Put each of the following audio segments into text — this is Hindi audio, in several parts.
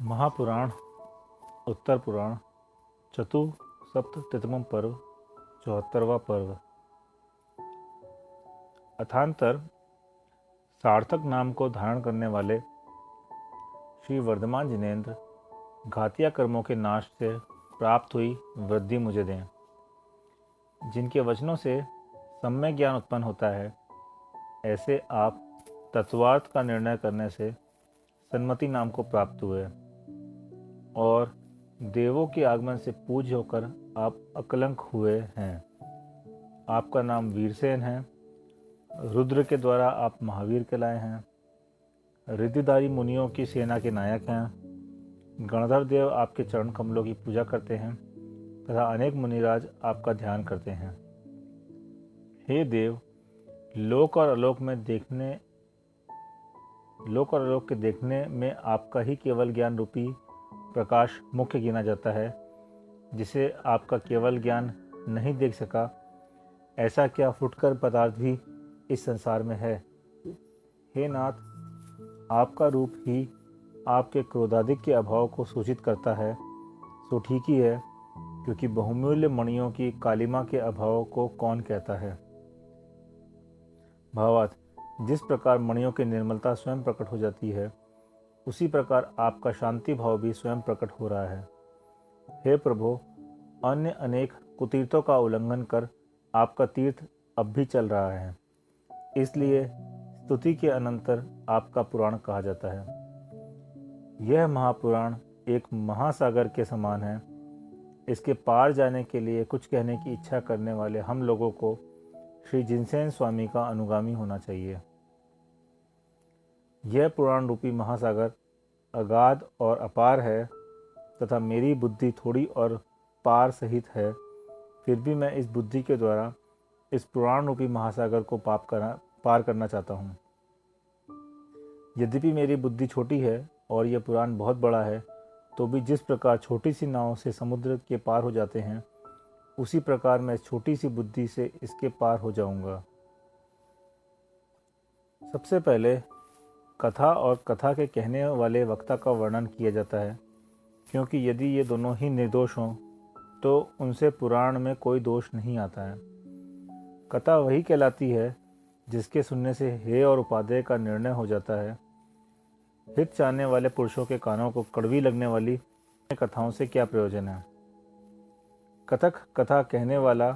महापुराण उत्तर पुराण चतुसप्ततितमं पर्व 74वां पर्व। अथांतर सार्थक नाम को धारण करने वाले श्री वर्धमान जिनेन्द्र घातिया कर्मों के नाश से प्राप्त हुई वृद्धि मुझे दें। जिनके वचनों से सम्यक ज्ञान उत्पन्न होता है, ऐसे आप तत्वार्थ का निर्णय करने से सन्मति नाम को प्राप्त हुए और देवों के आगमन से पूज्य होकर आप अकलंक हुए हैं। आपका नाम वीरसेन है। रुद्र के द्वारा आप महावीर कहलाए हैं। रिद्धिधारी मुनियों की सेना के नायक हैं। गणधर देव आपके चरण कमलों की पूजा करते हैं तथा अनेक मुनिराज आपका ध्यान करते हैं। हे देव, लोक और आलोक के देखने में आपका ही केवल ज्ञान रूपी प्रकाश मुख्य गिना जाता है। जिसे आपका केवल ज्ञान नहीं देख सका, ऐसा क्या फुटकर पदार्थ भी इस संसार में है। हे नाथ, आपका रूप ही आपके क्रोधाधिक के अभाव को सूचित करता है, सो ठीक ही है, क्योंकि बहुमूल्य मणियों की कालिमा के अभाव को कौन कहता है। भावार्थ, जिस प्रकार मणियों की निर्मलता स्वयं प्रकट हो जाती है, उसी प्रकार आपका शांति भाव भी स्वयं प्रकट हो रहा है। हे प्रभु, अन्य अनेक कुतीर्थों का उल्लंघन कर आपका तीर्थ अब भी चल रहा है, इसलिए स्तुति के अनंतर आपका पुराण कहा जाता है। यह महापुराण एक महासागर के समान है। इसके पार जाने के लिए कुछ कहने की इच्छा करने वाले हम लोगों को श्री जिनसेन स्वामी का अनुगामी होना चाहिए। यह पुराण रूपी महासागर अगाध और अपार है तथा मेरी बुद्धि थोड़ी और पार सहित है। फिर भी मैं इस बुद्धि के द्वारा इस पुराण रूपी महासागर को पार करना चाहता हूँ। यद्यपि मेरी बुद्धि छोटी है और यह पुराण बहुत बड़ा है, तो भी जिस प्रकार छोटी सी नाव से समुद्र के पार हो जाते हैं, उसी प्रकार मैं छोटी सी बुद्धि से इसके पार हो जाऊंगा। सबसे पहले कथा और कथा के कहने वाले वक्ता का वर्णन किया जाता है, क्योंकि यदि ये दोनों ही निर्दोष हों तो उनसे पुराण में कोई दोष नहीं आता है। कथा वही कहलाती है जिसके सुनने से हेय और उपादेय का निर्णय हो जाता है। हित चाहने वाले पुरुषों के कानों को कड़वी लगने वाली कथाओं से क्या प्रयोजन है। कथक कथा कहने वाला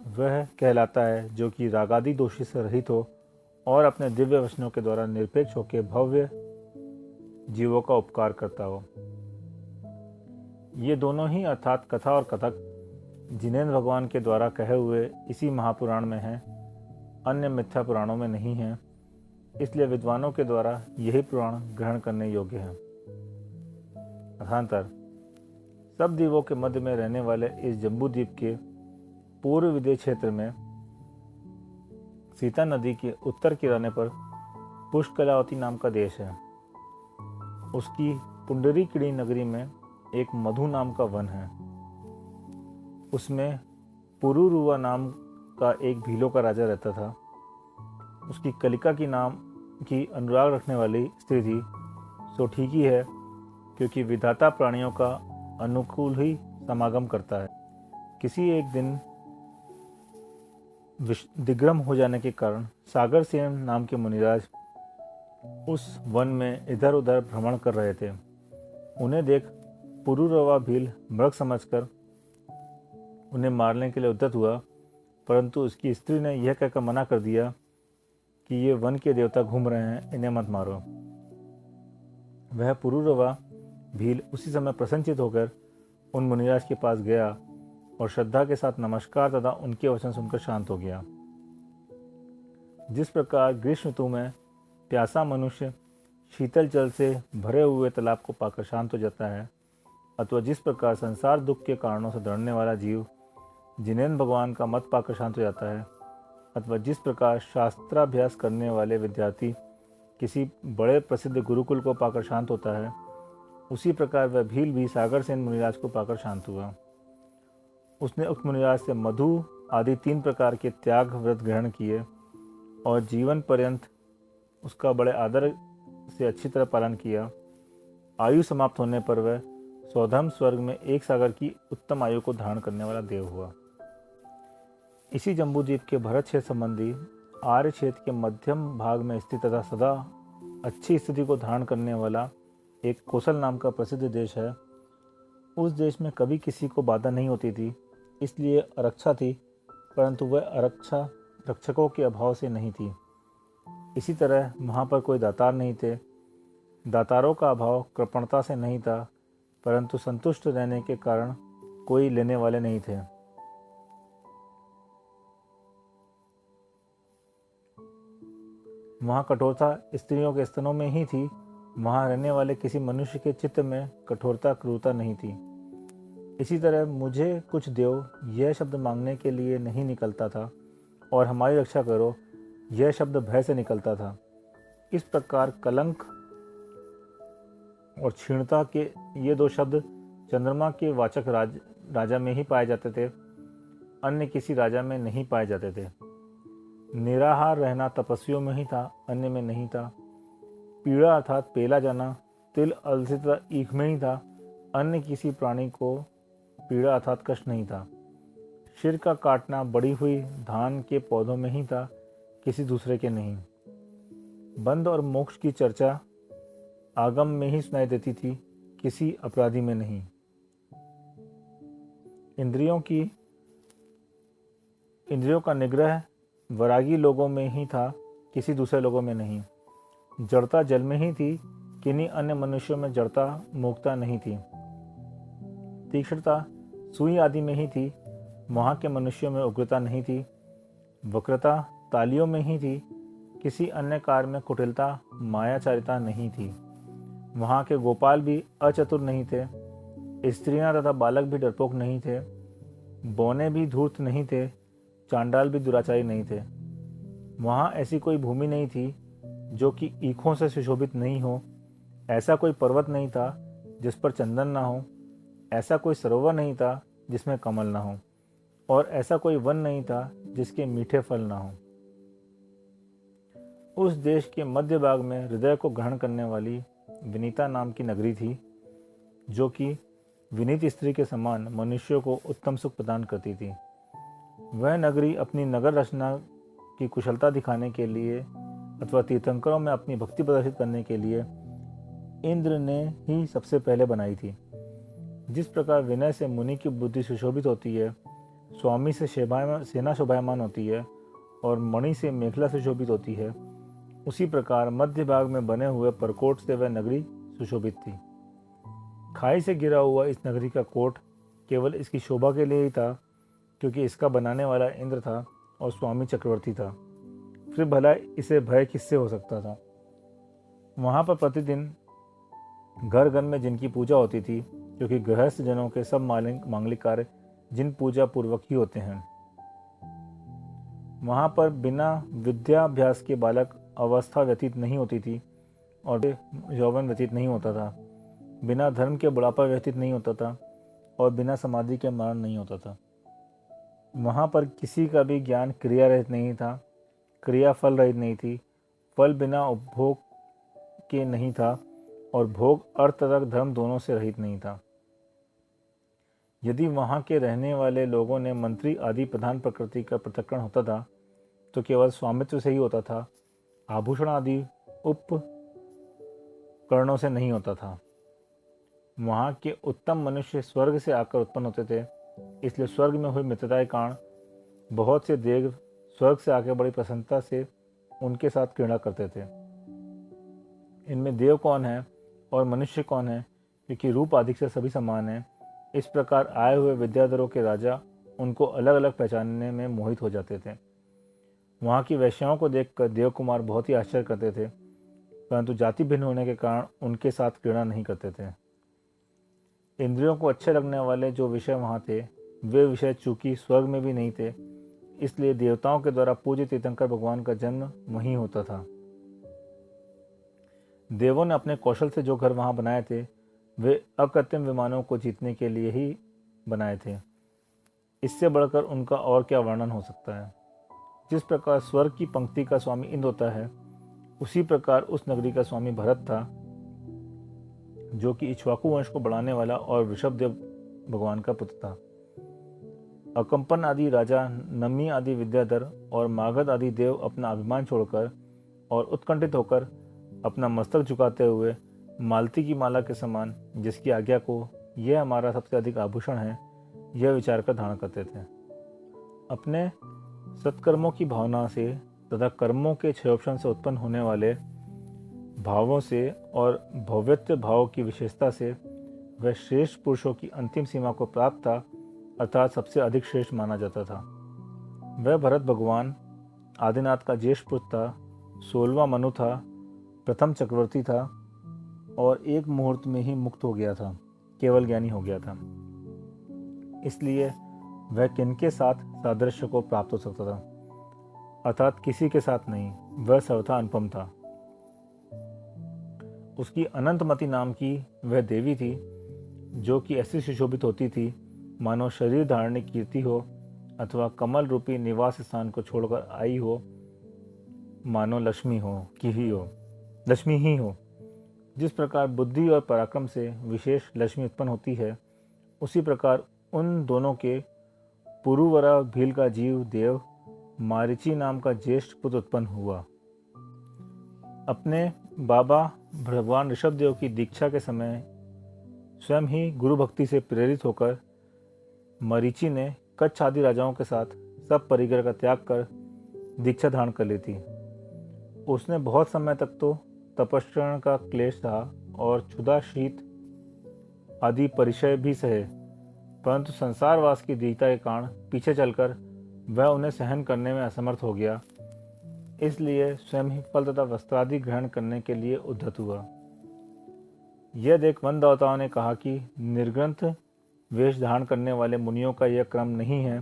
वह कहलाता है जो कि रागादि दोषी से रहित हो और अपने दिव्य वचनों के द्वारा निरपेक्ष होकर भव्य जीवों का उपकार करता हो। ये दोनों ही अर्थात कथा और कथक जिनेन्द्र भगवान के द्वारा कहे हुए इसी महापुराण में हैं, अन्य मिथ्या पुराणों में नहीं हैं। इसलिए विद्वानों के द्वारा यही पुराण ग्रहण करने योग्य है। अर्थांतर, सब द्वीपों के मध्य में रहने वाले इस जम्बू द्वीप के पूर्व विदेश क्षेत्र में सीता नदी के उत्तर किनारे पर पुष्कलावती नाम का देश है। उसकी पुंडरीकिणी नगरी में एक मधु नाम का वन है। उसमें पुरुरुवा नाम का एक भीलों का राजा रहता था। उसकी कलिका की नाम की अनुराग रखने वाली स्त्री थी, सो ठीक ही है, क्योंकि विधाता प्राणियों का अनुकूल ही समागम करता है। किसी एक दिन दिग्भ्रम हो जाने के कारण सागर सेन नाम के मुनिराज उस वन में इधर उधर भ्रमण कर रहे थे। उन्हें देख पुरुरवा भील मृग समझकर उन्हें मारने के लिए उद्यत हुआ, परंतु उसकी स्त्री ने यह कहकर मना कर दिया कि ये वन के देवता घूम रहे हैं, इन्हें मत मारो। वह पुरुरवा भील उसी समय प्रसन्नचित होकर उन मुनिराज के पास गया और श्रद्धा के साथ नमस्कार तथा उनके वचन सुनकर शांत हो गया। जिस प्रकार ग्रीष्म ऋतु में प्यासा मनुष्य शीतल जल से भरे हुए तालाब को पाकर शांत हो जाता है, अथवा जिस प्रकार संसार दुख के कारणों से दौड़ने वाला जीव जिनेन्द्र भगवान का मत पाकर शांत हो जाता है, अथवा जिस प्रकार शास्त्राभ्यास करने वाले विद्यार्थी किसी बड़े प्रसिद्ध गुरुकुल को पाकर शांत होता है, उसी प्रकार वह भील भी सागर सेन मुनिराज को पाकर शांत हुआ। उसने उस मुनिराज से मधु आदि 3 प्रकार के त्याग व्रत ग्रहण किए और जीवन पर्यंत उसका बड़े आदर से अच्छी तरह पालन किया। आयु समाप्त होने पर वह स्वधर्म स्वर्ग में एक सागर की उत्तम आयु को धारण करने वाला देव हुआ। इसी जम्बूद्वीप के भरत क्षेत्र संबंधी आर्य क्षेत्र के मध्यम भाग में स्थित तथा सदा अच्छी स्थिति को धारण करने वाला एक कौशल नाम का प्रसिद्ध देश है। उस देश में कभी किसी को बाधा नहीं होती थी, इसलिए आरक्षा थी, परंतु वह आरक्षा रक्षकों के अभाव से नहीं थी। इसी तरह वहाँ पर कोई दातार नहीं थे। दातारों का अभाव कृपणता से नहीं था, परंतु संतुष्ट रहने के कारण कोई लेने वाले नहीं थे। वहाँ कठोरता स्त्रियों के स्तनों में ही थी। वहाँ रहने वाले किसी मनुष्य के चित्त में कठोरता क्रूरता नहीं थी। इसी तरह मुझे कुछ देव यह शब्द मांगने के लिए नहीं निकलता था और हमारी रक्षा करो यह शब्द भय से निकलता था। इस प्रकार कलंक और क्षीणता के ये दो शब्द चंद्रमा के वाचक राजा में ही पाए जाते थे, अन्य किसी राजा में नहीं पाए जाते थे। निराहार रहना तपस्वियों में ही था, अन्य में नहीं था। पीड़ा अर्थात पेला जाना तिल अलसी तथा ईख में ही था, अन्य किसी प्राणी को पीड़ा अर्थात कष्ट नहीं था। सिर का काटना बड़ी हुई धान के पौधों में ही था, किसी दूसरे के नहीं। बंध और मोक्ष की चर्चा आगम में ही सुनाई देती थी, किसी अपराधी में नहीं। इंद्रियों का निग्रह वैरागी लोगों में ही था, किसी दूसरे लोगों में नहीं। जड़ता जल में ही थी, किन्हीं अन्य मनुष्यों में जड़ता मूकता नहीं थी। तीक्ष्णता सुई आदि में ही थी, वहाँ के मनुष्यों में उग्रता नहीं थी। वक्रता तालियों में ही थी, किसी अन्य कार्य में कुटिलता मायाचारिता नहीं थी। वहाँ के गोपाल भी अचतुर नहीं थे, स्त्रियां तथा बालक भी डरपोक नहीं थे, बौने भी धूर्त नहीं थे, चांडाल भी दुराचारी नहीं थे। वहाँ ऐसी कोई भूमि नहीं थी जो कि ईखों से सुशोभित नहीं हो, ऐसा कोई पर्वत नहीं था जिस पर चंदन ना हो, ऐसा कोई सरोवर नहीं था जिसमें कमल ना हो, और ऐसा कोई वन नहीं था जिसके मीठे फल ना हो। उस देश के मध्य भाग में हृदय को ग्रहण करने वाली विनीता नाम की नगरी थी, जो कि विनीत स्त्री के समान मनुष्यों को उत्तम सुख प्रदान करती थी। वह नगरी अपनी नगर रचना की कुशलता दिखाने के लिए अथवा तीर्थंकरों में अपनी भक्ति प्रदर्शित करने के लिए इंद्र ने ही सबसे पहले बनाई थी। जिस प्रकार विनय से मुनि की बुद्धि सुशोभित होती है, स्वामी से सेना शोभायमान होती है और मणि से मेखला सुशोभित होती है, उसी प्रकार मध्य भाग में बने हुए परकोट से वह नगरी सुशोभित थी। खाई से गिरा हुआ इस नगरी का कोट केवल इसकी शोभा के लिए ही था, क्योंकि इसका बनाने वाला इंद्र था और स्वामी चक्रवर्ती था। फिर भला इसे भय किससे हो सकता था। वहाँ पर प्रतिदिन घर घर में जिनकी पूजा होती थी, क्योंकि गृहस्थ जनों के सब मांगलिक कार्य जिन पूजा पूर्वक ही होते हैं। वहाँ पर बिना विद्याभ्यास के बालक अवस्था व्यतीत नहीं होती थी और यौवन व्यतीत नहीं होता था, बिना धर्म के बुढ़ापा व्यतीत नहीं होता था और बिना समाधि के मरण नहीं होता था। वहाँ पर किसी का भी ज्ञान क्रिया रहित नहीं था, क्रिया फल रहित नहीं थी, फल बिना उपभोग के नहीं था और भोग अर्थ तथा धर्म दोनों से रहित नहीं था। यदि वहाँ के रहने वाले लोगों ने मंत्री आदि प्रधान प्रकृति का पृथक्करण होता था तो केवल स्वामित्व से ही होता था, आभूषण आदि उपकरणों से नहीं होता था। वहाँ के उत्तम मनुष्य स्वर्ग से आकर उत्पन्न होते थे, इसलिए स्वर्ग में हुई मित्रता के कारण बहुत से देव स्वर्ग से आकर बड़ी प्रसन्नता से उनके साथ क्रीड़ा करते थे। इनमें देव कौन है और मनुष्य कौन है, क्योंकि रूप आदि से सभी समान है। इस प्रकार आए हुए विद्याधरों के राजा उनको अलग अलग पहचानने में मोहित हो जाते थे। वहाँ की वैश्याओं को देखकर देव कुमार बहुत ही आश्चर्य करते थे, परंतु जाति भिन्न होने के कारण उनके साथ क्रीड़ा नहीं करते थे। इंद्रियों को अच्छे लगने वाले जो विषय वहाँ थे, वे विषय चूंकि स्वर्ग में भी नहीं थे, इसलिए देवताओं के द्वारा पूज्य तीर्थंकर भगवान का जन्म वहीं होता था। देवों ने अपने कौशल से जो घर वहाँ बनाए थे, वे अकृत्रिम विमानों को जीतने के लिए ही बनाए थे। इससे बढ़कर उनका और क्या वर्णन हो सकता है। जिस प्रकार स्वर्ग की पंक्ति का स्वामी इंद्र होता है, उसी प्रकार उस नगरी का स्वामी भरत था। जो कि इक्ष्वाकु वंश को बढ़ाने वाला और वृषभदेव भगवान का पुत्र था। अकंपन आदि राजा, नमी आदि विद्याधर और मागध आदि देव अपना अभिमान छोड़कर और उत्कंठित होकर अपना मस्तक झुकाते हुए मालती की माला के समान, जिसकी आज्ञा को यह हमारा सबसे अधिक आभूषण है, यह विचार कर धारण करते थे। अपने सत्कर्मों की भावना से तथा कर्मों के क्षयोपशन से उत्पन्न होने वाले भावों से और भव्यत्व भाव की विशेषता से वह श्रेष्ठ पुरुषों की अंतिम सीमा को प्राप्त था, अर्थात सबसे अधिक श्रेष्ठ माना जाता था। वह भरत भगवान आदिनाथ का ज्येष्ठ पुत्र था, 16वां मनु था, प्रथम चक्रवर्ती था और एक मुहूर्त में ही मुक्त हो गया था, केवल ज्ञानी हो गया था। इसलिए वह किनके साथ सादृश्य को प्राप्त हो सकता था, अर्थात किसी के साथ नहीं। वह सर्वथा अनुपम था। उसकी अनंतमती नाम की वह देवी थी, जो कि ऐसी सुशोभित होती थी मानो शरीर धारणी कीर्ति हो अथवा कमल रूपी निवास स्थान को छोड़कर आई हो, मानो लक्ष्मी ही हो। जिस प्रकार बुद्धि और पराक्रम से विशेष लक्ष्मी उत्पन्न होती है, उसी प्रकार उन दोनों के पुरुवरा भील का जीव देव मारीची नाम का ज्येष्ठ पुत्र उत्पन्न हुआ। अपने बाबा भगवान ऋषभदेव की दीक्षा के समय स्वयं ही गुरु भक्ति से प्रेरित होकर मरीचि ने कच्छ आदि राजाओं के साथ सब परिग्रह का त्याग कर दीक्षा धारण कर ली थी। उसने बहुत समय तक तो तपस्या का क्लेश था और क्षुधा, शीत आदि परिचय भी सहे, परंतु संसारवास की दीनता के कारण पीछे चलकर वह उन्हें सहन करने में असमर्थ हो गया। इसलिए स्वयं ही फल तथा वस्त्रादि ग्रहण करने के लिए उद्धत हुआ। यह देख वन देवताओं ने कहा कि निर्ग्रंथ वेश धारण करने वाले मुनियों का यह क्रम नहीं है।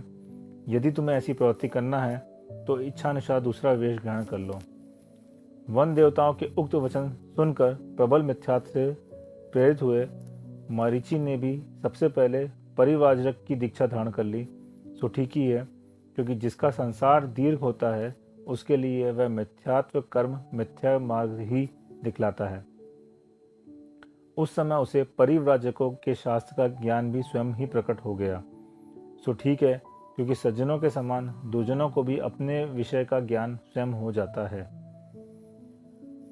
यदि तुम्हें ऐसी प्रवृत्ति करना है तो इच्छानुसार दूसरा वेश ग्रहण कर लो। वन देवताओं के उक्त वचन सुनकर प्रबल मिथ्यात्व से प्रेरित हुए मरीचि ने भी सबसे पहले परिव्राजक की दीक्षा धारण कर ली। सो ठीक ही है, क्योंकि जिसका संसार दीर्घ होता है उसके लिए वह मिथ्यात्व कर्म मिथ्या मार्ग ही दिखलाता है। उस समय उसे परिव्राजकों के शास्त्र का ज्ञान भी स्वयं ही प्रकट हो गया। सो ठीक है, क्योंकि सज्जनों के समान दुर्जनों को भी अपने विषय का ज्ञान स्वयं हो जाता है।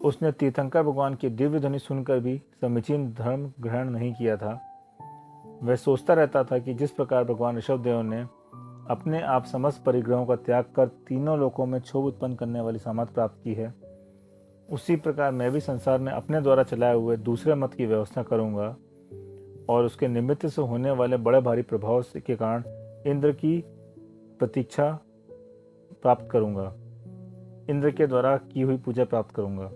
उसने तीर्थंकर भगवान की दिव्य ध्वनि सुनकर भी समीचीन धर्म ग्रहण नहीं किया था। वह सोचता रहता था कि जिस प्रकार भगवान ऋषभदेव ने अपने आप समस्त परिग्रहों का त्याग कर तीनों लोकों में क्षोभ उत्पन्न करने वाली सामर्थ्य प्राप्त की है, उसी प्रकार मैं भी संसार में अपने द्वारा चलाए हुए दूसरे मत की व्यवस्था करूंगा और उसके निमित्त से होने वाले बड़े भारी प्रभाव के कारण इंद्र की प्रतीक्षा प्राप्त करूंगा, इंद्र के द्वारा की हुई पूजा प्राप्त करूंगा।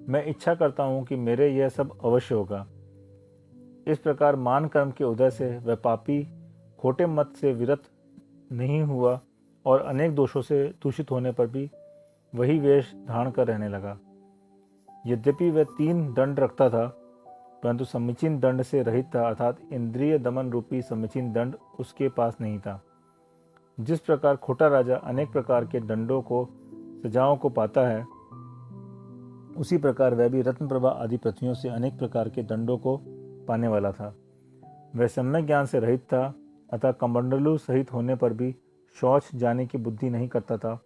मैं इच्छा करता हूं कि मेरे यह सब अवश्य होगा। इस प्रकार मान कर्म के उदय से वह पापी खोटे मत से विरत नहीं हुआ और अनेक दोषों से दूषित होने पर भी वही वेश धारण कर रहने लगा। यद्यपि वह 3 दंड रखता था, परंतु समीचीन दंड से रहित था, अर्थात इंद्रिय दमन रूपी समीचीन दंड उसके पास नहीं था। जिस प्रकार खोटा राजा अनेक प्रकार के दंडों को सजाओं को पाता है, उसी प्रकार वह भी रत्न प्रभा आदि पृथ्वियों से अनेक प्रकार के दंडों को पाने वाला था। वह सम्यक ज्ञान से रहित था, अतः कमंडलू सहित होने पर भी शौच जाने की बुद्धि नहीं करता था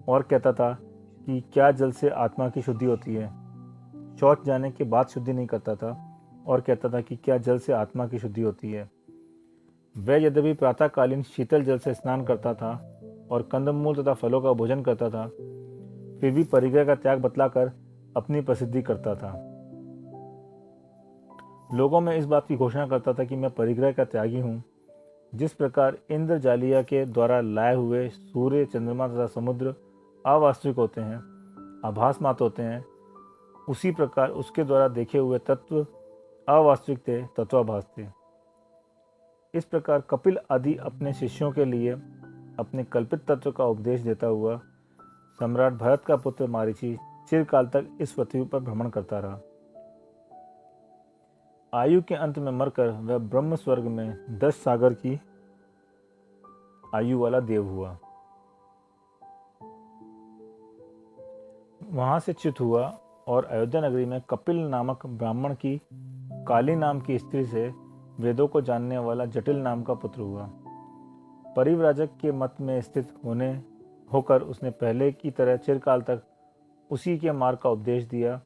और कहता था कि क्या जल से आत्मा की शुद्धि होती है। शौच जाने के बाद शुद्धि नहीं करता था और कहता था कि क्या जल से आत्मा की शुद्धि होती है। वह यद्यपि प्रातःकालीन शीतल जल से स्नान करता था और कंदमूल तथा फलों का भोजन करता था, फिर भी परिग्रह का त्याग बतलाकर अपनी प्रसिद्धि करता था। लोगों में इस बात की घोषणा करता था कि मैं परिग्रह का त्यागी हूँ। जिस प्रकार इंद्र जालिया के द्वारा लाए हुए सूर्य, चंद्रमा तथा समुद्र अवास्तविक होते हैं, आभास मात्र होते हैं, उसी प्रकार उसके द्वारा देखे हुए तत्व अवास्तविक थे, तत्वाभास थे। इस प्रकार कपिल आदि अपने शिष्यों के लिए अपने कल्पित तत्व का उपदेश देता हुआ सम्राट भरत का पुत्र मारीचि चिरकाल तक इस पृथ्वी पर भ्रमण करता रहा। आयु के अंत में मरकर वह ब्रह्म स्वर्ग में 10 सागर की आयु वाला देव हुआ। वहां से च्युत हुआ और अयोध्या नगरी में कपिल नामक ब्राह्मण की काली नाम की स्त्री से वेदों को जानने वाला जटिल नाम का पुत्र हुआ। परिव्राजक के मत में स्थित होकर उसने पहले की तरह चिरकाल तक उसी के मार्ग का उपदेश दिया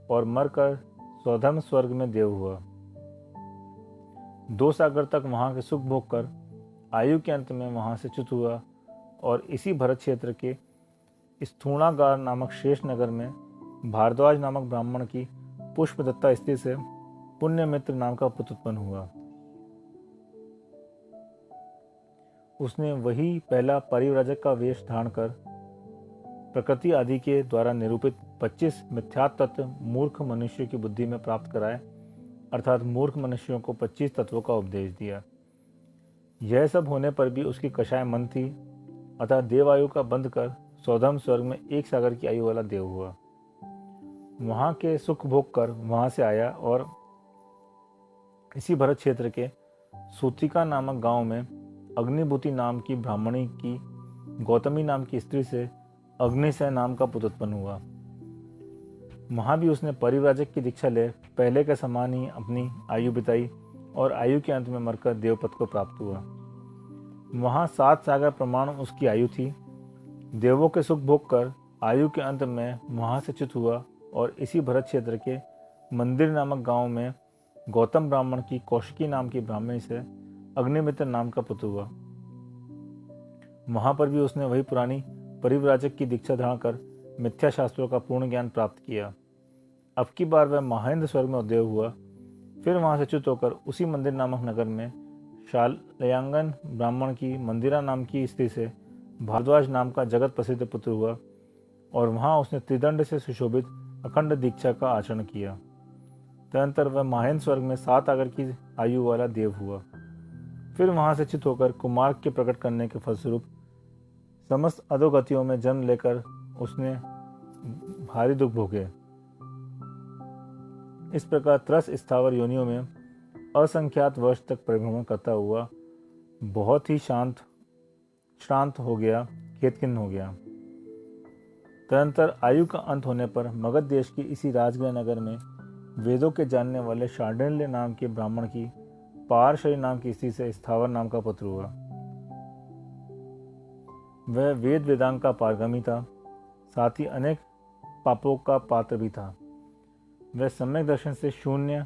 और मरकर स्वधर्म स्वर्ग में देव हुआ। 2 सागर तक वहां के सुख भोग कर आयु के अंत में वहां से च्युत हुआ और इसी भरत क्षेत्र के स्थूणागार नामक शेष नगर में भारद्वाज नामक ब्राह्मण की पुष्पदत्ता स्त्री से पुण्यमित्र नाम का पुत्र उत्पन्न हुआ। उसने वही पहला परिव्राजक का वेश धारण कर प्रकृति आदि के द्वारा निरूपित 25 मिथ्या तत्व मूर्ख मनुष्य की बुद्धि में प्राप्त कराए, अर्थात मूर्ख मनुष्यों को 25 तत्वों का उपदेश दिया। यह सब होने पर भी उसकी कषाय मन थी, अतः देवायु का बंध कर सौधम स्वर्ग में 1 सागर की आयु वाला देव हुआ। वहां के सुख भोग कर वहां से आया और इसी भरत क्षेत्र के सूतिका नामक गांव में अग्निभूति नाम की ब्राह्मणी की गौतमी नाम की स्त्री से अग्निशय नाम का पुत्र उत्पन्न हुआ। वहां भी उसने परिव्राजक की दीक्षा ले पहले के समान ही अपनी आयु बिताई और आयु के अंत में मरकर देवपद को प्राप्त हुआ। वहां 7 सागर प्रमाण उसकी आयु थी। देवों के सुख भोग कर आयु के अंत में वहां से च्युत हुआ और इसी भरत क्षेत्र के मंदिर नामक गांव में गौतम ब्राह्मण की कौशिकी नाम की ब्राह्मणी से अग्निमित्र नाम का पुत्र हुआ। वहां पर भी उसने वही पुरानी परिव्राजक की दीक्षा धारण कर मिथ्या शास्त्रों का पूर्ण ज्ञान प्राप्त किया। अब की बार वह महेंद्र स्वर्ग में उदय हुआ। फिर वहां से च्युत होकर उसी मंदिर नामक नगर में शालयांगन ब्राह्मण की मंदिरा नाम की स्त्री से भारद्वाज नाम का जगत प्रसिद्ध पुत्र हुआ और वहां उसने त्रिदंड से सुशोभित अखंड दीक्षा का आचरण किया। तदनंतर वह महेंद्र स्वर्ग में 7 सागर की आयु वाला देव हुआ। फिर वहां से च्युत होकर कुमार के प्रकट करने के फलस्वरूप समस्त अधोगतियों में जन्म लेकर उसने भारी दुख भोगे। इस प्रकार 13 स्थावर योनियों में असंख्यात वर्ष तक परिभ्रमण करता हुआ बहुत ही श्रांत हो गया, खेतकिन हो गया। तदनंतर आयु का अंत होने पर मगध देश की इसी राजगृह नगर में वेदों के जानने वाले शांडिल्य नाम के ब्राह्मण की पारशरी नाम की स्त्री से स्थावर नाम का पुत्र हुआ। वह वेद वेदांग का पारगमी था, साथ ही अनेक पापों का पात्र भी था। वह सम्यक दर्शन से शून्य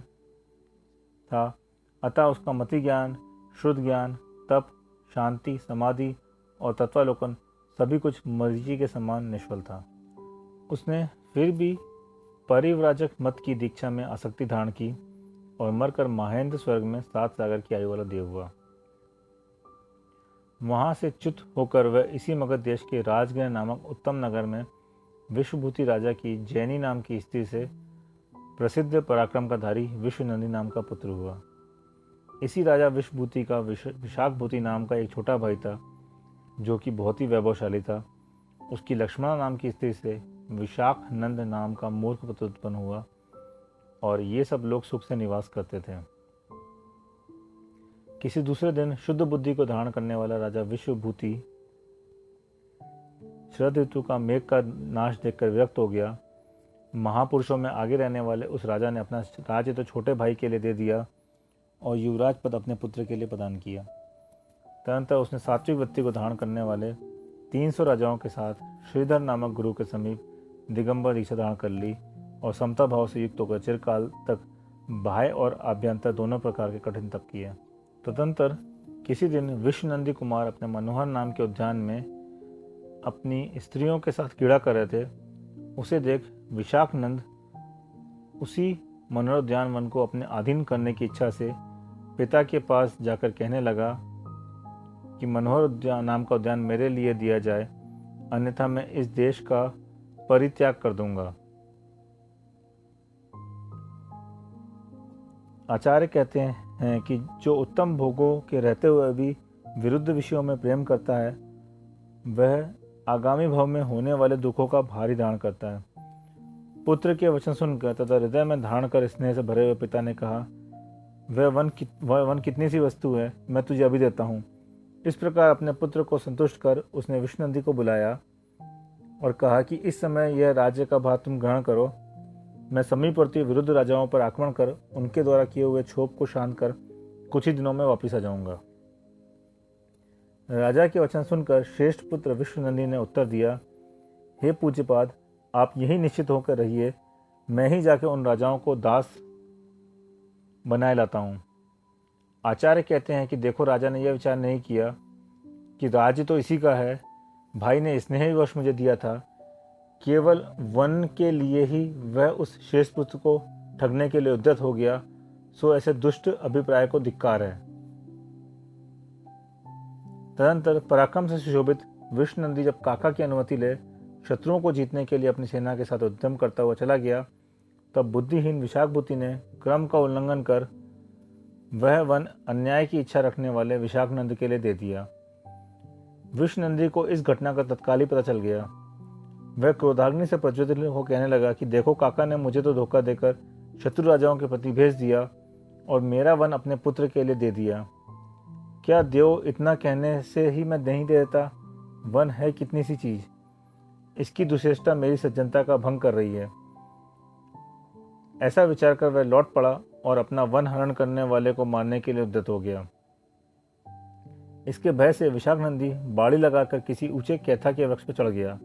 था, अतः उसका मति ज्ञान, शुद्ध ज्ञान, तप, शांति, समाधि और तत्वालोकन सभी कुछ मरीचि के समान निष्फल था। उसने फिर भी परिव्राजक मत की दीक्षा में आसक्ति धारण की और मरकर महेंद्र स्वर्ग में 7 सागर की आयु वाला देव हुआ। वहां से च्युत होकर वह इसी मगध देश के राजगृह नामक उत्तम नगर में विश्वभूति राजा की जैनी नाम की स्त्री से प्रसिद्ध पराक्रम का धारी विश्वनंदी नाम का पुत्र हुआ। इसी राजा विश्वभूति का विशाखभूति नाम का एक छोटा भाई था, जो कि बहुत ही वैभवशाली था। उसकी लक्ष्मणा नाम की स्त्री से विशाख नंद नाम का मूर्ख पुत्र उत्पन्न हुआ और ये सब लोग सुख से निवास करते थे। किसी दूसरे दिन शुद्ध बुद्धि को धारण करने वाला राजा विश्वभूति शरद ऋतु का मेघ का नाश देखकर विरक्त हो गया। महापुरुषों में आगे रहने वाले उस राजा ने अपना राज्य तो छोटे भाई के लिए दे दिया और युवराज पद अपने पुत्र के लिए प्रदान किया। तदनंतर उसने सात्विक वृत्ति को धारण करने वाले 300 राजाओं के साथ श्रीधर नामक गुरु के समीप दिगंबर दीक्षा धारण कर ली और समता भाव से युक्त होकर चिरकाल तक बाह्य और आभ्यंतर दोनों प्रकार के कठिन तप किए। तदनंतर किसी दिन विश्वनंदी कुमार अपने मनोहर नाम के उद्यान में अपनी स्त्रियों के साथ क्रीड़ा कर रहे थे। उसे देख विशाखनंद उसी मनोहर उद्यान वन को अपने अधीन करने की इच्छा से पिता के पास जाकर कहने लगा कि मनोहर उद्यान नाम का उद्यान मेरे लिए दिया जाए, अन्यथा मैं इस देश का परित्याग कर दूंगा। आचार्य कहते हैं कि जो उत्तम भोगों के रहते हुए भी विरुद्ध विषयों में प्रेम करता है, वह आगामी भव में होने वाले दुखों का भारी धारण करता है। पुत्र के वचन सुनकर तथा हृदय में धारण कर स्नेह से भरे हुए पिता ने कहा, वह वन कितनी सी वस्तु है, मैं तुझे अभी देता हूँ। इस प्रकार अपने पुत्र को संतुष्ट कर उसने विष्णुनंदी को बुलाया और कहा कि इस समय यह राज्य का भार तुम ग्रहण करो मैं समीपवर्ती विरुद्ध राजाओं पर आक्रमण कर उनके द्वारा किए हुए क्षोभ को शांत कर कुछ ही दिनों में वापस आ जाऊंगा। राजा के वचन सुनकर श्रेष्ठ पुत्र विश्वनंदी ने उत्तर दिया, हे पूज्यपाद, आप यही निश्चित होकर रहिए, मैं ही जाके उन राजाओं को दास बनाए लाता हूँ। आचार्य कहते हैं कि देखो, राजा ने यह विचार नहीं किया कि राज्य तो इसी का है, भाई ने स्नेहवश मुझे दिया था, केवल वन के लिए ही वह उस श्रेष्ठ पुत्र को ठगने के लिए उद्यत हो गया, सो ऐसे दुष्ट अभिप्राय को धिक्कार है। तदंतर पराक्रम से सुशोभित विष्णुनंदी जब काका की अनुमति ले शत्रुओं को जीतने के लिए अपनी सेना के साथ उद्यम करता हुआ चला गया, तब बुद्धिहीन विशाखभूति ने क्रम का उल्लंघन कर वह वन अन्याय की इच्छा रखने वाले विशाखनंद के लिए दे दिया। विष्णुनंदी को इस घटना का तत्काल ही पता चल गया। वह क्रोधाग्नि से प्रज्वलित हो कहने लगा कि देखो, काका ने मुझे तो धोखा देकर शत्रु राजाओं के प्रति भेज दिया और मेरा वन अपने पुत्र के लिए दे दिया। क्या देव इतना कहने से ही मैं नहीं दे देता? वन है कितनी सी चीज, इसकी दुश्चेष्टा मेरी सज्जनता का भंग कर रही है। ऐसा विचार कर वह लौट पड़ा और अपना वन हरण करने वाले को मारने के लिए उद्यत हो गया। इसके भय से विशाखनंदी बाड़ी लगाकर किसी ऊंचे कैथा के वृक्ष पर चढ़ गया।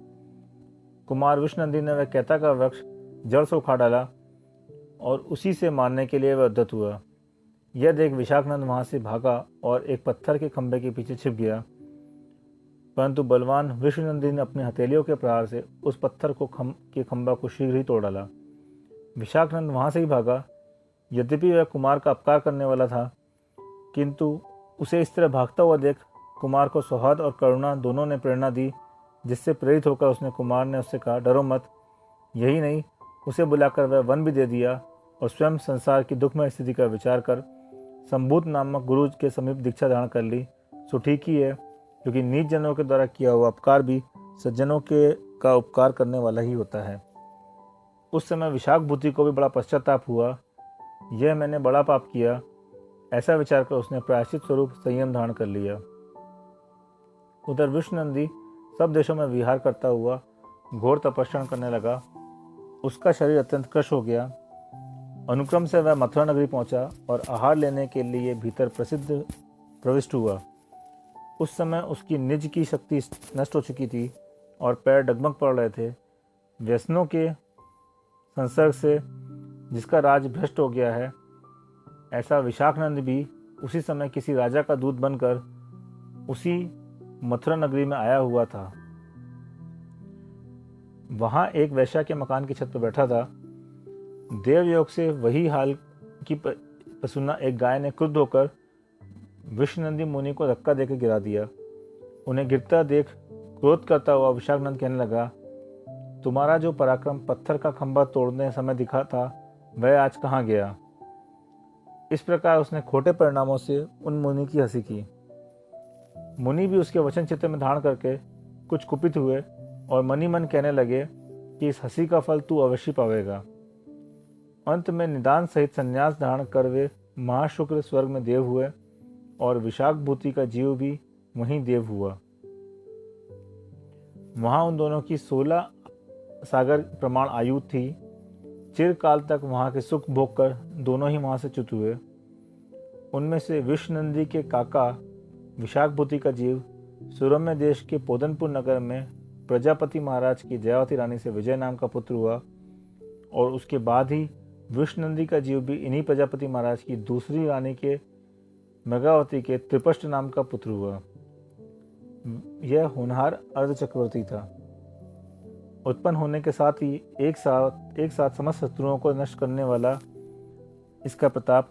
कुमार विष्णुनंदी ने वह कैथा का वृक्ष जड़ से उखाड़ डाला और उसी से मारने के लिए वह उद्यत हुआ। यह देख विशाखनंद वहां से भागा और एक पत्थर के खंभे के पीछे छिप गया, परंतु बलवान विष्णुनंदी ने अपने हथेलियों के प्रहार से उस पत्थर को खंभा को शीघ्र ही तोड़ डाला। विशाखनंद वहां से ही भागा। यद्यपि वह कुमार का अपकार करने वाला था, किंतु उसे इस तरह भागता हुआ देख कुमार को सौहार्द और करुणा दोनों ने प्रेरणा दी, जिससे प्रेरित होकर उसने कुमार ने उससे कहा, डरो मत। यही नहीं, उसे बुलाकर वह वन भी दे दिया और स्वयं संसार की दुखमय स्थिति का विचार कर संभूत नामक गुरु के समीप दीक्षा धारण कर ली। सो ठीक ही है, क्योंकि नीच जनों के द्वारा किया हुआ उपकार भी सज्जनों के का उपकार करने वाला ही होता है। उस समय विशाखभूति को भी बड़ा पश्चाताप हुआ, यह मैंने बड़ा पाप किया। ऐसा विचार कर उसने प्रायश्चित स्वरूप संयम धारण कर लिया। उधर विष्णुनंदी सब देशों में विहार करता हुआ घोर तपस्या करने लगा। उसका शरीर अत्यंत कृश हो गया। अनुक्रम से वह मथुरा नगरी पहुंचा और आहार लेने के लिए भीतर प्रविष्ट हुआ। उस समय उसकी निज की शक्ति नष्ट हो चुकी थी और पैर डगमग पड़ रहे थे। व्यसनों के संसर्ग से जिसका राज भ्रष्ट हो गया है, ऐसा विशाखनंद भी उसी समय किसी राजा का दूत बनकर उसी मथुरा नगरी में आया हुआ था। वहां एक वैश्या के मकान की छत पर बैठा था। देवयोग से वही हाल की पसुना एक गाय ने क्रुद्ध होकर विष्णुनंदी मुनि को धक्का देकर गिरा दिया। उन्हें गिरता देख क्रोध करता हुआ विशाखनंद कहने लगा, तुम्हारा जो पराक्रम पत्थर का खंभा तोड़ने समय दिखा था, वह आज कहाँ गया? इस प्रकार उसने खोटे परिणामों से उन मुनि की हंसी की। मुनि भी उसके वचन चित्त में धारण करके कुछ कुपित हुए और मनी मन कहने लगे कि इस हंसी का फल तू अवश्य पावेगा। अंत में निदान सहित संन्यास धारण कर वे महाशुक्र स्वर्ग में देव हुए और विशाखभूति का जीव भी वहीं देव हुआ। वहां उन दोनों की 16 सागर प्रमाण आयु थी। चिरकाल तक वहां के सुख भोग कर दोनों ही वहां से च्युत हुए। उनमें से विष्णुनंदी के काका विशाखभूति का जीव सुरम्य देश के पोदनपुर नगर में प्रजापति महाराज की जयावती रानी से विजय नाम का पुत्र हुआ और उसके बाद ही विष्णुनंदी का जीव भी इन्हीं प्रजापति महाराज की दूसरी रानी के मृगावती के त्रिपष्ट नाम का पुत्र हुआ। यह होनहार अर्ध चक्रवर्ती था। उत्पन्न होने के साथ ही एक साथ समस्त शत्रुओं को नष्ट करने वाला इसका प्रताप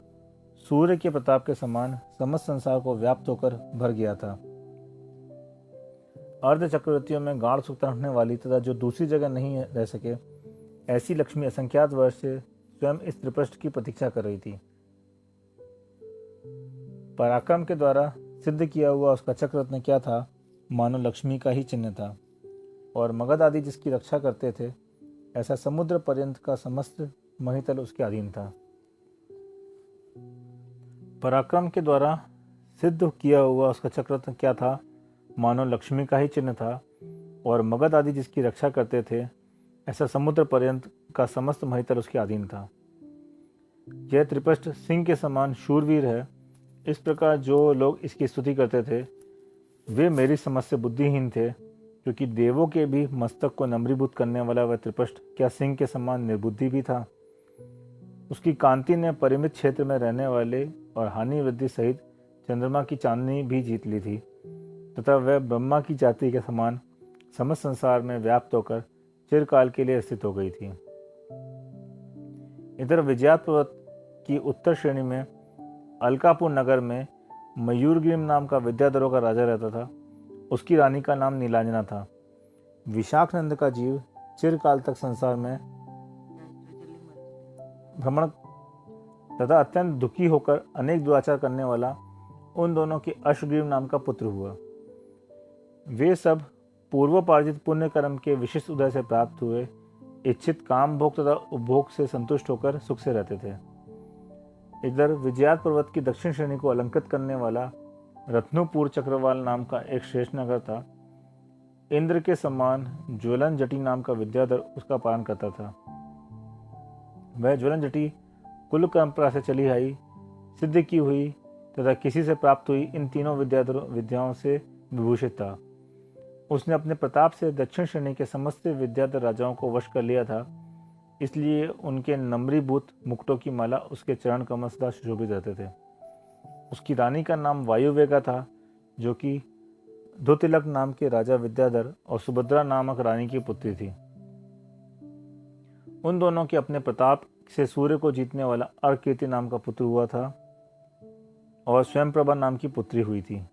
सूर्य के प्रताप के समान समस्त संसार को व्याप्त होकर भर गया था। अर्ध चक्रवर्तियों में गाढ़ सुख रखने वाली तथा जो दूसरी जगह नहीं रह सके, ऐसी लक्ष्मी असंख्यात वर्ष से स्वयं इस त्रिपृष्ठ की प्रतीक्षा कर रही थी। पराक्रम के द्वारा सिद्ध किया हुआ उसका चक्ररत्न क्या था? मानो लक्ष्मी का ही चिन्ह था और मगध आदि जिसकी रक्षा करते थे, ऐसा समुद्र पर्यंत का समस्त महितल उसके अधीन था। पराक्रम के द्वारा सिद्ध किया हुआ उसका चक्ररत्न क्या था? मानो लक्ष्मी का ही चिन्ह था और मगध आदि जिसकी रक्षा करते थे, ऐसा समुद्र पर्यंत का समस्त महितर उसके अधीन था। यह त्रिपष्ट सिंह के समान शूरवीर है। इस प्रकार जो लोग इसकी स्तुति करते थे वे मेरी समझ से बुद्धिहीन थे, क्योंकि देवों के भी मस्तक को नम्रीभूत करने वाला वह त्रिपष्ट क्या सिंह के समान निर्बुद्धि भी था। उसकी कांति ने परिमित क्षेत्र में रहने वाले और हानि वृद्धि सहित चंद्रमा की चांदनी भी जीत ली थी, तथा वह ब्रह्मा की जाति के समान समस्त संसार में व्याप्त होकर चिरकाल के लिए स्थित हो गई थी। इधर विजयात पर्वत की उत्तर श्रेणी में अलकापुर नगर में मयूरग्रीम नाम का विद्याधरों का राजा रहता था। उसकी रानी का नाम नीलांजना था। विशाखनंद का जीव चिरकाल तक संसार में भ्रमण तथा अत्यंत दुखी होकर अनेक दुराचार करने वाला उन दोनों के अश्वग्रीव नाम का पुत्र हुआ। वे सब पूर्वोपार्जित पुण्य कर्म के विशिष्ट उदय से प्राप्त हुए इच्छित काम भोग तथा उपभोग से संतुष्ट होकर सुख से रहते थे। इधर विजयात पर्वत की दक्षिण श्रेणी को अलंकृत करने वाला रत्नुपुर चक्रवाल नाम का एक श्रेष्ठ नगर था। इंद्र के समान ज्वलन जटी नाम का विद्याधर उसका पालन करता था। वह ज्वलन जटी कुल परंपरा से चली आई, सिद्ध की हुई तथा किसी से प्राप्त हुई इन तीनों विद्याओं से विभूषित था। उसने अपने प्रताप से दक्षिण श्रेणी के समस्त विद्याधर राजाओं को वश कर लिया था, इसलिए उनके नम्रीभूत मुकुटों की माला उसके चरण कमल सदा सुशोभित रहते थे। उसकी रानी का नाम वायुवेगा था, जो कि धुतिलक नाम के राजा विद्याधर और सुभद्रा नामक रानी की पुत्री थी। उन दोनों के अपने प्रताप से सूर्य को जीतने वाला अर्ककीर्ति नाम का पुत्र हुआ था और स्वयंप्रभा नाम की पुत्री हुई थी।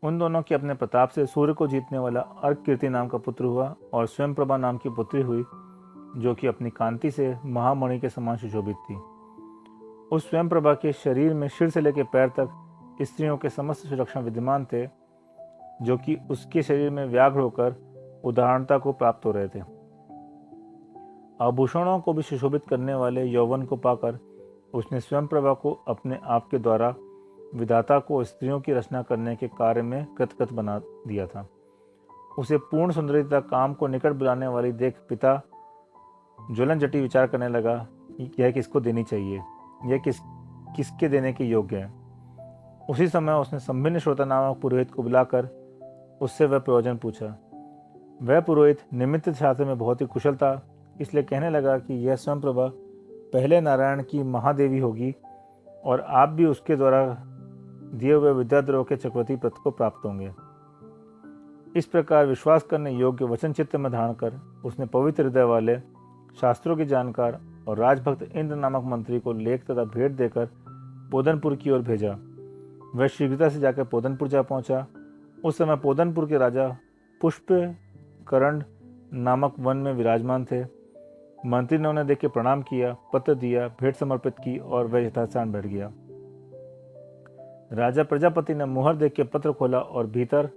उन दोनों के अपने प्रताप से सूर्य को जीतने वाला अर्ककीर्ति नाम का पुत्र हुआ और स्वयंप्रभा नाम की पुत्री हुई, जो कि अपनी कांति से महामणि के समान सुशोभित थी। उस स्वयंप्रभा के शरीर में सिर से लेकर पैर तक स्त्रियों के समस्त सुलक्षण विद्यमान थे, जो कि उसके शरीर में व्याघ्र होकर उदाहरणता को प्राप्त हो रहे थे। आभूषणों को भी सुशोभित करने वाले यौवन को पाकर उसने स्वयंप्रभा को अपने आप के द्वारा विधाता को स्त्रियों की रचना करने के कार्य में कृतकृत बना दिया था। उसे पूर्ण सुंदरी तथा काम को निकट बुलाने वाली देख पिता ज्वलन जटी विचार करने लगा, यह किसको देनी चाहिए, यह किसके देने के योग्य है। उसी समय उसने संभिन्न श्रोता नामक पुरोहित को बुलाकर उससे वह प्रयोजन पूछा। वह पुरोहित निमित्त शास्त्र में बहुत ही कुशल था, इसलिए कहने लगा कि यह स्वयंप्रभा पहले नारायण की महादेवी होगी और आप भी उसके द्वारा दिए हुए विद्याधरों के चक्रवर्ती पद को प्राप्त होंगे। इस प्रकार विश्वास करने योग्य वचन चित्त में धारण कर उसने पवित्र हृदय वाले शास्त्रों के जानकार और राजभक्त इंद्र नामक मंत्री को लेख तथा भेंट देकर पोदनपुर की ओर भेजा। वह शीघ्रता से जाकर पोदनपुर जा पहुंचा। उस समय पोदनपुर के राजा पुष्पकरण नामक वन में विराजमान थे। मंत्री ने उन्हें देख के प्रणाम किया, पत्र दिया, भेंट समर्पित की और वह यथास्थान बैठ गया। राजा प्रजापति ने मुहर देख के पत्र खोला और भीतर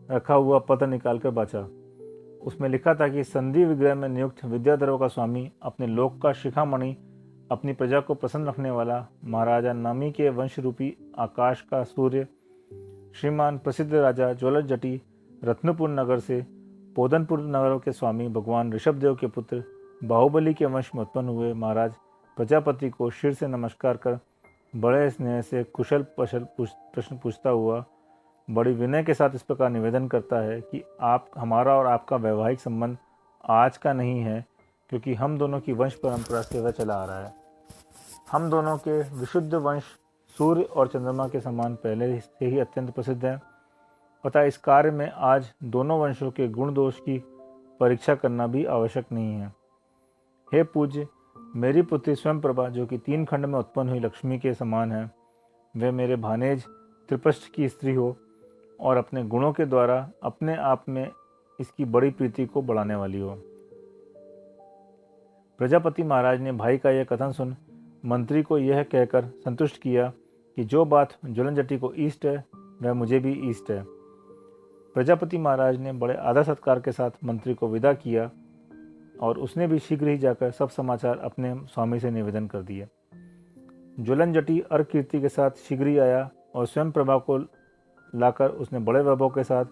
रखा हुआ पत्र निकालकर बांचा। उसमें लिखा था कि संधि विग्रह में नियुक्त विद्याधरों का स्वामी, अपने लोक का शिखामणि, अपनी प्रजा को प्रसन्न रखने वाला महाराजा नमी के वंश रूपी आकाश का सूर्य, श्रीमान प्रसिद्ध राजा ज्वलन जटी रत्नपुर नगर से पोदनपुर नगरों के स्वामी भगवान ऋषभदेव के पुत्र बाहुबली के वंश में उत्पन्न हुए महाराज प्रजापति को शिर से नमस्कार कर बड़े स्नेह से कुशल प्रश्न पूछता हुआ बड़ी विनय के साथ इस प्रकार निवेदन करता है कि आप हमारा और आपका वैवाहिक संबंध आज का नहीं है, क्योंकि हम दोनों की वंश परंपरा से वह चला आ रहा है। हम दोनों के विशुद्ध वंश सूर्य और चंद्रमा के समान पहले से ही अत्यंत प्रसिद्ध है, अतः इस कार्य में आज दोनों वंशों के गुण दोष की परीक्षा करना भी आवश्यक नहीं है। हे पूज्य, मेरी पुत्री स्वयंप्रभा, जो कि 3 खंड में उत्पन्न हुई लक्ष्मी के समान है, वे मेरे भानेज त्रिपष्ट की स्त्री हो और अपने गुणों के द्वारा अपने आप में इसकी बड़ी प्रीति को बढ़ाने वाली हो। प्रजापति महाराज ने भाई का यह कथन सुन मंत्री को यह कहकर संतुष्ट किया कि जो बात ज्वलन जटी को ईष्ट है वह मुझे भी ईष्ट है। प्रजापति महाराज ने बड़े आदर सत्कार के साथ मंत्री को विदा किया और उसने भी शीघ्र ही जाकर सब समाचार अपने स्वामी से निवेदन कर दिए। ज्वलन जटी अर्ककीर्ति के साथ शीघ्र ही आया और स्वयं प्रभा को लाकर उसने बड़े वैभव के साथ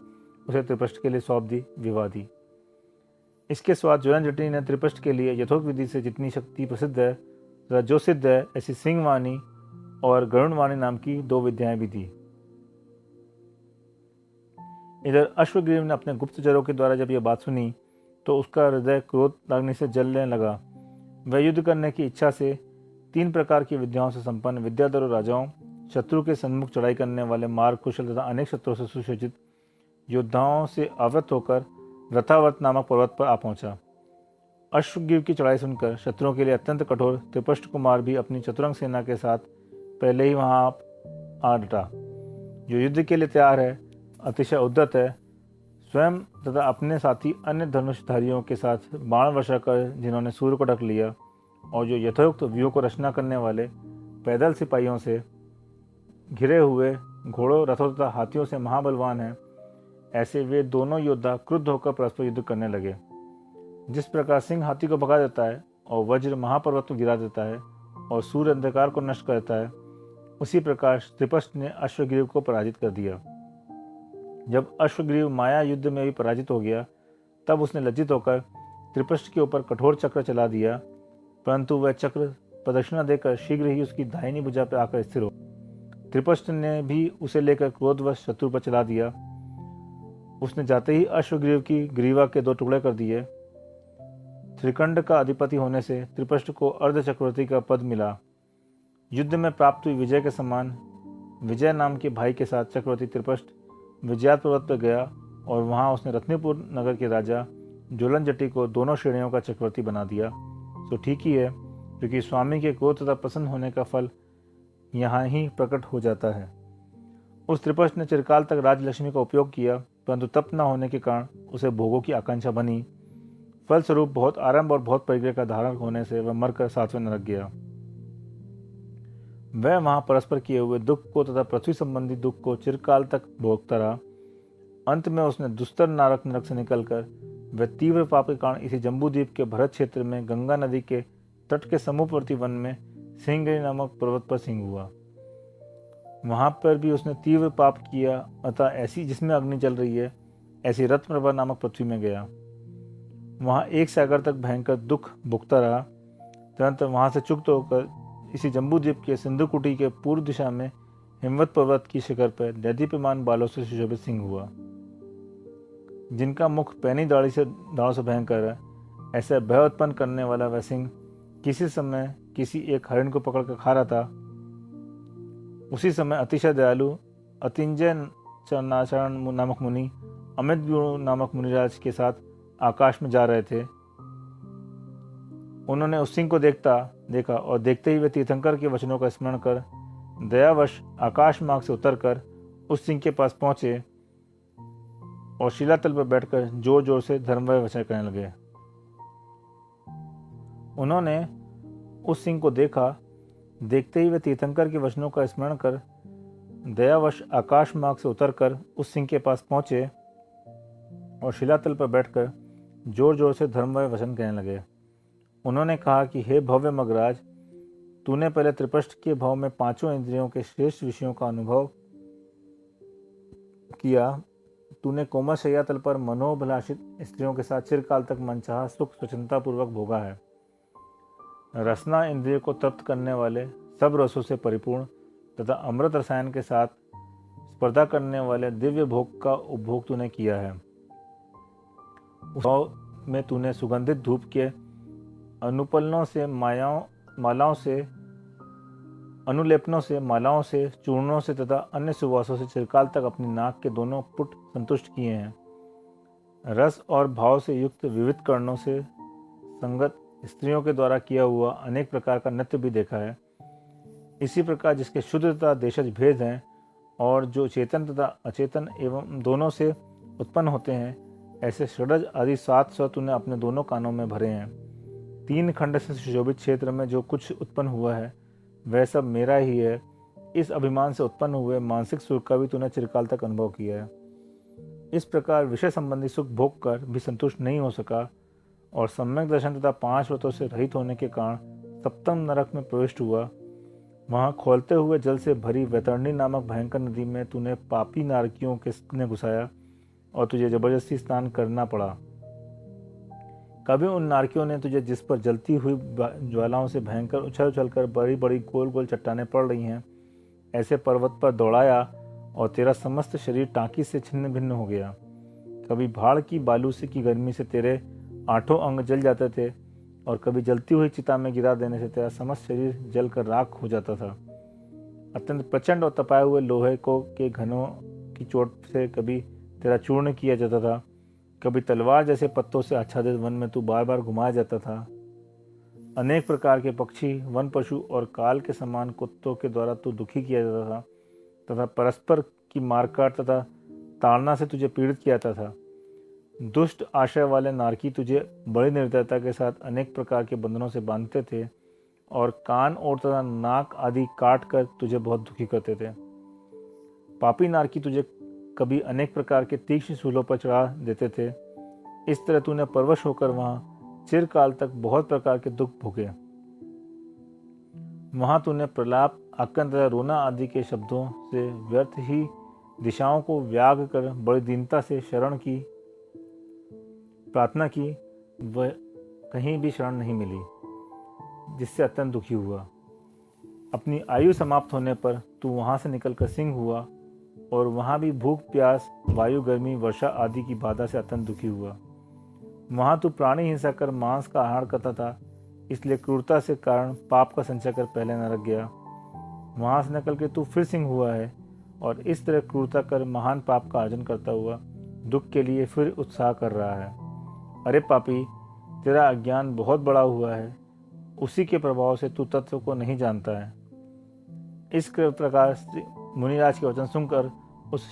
उसे त्रिपष्ट के लिए सौंप दी, विवाह दी। इसके स्वाद ज्वलन जटिनी ने त्रिपष्ट के लिए यथोक्त विधि से जितनी शक्ति प्रसिद्ध है तथा जो सिद्ध है ऐसी सिंहवाणी और गरुणवाणी नाम की 2 विद्याएं भी दी। इधर अश्वग्रीव ने अपने गुप्तचरों के द्वारा जब यह बात सुनी तो उसका हृदय क्रोध अग्नि से जलने लगा। वह युद्ध करने की इच्छा से 3 प्रकार की विद्याओं से संपन्न विद्याधर राजाओं, शत्रु के सन्मुख चढ़ाई करने वाले मार्ग कुशल तथा अनेक शत्रुओं से सुसज्जित योद्धाओं से आवृत होकर रथावर्त नामक पर्वत पर आ पहुंचा। अश्वग्रीव की चढ़ाई सुनकर शत्रुओं के लिए अत्यंत कठोर त्रिपष्ट कुमार भी अपनी चतुरंग सेना के साथ पहले ही वहां आ डटा। जो युद्ध के लिए तैयार है, अतिशय उद्यत है, स्वयं तथा अपने साथी अन्य धनुषधारियों के साथ बाण वर्षा कर जिन्होंने सूर्य को ढक लिया, और जो यथोक्त व्यूह को रचना करने वाले पैदल सिपाहियों से घिरे हुए घोड़ों, रथों तथा हाथियों से महाबलवान हैं, ऐसे वे दोनों योद्धा क्रुद्ध होकर परस्पर युद्ध करने लगे। जिस प्रकार सिंह हाथी को भगा देता है और वज्र महापर्वत को गिरा देता है और सूर्य अंधकार को नष्ट करता है, उसी प्रकार त्रिपष्ट ने अश्वग्रीव को पराजित कर दिया। जब अश्वग्रीव माया युद्ध में भी पराजित हो गया, तब उसने लज्जित होकर त्रिपष्ट के ऊपर कठोर चक्र चला दिया, परंतु वह चक्र प्रदक्षिणा देकर शीघ्र ही उसकी दाहिनी भुजा पर आकर स्थिर हो। त्रिपष्ट ने भी उसे लेकर क्रोधवश शत्रु पर चला दिया। उसने जाते ही अश्वग्रीव की ग्रीवा के 2 टुकड़े कर दिए। त्रिकंड का अधिपति होने से त्रिपष्ट को अर्ध चक्रवर्ती का पद मिला। युद्ध में प्राप्त हुई विजय के समान विजय नाम के भाई के साथ चक्रवर्ती त्रिपष्ट विजयात पर्वत पर गया और वहां उसने रत्नीपुर नगर के राजा ज्वलन जटी को दोनों श्रेणियों का चक्रवर्ती बना दिया। तो ठीक ही है, क्योंकि स्वामी के क्रोध तथा प्रसन्न होने का फल यहाँ ही प्रकट हो जाता है। उस त्रिपष्ट ने चिरकाल तक राजलक्ष्मी का उपयोग किया, परंतु तप न होने के कारण उसे भोगों की आकांक्षा बनी। फलस्वरूप बहुत आरंभ और बहुत परिग्रह का धारण होने से वह मरकर 7वें नरक गया। वह वहां परस्पर किए हुए दुख को तथा पृथ्वी संबंधी दुख को चिरकाल तक भोगता रहा। अंत में उसने दुस्तर नरक से निकलकर वह तीव्र पाप के कारण इसी जम्बूद्वीप के भरत क्षेत्र में गंगा नदी के तट के समुपवर्ती वन में सिंहगिरी नामक पर्वत पर सिंह हुआ। वहां पर भी उसने तीव्र पाप किया, अतः ऐसी जिसमें अग्नि जल रही है ऐसी रत्नप्रभा नामक पृथ्वी में गया। वहां 1 सागर तक भयंकर दुख भुगता रहा। तुरंत वहां से चुक्त होकर इसी जम्बूद्वीप के सिंधुकुटी के पूर्व दिशा में हिमवत पर्वत की शिखर पर दैदीप्यमान बालों से सुशोभित सिंह हुआ, जिनका मुख पैनी दाढ़ों से भयंकर है। ऐसे भय उत्पन्न करने वाला वह सिंह किसी समय किसी एक हरिण को पकड़कर खा रहा था। उसी समय अतिशय दयालु अतिंजय नाचरण नामक मुनि अमित नामक मुनिराज के साथ आकाश में जा रहे थे। उन्होंने उस सिंह को देखा और देखते ही वे तीर्थंकर के वचनों का स्मरण कर दयावश आकाश मार्ग से उतरकर उस सिंह के पास पहुंचे और शिलातल पर बैठकर जोर जोर से धर्मवय वचन कहने लगे। उन्होंने उस सिंह को देखा, देखते ही वे तीर्थंकर के वचनों का स्मरण कर दयावश आकाश मार्ग से उतरकर उस सिंह के पास पहुंचे और शिलातल पर बैठकर जोर जोर से धर्मवय वचन कहने लगे। उन्होंने कहा कि हे भव्य मगराज, तूने पहले त्रिपष्ट के भाव में 5 इंद्रियों के श्रेष्ठ विषयों का अनुभव किया। तूने कोमल शय्यातल पर मनोभिलाषित स्त्रियों के साथ चिरकाल तक मनचाहा सुख स्वच्छंदता पूर्वक भोगा है। रसना इंद्रियों को तृप्त करने वाले सब रसों से परिपूर्ण तथा अमृत रसायन के साथ स्पर्धा करने वाले दिव्य भोग का उपभोग तूने किया है। उस भाव में तूने सुगंधित धूप के अनुपलनों से मालाओं से अनुलेपनों से मालाओं से चूर्णों से तथा अन्य सुवासों से चिरकाल तक अपनी नाक के दोनों पुट संतुष्ट किए हैं। रस और भाव से युक्त विविध कर्णों से संगत स्त्रियों के द्वारा किया हुआ अनेक प्रकार का नृत्य भी देखा है। इसी प्रकार जिसके शुद्ध तथा देशज भेद हैं और जो चेतन तथा अचेतन एवं दोनों से उत्पन्न होते हैं, ऐसे षडज आदि 7 स्वर तूने अपने दोनों कानों में भरे हैं। 3 खंड से सुशोभित क्षेत्र में जो कुछ उत्पन्न हुआ है वह सब मेरा ही है। इस अभिमान से उत्पन्न हुए मानसिक सुख का भी तूने चिरकाल तक अनुभव किया है। इस प्रकार विषय संबंधी सुख भोग कर भी संतुष्ट नहीं हो सका और सम्यक दर्शन तथा 5 व्रतों से रहित होने के कारण 7वें नरक में प्रविष्ट हुआ। वहां खोलते हुए जल से भरी वैतरणी नामक भयंकर नदी में तूने पापी नारकियों ने घुसाया और तुझे जबरदस्ती स्नान करना पड़ा। कभी उन नारकियों ने तुझे, जिस पर जलती हुई ज्वालाओं से भयंकर उछल उछल कर बड़ी बड़ी गोल गोल चट्टानें पड़ रही हैं, ऐसे पर्वत पर दौड़ाया और तेरा समस्त शरीर टांकी से छिन्न भिन्न हो गया। कभी भाड़ की बालू से की गर्मी से तेरे 8 अंग जल जाते थे और कभी जलती हुई चिता में गिरा देने से तेरा समस्त शरीर जल कर राख हो जाता था। अत्यंत प्रचंड और तपाए हुए लोहे को के घनों की चोट से कभी तेरा चूर्ण किया जाता था, कभी तलवार जैसे पत्तों से आच्छादित वन में तू बार बार घुमाया जाता था। अनेक प्रकार के पक्षी, वन पशु और काल के समान कुत्तों के द्वारा तू दुखी किया जाता था तथा परस्पर की मारकाट तथा ताड़ना से तुझे पीड़ित किया जाता था। दुष्ट आशय वाले नारकी तुझे बड़ी निर्दयता के साथ अनेक प्रकार के बंधनों से बांधते थे और कान और तथा नाक आदि काट कर तुझे बहुत दुखी करते थे। पापी नारकी तुझे कभी अनेक प्रकार के तीक्ष्ण शूलों पर चढ़ा देते थे। इस तरह तूने परवश होकर वहां चिरकाल तक बहुत प्रकार के दुख भोगे। वहां तूने प्रलाप, आकंत तथा रोना आदि के शब्दों से व्यर्थ ही दिशाओं को व्याग कर बड़ी दीनता से शरण की प्रार्थना की, वह कहीं भी शरण नहीं मिली, जिससे अत्यंत दुखी हुआ। अपनी आयु समाप्त होने पर तू वहां से निकलकर सिंह हुआ और वहां भी भूख, प्यास, वायु, गर्मी, वर्षा आदि की बाधा से अत्यंत दुखी हुआ। वहां तू प्राणी हिंसा कर मांस का आहार करता था, इसलिए क्रूरता से कारण पाप का संचय कर पहले नरक गया। वहां से निकल के तू फिर सिंह हुआ है और इस तरह क्रूरता कर महान पाप का अर्जन करता हुआ दुख के लिए फिर उत्साह कर रहा है। अरे पापी, तेरा अज्ञान बहुत बड़ा हुआ है, उसी के प्रभाव से तू तत्व को नहीं जानता है। इस प्रकार मुनिराज के वचन सुनकर उस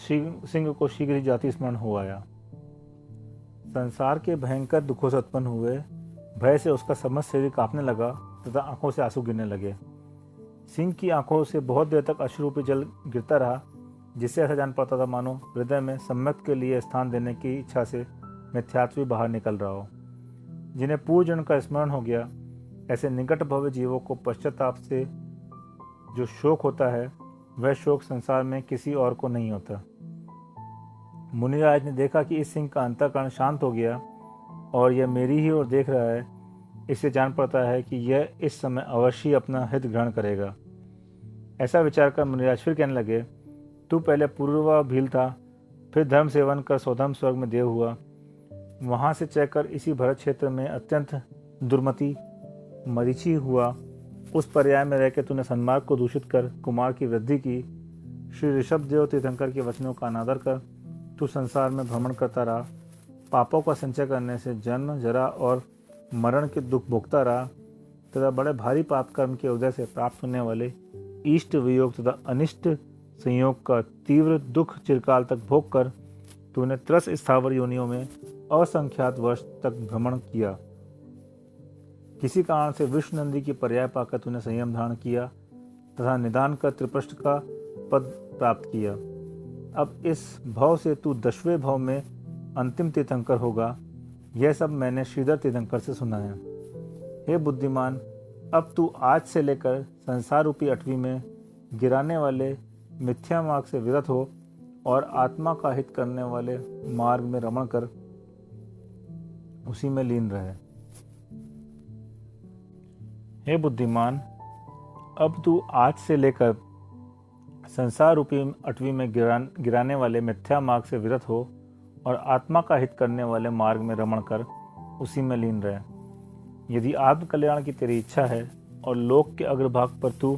सिंह को शीघ्र ही जाति स्मरण हो आया। संसार के भयंकर दुखों से उत्पन्न हुए भय से उसका समस्त शरीर कांपने लगा तथा आंखों से आंसू गिरने लगे। सिंह की आंखों से बहुत देर तक अश्रुरूपी जल गिरता रहा, जिससे ऐसा जान पड़ता था मानो हृदय में सम्यक के लिए स्थान देने की इच्छा से मिथ्यात्व बाहर निकल रहा हो। जिन्हें पूर्व जन्म का स्मरण हो गया, ऐसे निकट भव्य जीवों को पश्चाताप से जो शोक होता है, वह शोक संसार में किसी और को नहीं होता। मुनिराज ने देखा कि इस सिंह का अंतःकरण शांत हो गया और यह मेरी ही ओर देख रहा है। इससे जान पड़ता है कि यह इस समय अवश्य अपना हित ग्रहण करेगा। ऐसा विचार कर मुनिराज फिर कहने लगे, तू पहले पूर्वा भील था, फिर धर्म सेवन कर स्वधर्म स्वर्ग में देव हुआ। वहां से चलकर इसी भरत क्षेत्र में अत्यंत दुर्मति मरीचि हुआ। उस पर्याय में रहकर तूने सन्मार्ग को दूषित कर कुमार की वृद्धि की। श्री ऋषभ देव तीर्थंकर के वचनों का अनादर कर तू संसार में भ्रमण करता रहा। पापों का संचय करने से जन्म, जरा और मरण के दुख भोगता रहा तथा बड़े भारी पाप कर्म के उदय से प्राप्त होने वाले इष्ट वियोग तथा अनिष्ट संयोग का तीव्र दुख चिरकाल तक भोग कर तूने 3 स्थावर योनियों में असंख्यात वर्ष तक भ्रमण किया। किसी कारण से विष्णुनंदी की पर्याय पाकर तूने संयम धारण किया तथा निदान कर त्रिपृष्ठ का पद प्राप्त किया। अब इस भव से तू 10वें भव में अंतिम तीर्थंकर होगा। यह सब मैंने श्रीधर तीर्थंकर से सुना है। हे बुद्धिमान, अब तू आज से लेकर संसार रूपी 8वीं में गिराने वाले मिथ्या मार्ग से विरत हो और आत्मा का हित करने वाले मार्ग में रमण कर उसी में लीन रहे। हे बुद्धिमान, अब तू आज से लेकर संसार रूपी 8वीं में गिराने वाले मिथ्या मार्ग से विरत हो और आत्मा का हित करने वाले मार्ग में रमण कर उसी में लीन रहे। यदि आत्म कल्याण की तेरी इच्छा है और लोक के अग्रभाग पर तू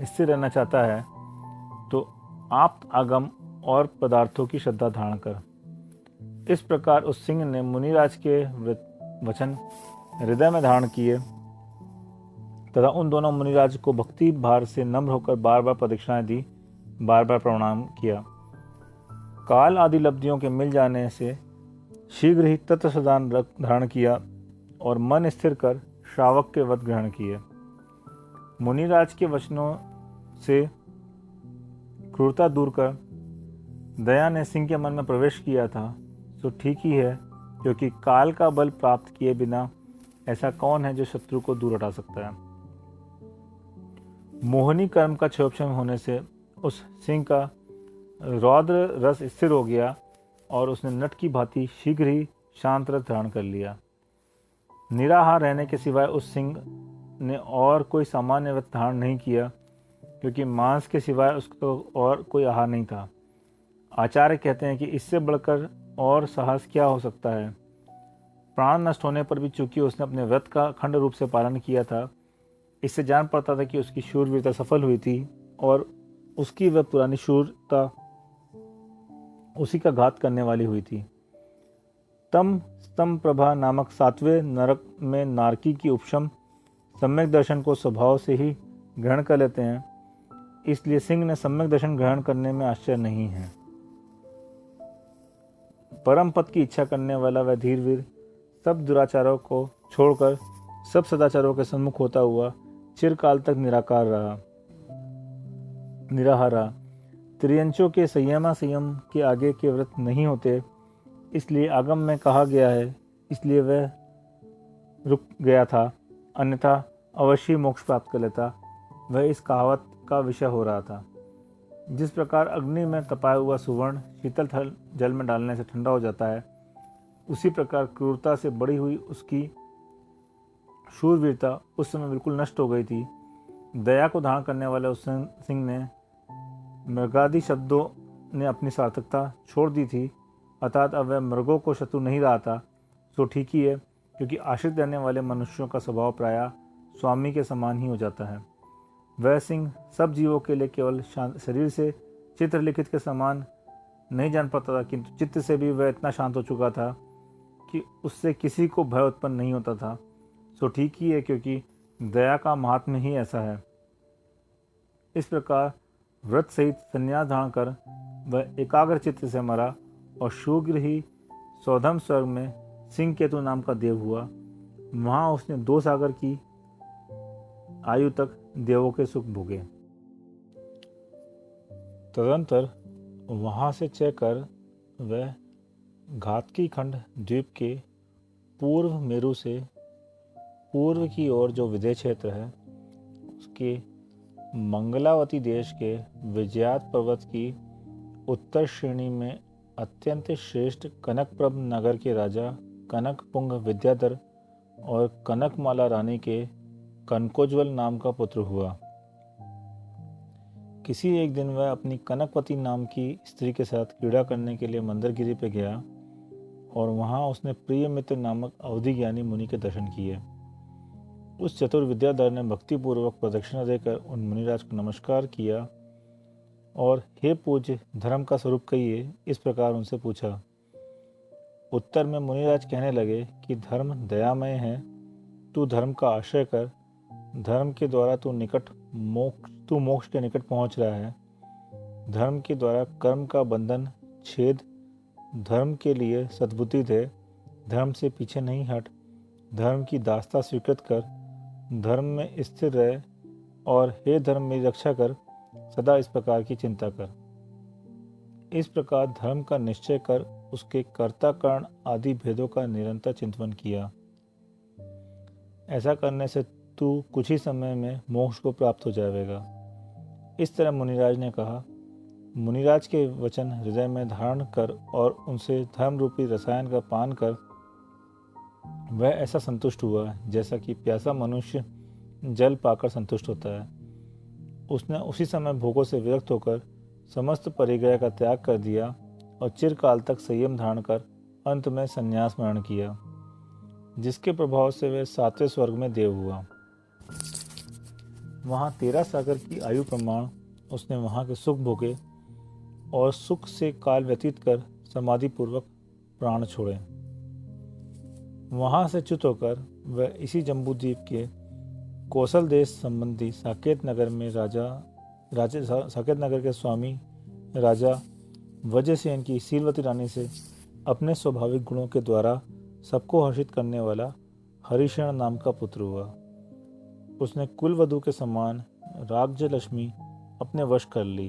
स्थिर रहना चाहता है, तो आप्त आगम और पदार्थों की श्रद्धा धारण कर। इस प्रकार उस सिंह ने मुनिराज के वचन हृदय में धारण किए तथा उन दोनों मुनिराज को भक्ति भार से नम्र होकर बार बार प्रदक्षिणाएं दी, बार बार प्रणाम किया। काल आदि लब्धियों के मिल जाने से शीघ्र ही तत्व सदान धारण किया और मन स्थिर कर श्रावक के व्रत ग्रहण किए। मुनिराज के वचनों से क्रूरता दूर कर दया ने सिंह के मन में प्रवेश किया था, तो ठीक ही है, क्योंकि काल का बल प्राप्त किए बिना ऐसा कौन है जो शत्रु को दूर हटा सकता है। मोहनी कर्म का क्षोभक्षम होने से उस सिंह का रौद्र रस स्थिर हो गया और उसने नट की भांति शीघ्र ही शांत रस धारण कर लिया। निराहार रहने के सिवाय उस सिंह ने और कोई सामान्य व्रत धारण नहीं किया, क्योंकि मांस के सिवाय उसको और कोई आहार नहीं था। आचार्य कहते हैं कि इससे बढ़कर और साहस क्या हो सकता है। प्राण नष्ट होने पर भी चूंकि उसने अपने व्रत का अखंड रूप से पालन किया था, इससे जान पड़ता था कि उसकी शूरवीरता सफल हुई थी और उसकी वह पुरानी शूरता उसी का घात करने वाली हुई थी। तम स्तंभ प्रभा नामक 7वें नरक में नारकी की उपशम सम्यक दर्शन को स्वभाव से ही ग्रहण कर लेते हैं, इसलिए सिंह ने सम्यक दर्शन ग्रहण करने में आश्चर्य नहीं है। परम पद की इच्छा करने वाला वह धीरवीर सब दुराचारों को छोड़कर सब सदाचारों के सम्मुख होता हुआ चिरकाल तक निराहार रहा। त्रियंचों के संयम के आगे के व्रत नहीं होते, इसलिए आगम में कहा गया है, इसलिए वह रुक गया था, अन्यथा अवश्य मोक्ष प्राप्त कर लेता। वह इस कहावत का विषय हो रहा था। जिस प्रकार अग्नि में तपाया हुआ सुवर्ण शीतल जल में डालने से ठंडा हो जाता है, उसी प्रकार क्रूरता से बढ़ी हुई उसकी शूरवीरता उस समय बिल्कुल नष्ट हो गई थी। दया को धारण करने वाले उस सिंह ने मृगादि शब्दों ने अपनी सार्थकता छोड़ दी थी, अर्थात अब वह मृगों को शत्रु नहीं रहा था। सो ठीक ही है, क्योंकि आश्रित रहने वाले मनुष्यों का स्वभाव प्रायः स्वामी के समान ही हो जाता है। वह सिंह सब जीवों के लिए केवल शरीर से चित्रलिखित के समान नहीं जान पाता था, किंतु चित्त से भी वह इतना शांत हो चुका था कि उससे किसी को भय उत्पन्न नहीं होता था। सो ठीक ही है, क्योंकि दया का महात्म्य ही ऐसा है। इस प्रकार व्रत सहित संन्यास धारण कर वह एकाग्र चित्त से मरा और शीघ्र ही सौधम स्वर्ग में सिंह केतु नाम का देव हुआ। वहां उसने 2 सागर की आयु तक देवों के सुख भोगे। तदंतर वहां से चलकर वह घातकी खंड द्वीप के पूर्व मेरु से पूर्व की ओर जो विदेह क्षेत्र है, उसके मंगलावती देश के विजयात पर्वत की उत्तर श्रेणी में अत्यंत श्रेष्ठ कनकप्रभ नगर के राजा कनकपुंग विद्याधर और कनकमाला रानी के कनकोज्वल नाम का पुत्र हुआ। किसी एक दिन वह अपनी कनकवती नाम की स्त्री के साथ क्रीड़ा करने के लिए मंदरगिरी पर गया और वहां उसने प्रिय मित्र नामक अवधि ज्ञानी मुनि के दर्शन किए। उस चतुर विद्याधर ने भक्तिपूर्वक प्रदक्षिणा देकर उन मुनिराज को नमस्कार किया और हे पूज्य, धर्म का स्वरूप कहिए, इस प्रकार उनसे पूछा। उत्तर में मुनिराज कहने लगे कि धर्म दयामय है, तू धर्म का आश्रय कर। धर्म के द्वारा तू मोक्ष के निकट पहुंच रहा है। धर्म के द्वारा कर्म का बंधन छेद, धर्म के लिए सद्बुद्धि दे, धर्म से पीछे नहीं हट, धर्म की दास्ता स्वीकृत कर, धर्म में स्थिर रहे और हे धर्म मेरी रक्षा कर, सदा इस प्रकार की चिंता कर। इस प्रकार धर्म का निश्चय कर उसके कर्ता कारण आदि भेदों का निरंतर चिंतन किया। ऐसा करने से तू कुछ ही समय में मोक्ष को प्राप्त हो जाएगा। इस तरह मुनिराज ने कहा। मुनिराज के वचन हृदय में धारण कर और उनसे धर्म रूपी रसायन का पान कर वह ऐसा संतुष्ट हुआ जैसा कि प्यासा मनुष्य जल पाकर संतुष्ट होता है। उसने उसी समय भोगों से विरक्त होकर समस्त परिग्रह का त्याग कर दिया और चिरकाल तक संयम धारण कर अंत में संन्यास ग्रहण किया, जिसके प्रभाव से वह 7वें स्वर्ग में देव हुआ। वहाँ 13 सागर की आयु प्रमाण उसने वहाँ के सुख भोगे और सुख से काल व्यतीत कर समाधि पूर्वक प्राण छोड़े। वहाँ से च्युत होकर वह इसी जम्बूद्वीप के कौशल देश संबंधी साकेत नगर में साकेत नगर के स्वामी राजा वज्रसेन की शीलवती रानी से अपने स्वाभाविक गुणों के द्वारा सबको हर्षित करने वाला हरिशरण नाम का पुत्र हुआ। उसने कुलवधू के समान राज्यलक्ष्मी अपने वश कर ली।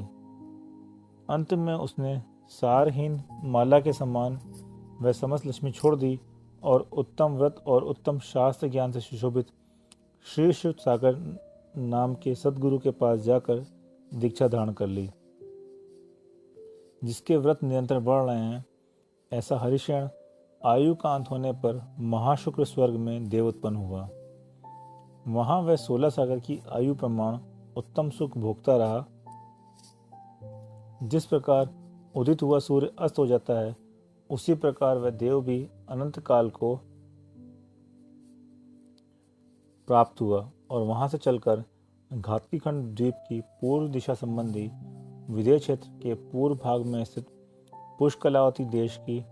अंत में उसने सारहीन माला के समान वह समस्त लक्ष्मी छोड़ दी और उत्तम व्रत और उत्तम शास्त्र ज्ञान से सुशोभित श्री शिव सागर नाम के सद्गुरु के पास जाकर दीक्षा धारण कर ली। जिसके व्रत निरंतर बढ़ रहे हैं, ऐसा हरिशरण आयु का अंत होने पर महाशुक्र स्वर्ग में देव उत्पन्न हुआ। वहां वह 16 सागर की आयु प्रमाण उत्तम सुख भोगता रहा। जिस प्रकार उदित हुआ सूर्य अस्त हो जाता है, उसी प्रकार वह देव भी अनंत काल को प्राप्त हुआ और वहां से चलकर घातकीखंड द्वीप की पूर्व दिशा संबंधी विदेह क्षेत्र के पूर्व भाग में स्थित पुष्कलावती देश की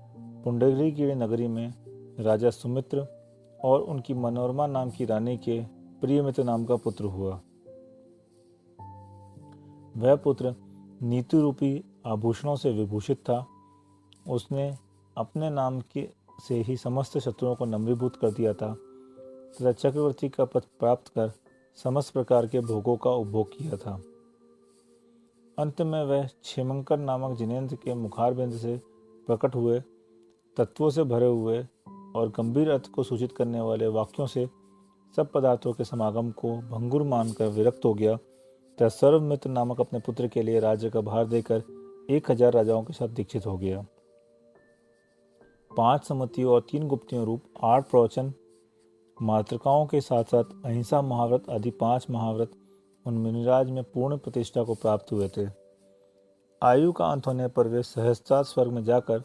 पुंडरीगिरि नगरी में राजा सुमित्र और उनकी मनोरमा नाम की रानी के प्रियमित्र नाम का पुत्र हुआ। वह पुत्र नीति रूपी आभूषणों से विभूषित था। उसने अपने नाम के से ही समस्त शत्रुओं को नम्रीभूत कर दिया था तथा चक्रवर्ती का पद प्राप्त कर समस्त प्रकार के भोगों का उपभोग किया था। अंत में वह क्षेमंकर नामक जिनेंद्र के मुखारबिंद से प्रकट हुए, तत्वों से भरे हुए और गंभीर अर्थ को सूचित करने वाले वाक्यों से सब पदार्थों के समागम को भंगुर मानकर विरक्त हो गया तथा सर्वमित्र नामक अपने पुत्र के लिए राज्य का भार देकर 1000 राजाओं के साथ दीक्षित हो गया। 5 सम्मतियों और 3 गुप्तियों रूप 8 प्रवचन मातृकाओं के साथ साथ अहिंसा महाव्रत आदि 5 महाव्रत उन मुनिराज में पूर्ण प्रतिष्ठा को प्राप्त हुए थे। आयु का अंत होने पर वे सहस्त्रार स्वर्ग में जाकर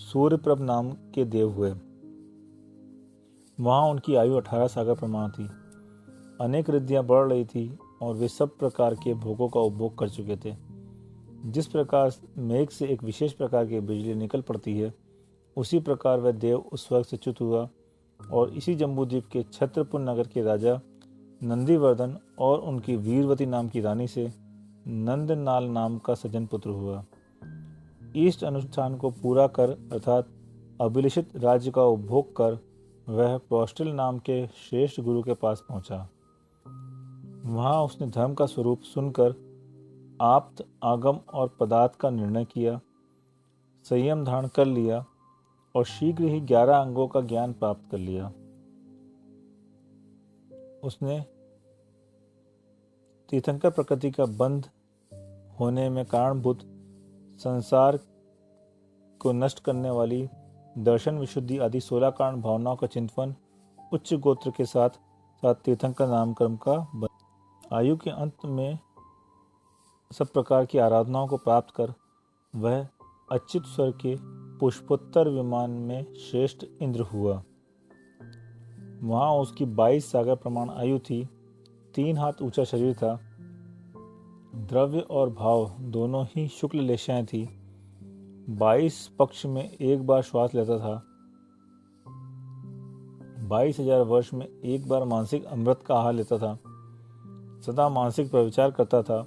सूर्यप्रभ नाम के देव हुए। वहां उनकी आयु 18 सागर प्रमाण थी। अनेक रिद्धियां बढ़ रही थी और वे सब प्रकार के भोगों का उपभोग कर चुके थे। जिस प्रकार मेघ से एक विशेष प्रकार की बिजली निकल पड़ती है, उसी प्रकार वह देव उस स्वर्ग से च्युत हुआ और इसी जम्बूद्वीप के छत्रपुर नगर के राजा नंदीवर्धन और उनकी वीरवती नाम की रानी से नंदनाल नाम का सज्जन पुत्र हुआ। इष्ट अनुष्ठान को पूरा कर अर्थात अभिलषित राज्य का उपभोग कर वह पौष्टिल नाम के श्रेष्ठ गुरु के पास पहुंचा। वहां उसने धर्म का स्वरूप सुनकर आप्त आगम और पदार्थ का निर्णय किया, संयम धारण कर लिया और शीघ्र ही 11 अंगों का ज्ञान प्राप्त कर लिया। उसने तीर्थंकर प्रकृति का बंध होने में कारणभूत संसार को नष्ट करने वाली दर्शन विशुद्धि आदि 16 कारण भावनाओं का चिंतन उच्च गोत्र के साथ साथ तीर्थंकर नामकर्म का आयु के अंत में सब प्रकार की आराधनाओं को प्राप्त कर वह अच्युत स्वर्ग के पुष्पोत्तर विमान में श्रेष्ठ इंद्र हुआ। वहां उसकी 22 सागर प्रमाण आयु थी, 3 हाथ ऊंचा शरीर था, द्रव्य और भाव दोनों ही शुक्ल लेशाएं थी, 22 पक्ष में एक बार श्वास लेता था, 22,000 वर्ष में एक बार मानसिक अमृत का आहार लेता था, सदा मानसिक पर विचार करता था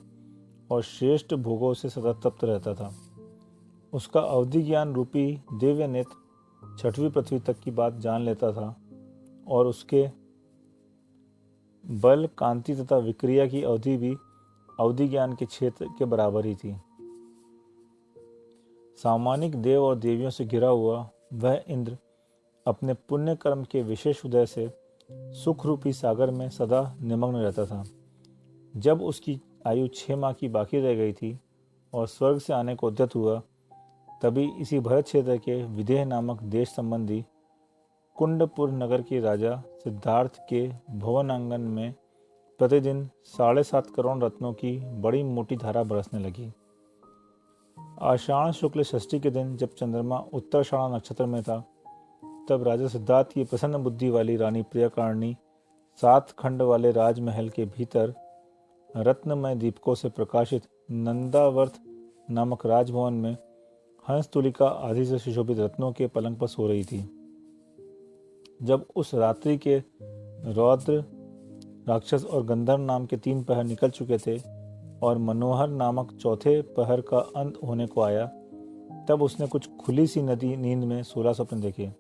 और श्रेष्ठ भोगों से सदा तप्त रहता था। उसका अवधि ज्ञान रूपी दिव्य नेत्र 6वीं पृथ्वी तक की बात जान लेता था और उसके बल, कांति तथा विक्रिया की अवधि भी अवधि ज्ञान के क्षेत्र के बराबर ही थी। सामानिक देव और देवियों से घिरा हुआ वह इंद्र अपने पुण्य कर्म के विशेष उदय से सुख रूपी सागर में सदा निमग्न रहता था। जब उसकी आयु 6 माह की बाकी रह गई थी और स्वर्ग से आने को उद्यत हुआ, तभी इसी भरत क्षेत्र के विदेह नामक देश संबंधी कुंडपुर नगर के राजा सिद्धार्थ के भवन आंगन में प्रतिदिन 7.5 करोड़ रत्नों की बड़ी मोटी धारा बरसने लगी। आषाढ़ शुक्ल षष्ठी के दिन जब चंद्रमा उत्तराषाढ़ नक्षत्र में था, तब राजा सिद्धार्थ की प्रसन्न बुद्धि वाली रानी प्रियकारिणी 7 खंड वाले राजमहल के भीतर रत्नमय दीपकों से प्रकाशित नंदावर्थ नामक राजभवन में हंस तुलिका आदि से सुशोभित रत्नों के पलंग पर सो रही थी। जब उस रात्रि के रौद्र, राक्षस और गंधर्व नाम के 3 पहर निकल चुके थे और मनोहर नामक चौथे पहर का अंत होने को आया, तब उसने कुछ खुली सी नदी नींद में 16 स्वप्न देखे।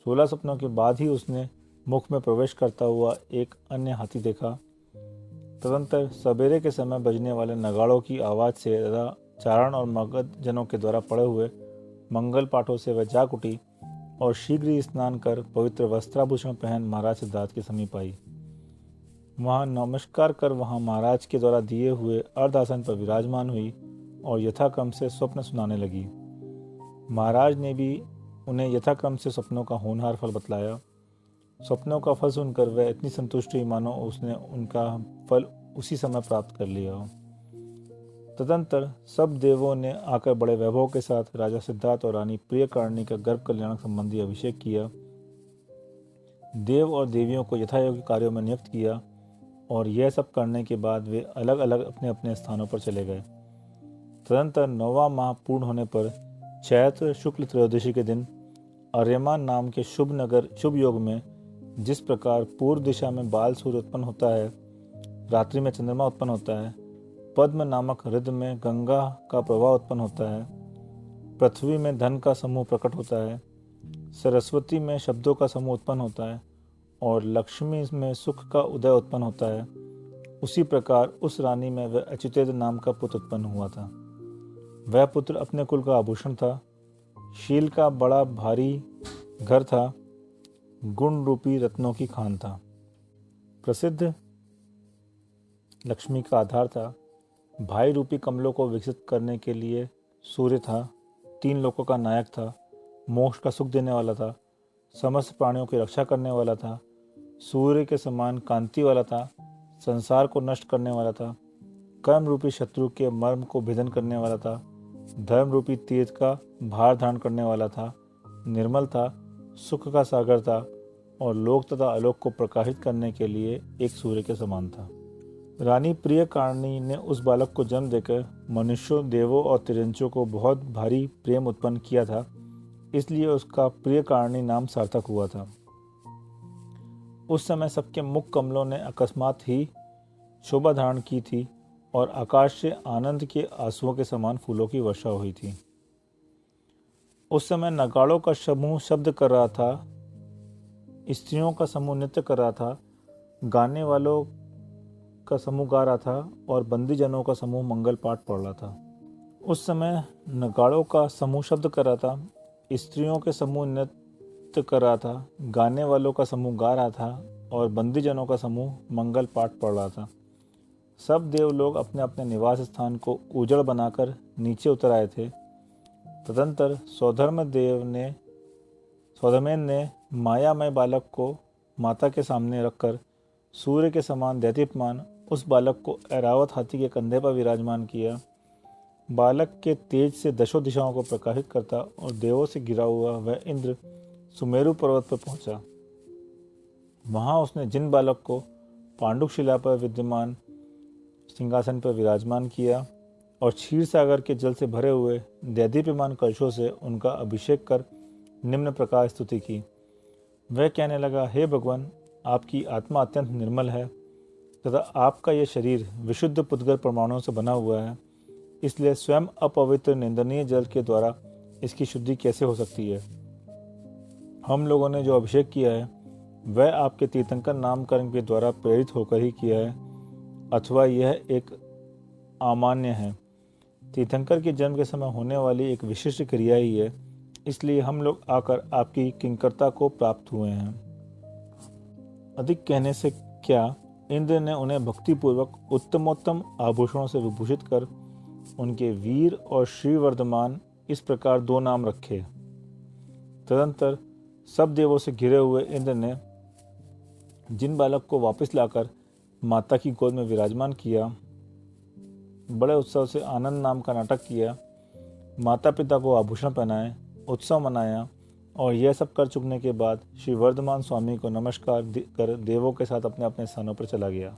16 स्वप्नों के बाद ही उसने मुख में प्रवेश करता हुआ एक अन्य हाथी देखा। तदंतर सवेरे के समय बजने वाले नगाड़ों की आवाज़ से तथा चारण और मगध जनों के द्वारा पड़े हुए मंगल पाठों से वह जाग उठी और शीघ्र ही स्नान कर पवित्र वस्त्राभूषण पहन महाराज सिद्धार्थ के समीप आई। वहां नमस्कार कर वहां महाराज के द्वारा दिए हुए अर्धासन पर विराजमान हुई और यथाक्रम से स्वप्न सुनाने लगी। महाराज ने भी उन्हें यथाक्रम से स्वप्नों का होनहार फल बतलाया। स्वप्नों का फल सुनकर वह इतनी संतुष्ट हुई मानो उसने उनका फल उसी समय प्राप्त कर लिया हो। तदंतर सब देवों ने आकर बड़े वैभव के साथ राजा सिद्धार्थ और रानी प्रियकारिणी का गर्भ कल्याण संबंधी अभिषेक किया। देव और देवियों को यथायोग्य कार्यों में नियुक्त किया और यह सब करने के बाद वे अलग अलग अपने अपने स्थानों पर चले गए। तदंतर 9वां माह पूर्ण होने पर चैत्र शुक्ल त्रयोदशी के दिन आर्यमान नाम के शुभ योग में जिस प्रकार पूर्व दिशा में बाल सूर्य उत्पन्न होता है, रात्रि में चंद्रमा उत्पन्न होता है, पद्म नामक हृदय में गंगा का प्रवाह उत्पन्न होता है, पृथ्वी में धन का समूह प्रकट होता है, सरस्वती में शब्दों का समूह उत्पन्न होता है और लक्ष्मी में सुख का उदय उत्पन्न होता है, उसी प्रकार उस रानी में वह अच्युतेय नाम का पुत्र उत्पन्न हुआ था। वह पुत्र अपने कुल का आभूषण था, शील का बड़ा भारी घर था, गुण रूपी रत्नों की खान था, प्रसिद्ध लक्ष्मी का आधार था, भाई रूपी कमलों को विकसित करने के लिए सूर्य था, 3 लोकों का नायक था, मोक्ष का सुख देने वाला था, समस्त प्राणियों की रक्षा करने वाला था, सूर्य के समान कांति वाला था, संसार को नष्ट करने वाला था, कर्म रूपी शत्रु के मर्म को भेदन करने वाला था, धर्म रूपी तीर्थ का भार धारण करने वाला था, निर्मल था, सुख का सागर था और लोक तथा आलोक को प्रकाशित करने के लिए एक सूर्य के समान था। रानी प्रियकारिणी ने उस बालक को जन्म देकर मनुष्यों, देवों और तिरंचों को बहुत भारी प्रेम उत्पन्न किया था, इसलिए उसका प्रियकारिणी नाम सार्थक हुआ था। उस समय सबके मुख कमलों ने अकस्मात ही शोभा धारण की थी और आकाश से आनंद के आंसुओं के समान फूलों की वर्षा हुई थी। उस समय नगाड़ों का समूह शब्द कर रहा था, स्त्रियों का समूह नृत्य कर रहा था, गाने वालों का समूह गा रहा था और बंदीजनों का समूह मंगल पाठ पढ़ रहा था। उस समय नगाड़ों का समूह शब्द कर रहा था, स्त्रियों के समूह नृत्य कर रहा था, गाने वालों का समूह गा रहा था और बंदीजनों का समूह मंगल पाठ पढ़ रहा था। सब देव लोग अपने अपने निवास स्थान को उजड़ बनाकर नीचे उतर आए थे। तदंतर सौधर्मेन ने मायामय बालक को माता के सामने रखकर सूर्य के समान दैदीप्यमान उस बालक को ऐरावत हाथी के कंधे पर विराजमान किया। बालक के तेज से दशों दिशाओं को प्रकाशित करता और देवों से घिरा हुआ वह इंद्र सुमेरु पर्वत पर पहुंचा। वहां उसने जिन बालक को पांडुक शिला पर विद्यमान सिंहासन पर विराजमान किया और क्षीर सागर के जल से भरे हुए दैदीप्यमान कलशों से उनका अभिषेक कर निम्न प्रकार स्तुति की। वह कहने लगा, हे भगवान, आपकी आत्मा अत्यंत निर्मल है तथा आपका यह शरीर विशुद्ध पुद्गल परमाणुओं से बना हुआ है, इसलिए स्वयं अपवित्र निंदनीय जल के द्वारा इसकी शुद्धि कैसे हो सकती है। हम लोगों ने जो अभिषेक किया है वह आपके तीर्थंकर नामकरण के द्वारा प्रेरित होकर ही किया है, अथवा यह एक अमान्य है। तीर्थंकर के जन्म के समय होने वाली एक विशिष्ट क्रिया ही है, इसलिए हम लोग आकर आपकी किंकरता को प्राप्त हुए हैं। अधिक कहने से क्या, इंद्र ने उन्हें भक्तिपूर्वक उत्तमोत्तम आभूषणों से विभूषित कर उनके वीर और श्रीवर्धमान इस प्रकार 2 नाम रखे। तदंतर सब देवों से घिरे हुए इंद्र ने जिन बालक को वापस लाकर माता की गोद में विराजमान किया, बड़े उत्सव से आनंद नाम का नाटक किया, माता पिता को आभूषण पहनाए, उत्सव मनाया और यह सब कर चुकने के बाद श्री वर्धमान स्वामी को नमस्कार कर देवों के साथ अपने अपने स्थानों पर चला गया।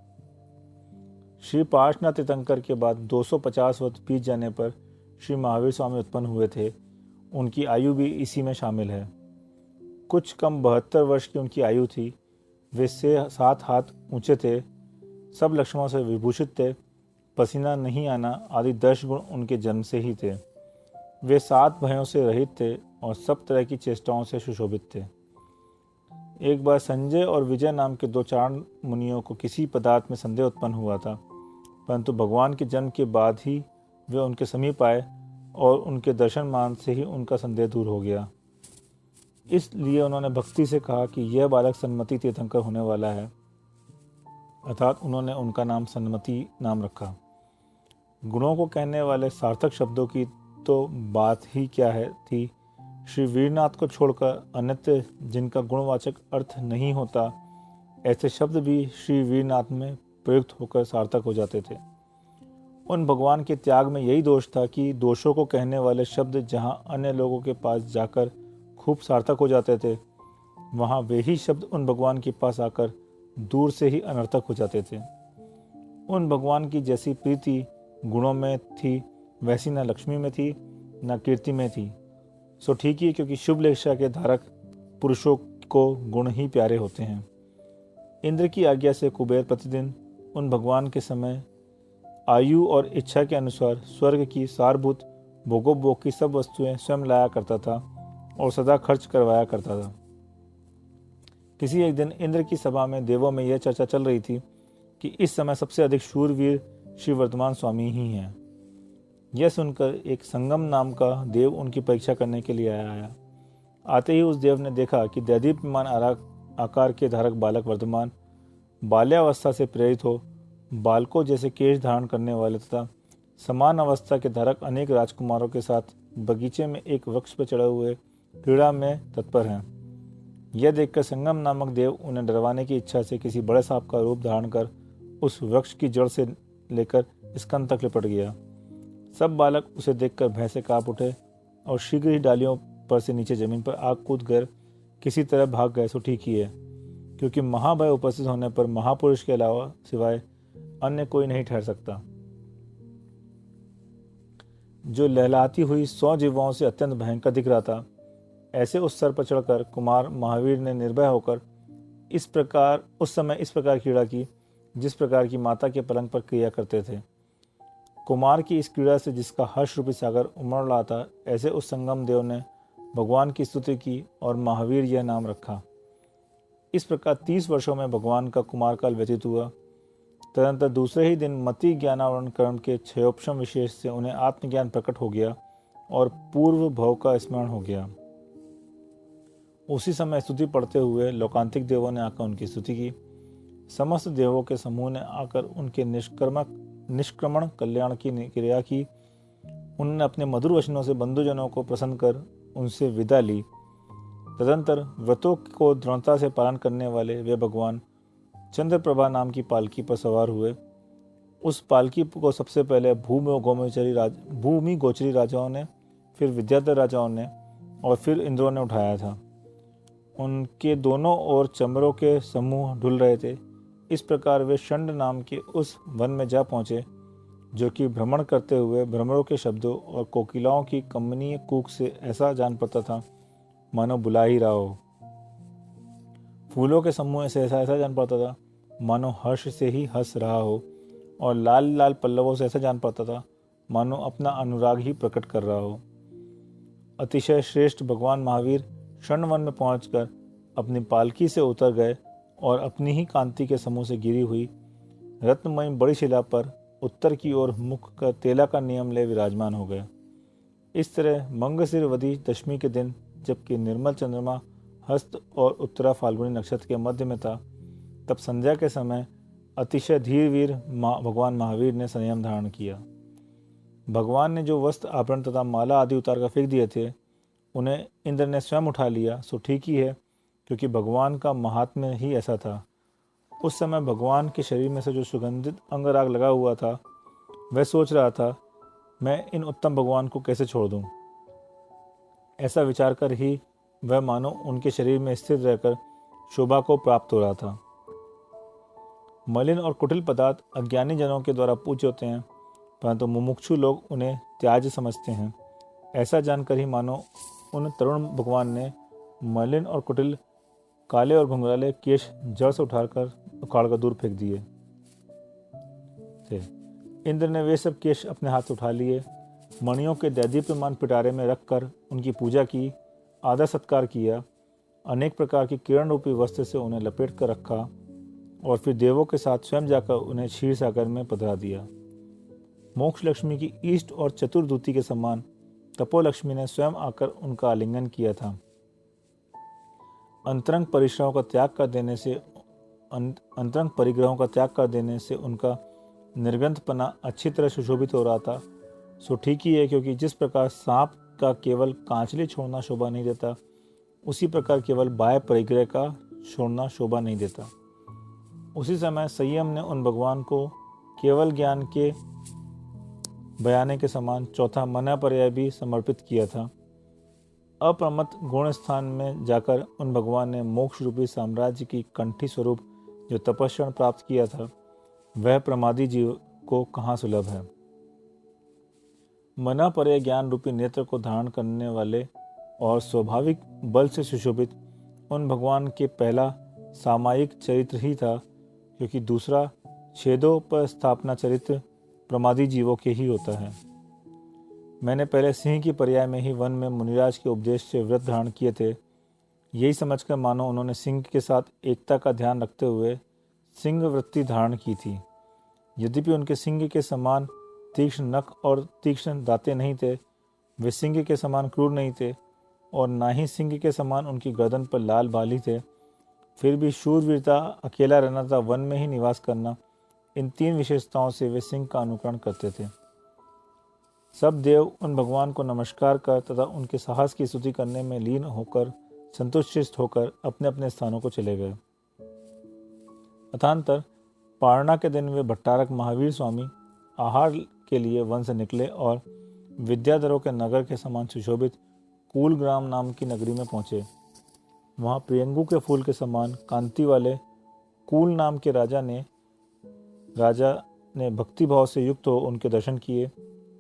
श्री पार्श्वनाथ तीर्थंकर के बाद 250 वर्ष बीत जाने पर श्री महावीर स्वामी उत्पन्न हुए थे। उनकी आयु भी इसी में शामिल है। कुछ कम 72 वर्ष की उनकी आयु थी। वे 7 हाथ ऊंचे थे, सब लक्षणों से विभूषित थे, पसीना नहीं आना आदि 10 गुण उनके जन्म से ही थे। वे 7 भयों से रहित थे और सब तरह की चेष्टाओं से सुशोभित थे। एक बार संजय और विजय नाम के 2 चारण मुनियों को किसी पदार्थ में संदेह उत्पन्न हुआ था, परंतु भगवान के जन्म के बाद ही वे उनके समीप आए और उनके दर्शन मान से ही उनका संदेह दूर हो गया। इसलिए उन्होंने भक्ति से कहा कि यह बालक सन्मति तीर्थंकर होने वाला है, अर्थात उन्होंने उनका नाम सन्मति नाम रखा। गुणों को कहने वाले सार्थक शब्दों की तो बात ही क्या है थी। श्री वीरनाथ को छोड़कर अन्यत्र जिनका गुणवाचक अर्थ नहीं होता, ऐसे शब्द भी श्री वीरनाथ में प्रयुक्त होकर सार्थक हो जाते थे। उन भगवान के त्याग में यही दोष था कि दोषों को कहने वाले शब्द जहाँ अन्य लोगों के पास जाकर खूब सार्थक हो जाते थे, वहाँ वे ही शब्द उन भगवान के पास आकर दूर से ही अनर्थक हो जाते थे। उन भगवान की जैसी प्रीति गुणों में थी, वैसी न लक्ष्मी में थी न कीर्ति में थी। सो ठीक ही, क्योंकि शुभ लेखा के धारक पुरुषों को गुण ही प्यारे होते हैं। इंद्र की आज्ञा से कुबेर प्रतिदिन उन भगवान के समय आयु और इच्छा के अनुसार स्वर्ग की सारभूत भोगोपभोग की सब वस्तुएं स्वयं लाया करता था और सदा खर्च करवाया करता था। किसी एक दिन इंद्र की सभा में देवों में यह चर्चा चल रही थी कि इस समय सबसे अधिक शूरवीर श्री वर्धमान स्वामी ही हैं। यह सुनकर एक संगम नाम का देव उनकी परीक्षा करने के लिए आया। आते ही उस देव ने देखा कि दैदीप्यमान आकार के धारक बालक वर्धमान बाल्यावस्था से प्रेरित हो बालकों जैसे केश धारण करने वाले तथा समान अवस्था के धारक अनेक राजकुमारों के साथ बगीचे में एक वृक्ष पर चढ़े हुए क्रीड़ा में तत्पर हैं। यह देखकर संगम नामक देव उन्हें डरवाने की इच्छा से किसी बड़े सांप का रूप धारण कर उस वृक्ष की जड़ से लेकर स्कंद तक लिपट गया। सब बालक उसे देखकर भय से कांप उठे और शीघ्र ही डालियों पर से नीचे जमीन पर आग कूद कर किसी तरह भाग गए। सो ठीक ही है, क्योंकि महाभय उपस्थित होने पर महापुरुष के अलावा सिवाय अन्य कोई नहीं ठहर सकता। जो लहलाती हुई 100 जीवाओं से अत्यंत भयंकर दिख रहा था, ऐसे उस सर पर चढ़कर कुमार महावीर ने निर्भय होकर उस समय इस प्रकार क्रीड़ा की जिस प्रकार की माता के पलंग पर क्रिया करते थे। कुमार की इस क्रीड़ा से जिसका हर्ष रूपी सागर उमड़ रहा था, ऐसे उस संगम देव ने भगवान की स्तुति की और महावीर यह नाम रखा। इस प्रकार 30 वर्षों में भगवान का कुमार काल व्यतीत हुआ। तदनंतर दूसरे ही दिन मति ज्ञानावरण कर्म के क्षयोपशम विशेष से उन्हें आत्मज्ञान प्रकट हो गया और पूर्व भव का स्मरण हो गया। उसी समय स्तुति पढ़ते हुए लोकांतिक देवों ने आकर उनकी स्तुति की। समस्त देवों के समूह ने आकर उनके निष्क्रमण कल्याण की क्रिया की। उन्होंने अपने मधुर वचनों से बंधुजनों को प्रसन्न कर उनसे विदा ली। तदंतर व्रतों को दृढ़ता से पालन करने वाले वे भगवान चंद्रप्रभा नाम की पालकी पर सवार हुए। उस पालकी को सबसे पहले भूमि गोचरी राजाओं ने, फिर विद्याधर राजाओं ने और फिर इंद्रों ने उठाया था। उनके दोनों ओर चमरों के समूह ढुल रहे थे। इस प्रकार वे षंड नाम के उस वन में जा पहुँचे, जो कि भ्रमण करते हुए भ्रमरों के शब्दों और कोकिलाओं की कमनीय कूक से ऐसा जान पड़ता था मानो बुला ही रहा हो। फूलों के समूह से ऐसा जान पड़ता था मानो हर्ष से ही हंस रहा हो, और लाल लाल पल्लवों से ऐसा जान पड़ता था मानो अपना अनुराग ही प्रकट कर रहा हो। अतिशय श्रेष्ठ भगवान महावीर षणवन में पहुंचकर अपनी पालकी से उतर गए और अपनी ही कांति के समूह से गिरी हुई रत्नमयी बड़ी शिला पर उत्तर की ओर मुख कर तेला का नियम ले विराजमान हो गए। इस तरह मंगशिर वदी दशमी के दिन, जबकि निर्मल चंद्रमा हस्त और उत्तरा फाल्गुनी नक्षत्र के मध्य में था, तब संध्या के समय अतिशय धीरवीर भगवान महावीर ने संयम धारण किया। भगवान ने जो वस्त्र आभरण तथा माला आदि उतार कर फेंक दिए थे, उन्हें इंद्र ने स्वयं उठा लिया। सो ठीक ही है, क्योंकि भगवान का महात्म्य ही ऐसा था। उस समय भगवान के शरीर में से जो सुगंधित अंगराग लगा हुआ था, वह सोच रहा था, मैं इन उत्तम भगवान को कैसे छोड़ दूं। ऐसा विचार कर ही वह मानो उनके शरीर में स्थिर रहकर शोभा को प्राप्त हो रहा था। मलिन और कुटिल पदार्थ अज्ञानी जनों के द्वारा पूज्य होते हैं, परंतु मुमुक्षु लोग उन्हें त्याज्य समझते हैं। ऐसा जानकर ही मानो उन तरुण भगवान ने मलिन और कुटिल, काले और घुंघराले केश जड़ से उखाड़कर दूर फेंक दिए थे। इंद्र ने वे सब केश अपने हाथ उठा लिए, मणियों के दैदीप्यमान पिटारे में रखकर उनकी पूजा की, आदर सत्कार किया, अनेक प्रकार की किरण रूपी वस्त्र से उन्हें लपेट कर रखा और फिर देवों के साथ स्वयं जाकर उन्हें क्षीर सागर में पधरा दिया। मोक्ष लक्ष्मी की ईष्ट और चतुर्दूती के समान तपोलक्ष्मी ने स्वयं आकर उनका आलिंगन किया था। अंतरंग परिग्रहों का त्याग कर देने से उनका निर्गंथपना अच्छी तरह सुशोभित हो रहा था। सो ठीक ही है, क्योंकि जिस प्रकार सांप का केवल कांचली छोड़ना शोभा नहीं देता, उसी प्रकार केवल बाह्य परिग्रह का छोड़ना शोभा नहीं देता। उसी समय संयम ने उन भगवान को केवल ज्ञान के बयाने के समान चौथा मना पर्याय भी समर्पित किया था। अप्रमत्त गुण स्थान में जाकर उन भगवान ने मोक्ष रूपी साम्राज्य की कंठी स्वरूप जो तपस्या प्राप्त किया था, वह प्रमादी जीव को कहाँ सुलभ है। मना पर्याय ज्ञान रूपी नेत्र को धारण करने वाले और स्वाभाविक बल से सुशोभित उन भगवान के पहला सामायिक चरित्र ही था, क्योंकि दूसरा छेदों पर स्थापना चरित्र प्रमादी जीवों के ही होता है। मैंने पहले सिंह की पर्याय में ही वन में मुनिराज के उपदेश से व्रत धारण किए थे, यही समझकर मानो उन्होंने सिंह के साथ एकता का ध्यान रखते हुए सिंह वृत्ति धारण की थी। यद्यपि उनके सिंह के समान तीक्ष्ण नख और तीक्ष्ण दांतें नहीं थे, वे सिंह के समान क्रूर नहीं थे और ना ही सिंह के समान उनकी गर्दन पर लाल बाली थे, फिर भी शूरवीरता, अकेला रहना तथा वन में ही निवास करना, इन तीन विशेषताओं से वे सिंह का अनुकरण करते थे। सब देव उन भगवान को नमस्कार कर तथा उनके साहस की स्तुति करने में लीन होकर संतुष्ट होकर अपने अपने स्थानों को चले गए। अथांतर पारणा के दिन वे भट्टारक महावीर स्वामी आहार के लिए वन से निकले और विद्याधरों के नगर के समान सुशोभित कूलग्राम नाम की नगरी में पहुंचे। वहां प्रियंगु के फूल के समान कांति वाले कूल नाम के राजा ने भक्तिभाव से युक्त हो उनके दर्शन किए,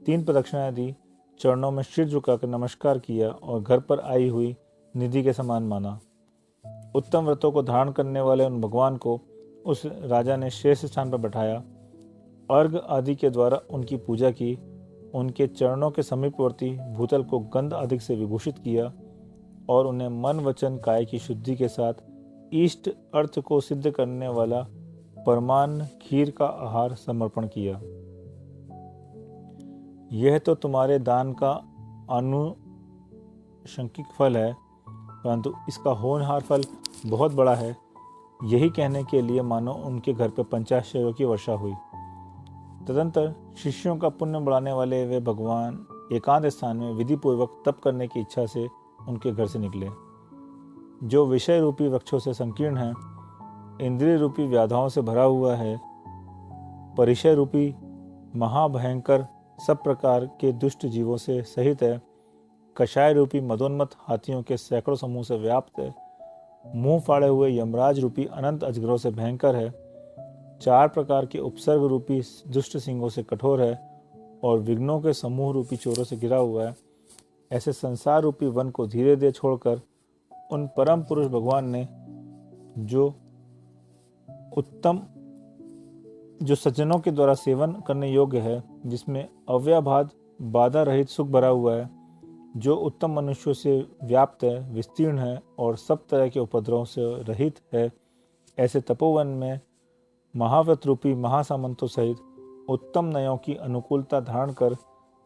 3 प्रदक्षिणाएं दी, चरणों में सिर झुकाकर नमस्कार किया और घर पर आई हुई निधि के समान माना। उत्तम व्रतों को धारण करने वाले उन भगवान को उस राजा ने श्रेष्ठ स्थान पर बैठाया, अर्घ आदि के द्वारा उनकी पूजा की, उनके चरणों के समीपवर्ती भूतल को गंध अधिक से विभूषित किया और उन्हें मन वचन काया की शुद्धि के साथ इष्ट अर्थ को सिद्ध करने वाला परमान खीर का आहार समर्पण किया। यह तो तुम्हारे दान का आनुषंगिक फल है, परंतु इसका होनहार फल बहुत बड़ा है। यही कहने के लिए मानो उनके घर पर पंचाश्चर्यों की वर्षा हुई। तदंतर शिष्यों का पुण्य बढ़ाने वाले वे भगवान एकांत स्थान में विधि पूर्वक तप करने की इच्छा से उनके घर से निकले। जो विषय रूपी वृक्षों से संकीर्ण है, इंद्रिय रूपी व्याधाओं से भरा हुआ है, परिचय रूपी महाभयंकर सब प्रकार के दुष्ट जीवों से सहित है, कषाय रूपी मदोन्मत्त हाथियों के सैकड़ों समूह से व्याप्त है, मुंह फाड़े हुए यमराज रूपी अनंत अजगरों से भयंकर है, 4 प्रकार के उपसर्ग रूपी दुष्ट सिंहों से कठोर है और विघ्नों के समूह रूपी चोरों से घिरा हुआ है, ऐसे संसार रूपी वन को धीरे धीरे छोड़कर उन परम पुरुष भगवान ने जो सज्जनों के द्वारा सेवन करने योग्य है, जिसमें अव्याभाद बाधा रहित सुख भरा हुआ है, जो उत्तम मनुष्यों से व्याप्त है, विस्तीर्ण है और सब तरह के उपद्रवों से रहित है, ऐसे तपोवन में महाव्रत रूपी महासामंतों सहित उत्तम नयों की अनुकूलता धारण कर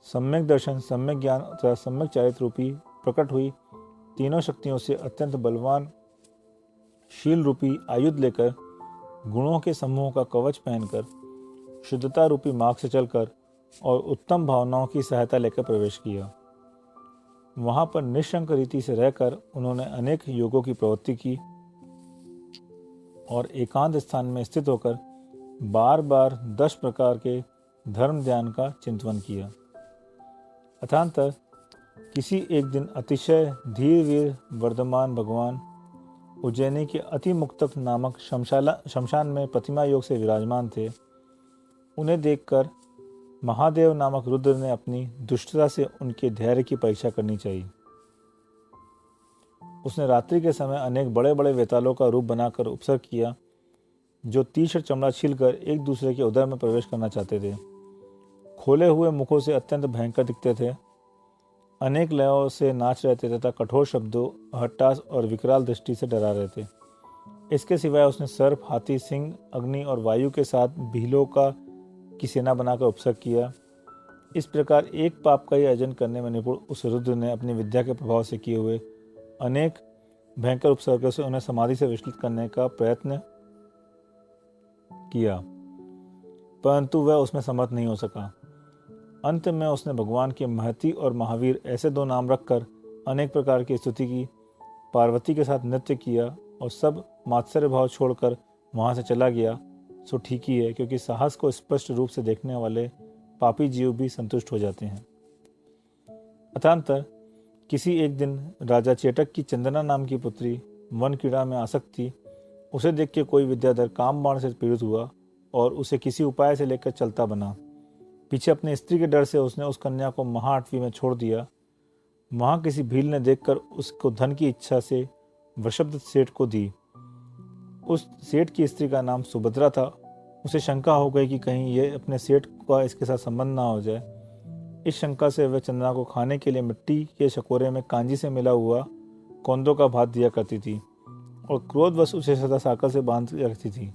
सम्यक दर्शन, सम्यक ज्ञान तथा सम्यक चारित्र रूपी प्रकट हुई तीनों शक्तियों से अत्यंत बलवान शील रूपी आयुध लेकर, गुणों के समूह का कवच पहनकर, शुद्धता रूपी मार्ग से चलकर और उत्तम भावनाओं की सहायता लेकर प्रवेश किया। वहां पर निशंक रीति से रहकर उन्होंने अनेक योगों की प्रवृत्ति की और एकांत स्थान में स्थित होकर बार बार 10 प्रकार के धर्म ध्यान का चिंतन किया। अथांतर किसी एक दिन अतिशय धीर वीर वर्धमान भगवान उज्जैनी के अति मुक्तक नामक शमशान में प्रतिमा योग से विराजमान थे। उन्हें देखकर महादेव नामक रुद्र ने अपनी दुष्टता से उनके धैर्य की परीक्षा करनी चाहिए। उसने रात्रि के समय अनेक बड़े बड़े वेतालों का रूप बनाकर उपसर्ग किया, जो तीक्ष्ण चमड़ा छीलकर एक दूसरे के उदर में प्रवेश करना चाहते थे। खोले हुए मुखों से अत्यंत भयंकर दिखते थे, अनेक लयों से नाच रहे थे तथा कठोर शब्दों, हट्टास और विकराल दृष्टि से डरा रहे थे। इसके सिवाय उसने सर्प, हाथी, सिंह, अग्नि और वायु के साथ भीलों की सेना बनाकर उपसर्ग किया। इस प्रकार एक पाप का ही अर्जन करने में निपुण उस रुद्र ने अपनी विद्या के प्रभाव से किए हुए अनेक भयंकर उपसर्गों से उन्हें समाधि से विचलित करने का प्रयत्न किया, परंतु वह उसमें समर्थ नहीं हो सका। अंत में उसने भगवान के महती और महावीर ऐसे दो नाम रखकर अनेक प्रकार की स्तुति की, पार्वती के साथ नृत्य किया और सब मात्सर्य भाव छोड़कर वहाँ से चला गया। सो ठीक ही है, क्योंकि साहस को स्पष्ट रूप से देखने वाले पापी जीव भी संतुष्ट हो जाते हैं। अतःतर किसी एक दिन राजा चेटक की चंदना नाम की पुत्री वन क्रीड़ा में आसक्त थी। उसे देख के कोई विद्याधर कामबाण से पीड़ित हुआ और उसे किसी उपाय से लेकर चलता बना। पीछे अपनी स्त्री के डर से उसने उस कन्या को महाअटवी में छोड़ दिया। वहां किसी भील ने देखकर उसको धन की इच्छा से वृषभदत्त सेठ को दी। उस सेठ की स्त्री का नाम सुभद्रा था। उसे शंका हो गई कि कहीं ये अपने सेठ का इसके साथ संबंध ना हो जाए। इस शंका से वह चंदना को खाने के लिए मिट्टी के शकोरे में कांजी से मिला हुआ कौंदों का भात दिया करती थी और क्रोधवश उसे सदा साकर से बांध रखती थी।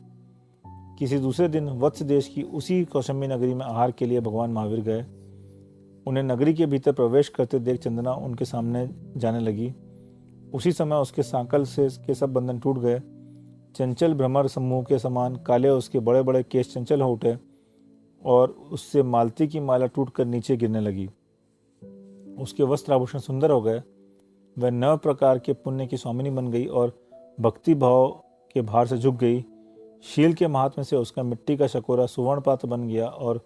किसी दूसरे दिन वत्स देश की उसी कौशंबी नगरी में आहार के लिए भगवान महावीर गए। उन्हें नगरी के भीतर प्रवेश करते देख चंदना उनके सामने जाने लगी। उसी समय उसके सांकल से के सब बंधन टूट गए। चंचल भ्रमर समूह के समान काले उसके बड़े बड़े केश चंचल हो उठे और उससे मालती की माला टूटकर नीचे गिरने लगी। उसके वस्त्र आभूषण सुंदर हो गए। वह 9 प्रकार के पुण्य की स्वामिनी बन गई और भक्ति भाव के भार से झुक गई। शील के महात्म्य से उसका मिट्टी का शकोरा सुवर्ण पात्र बन गया और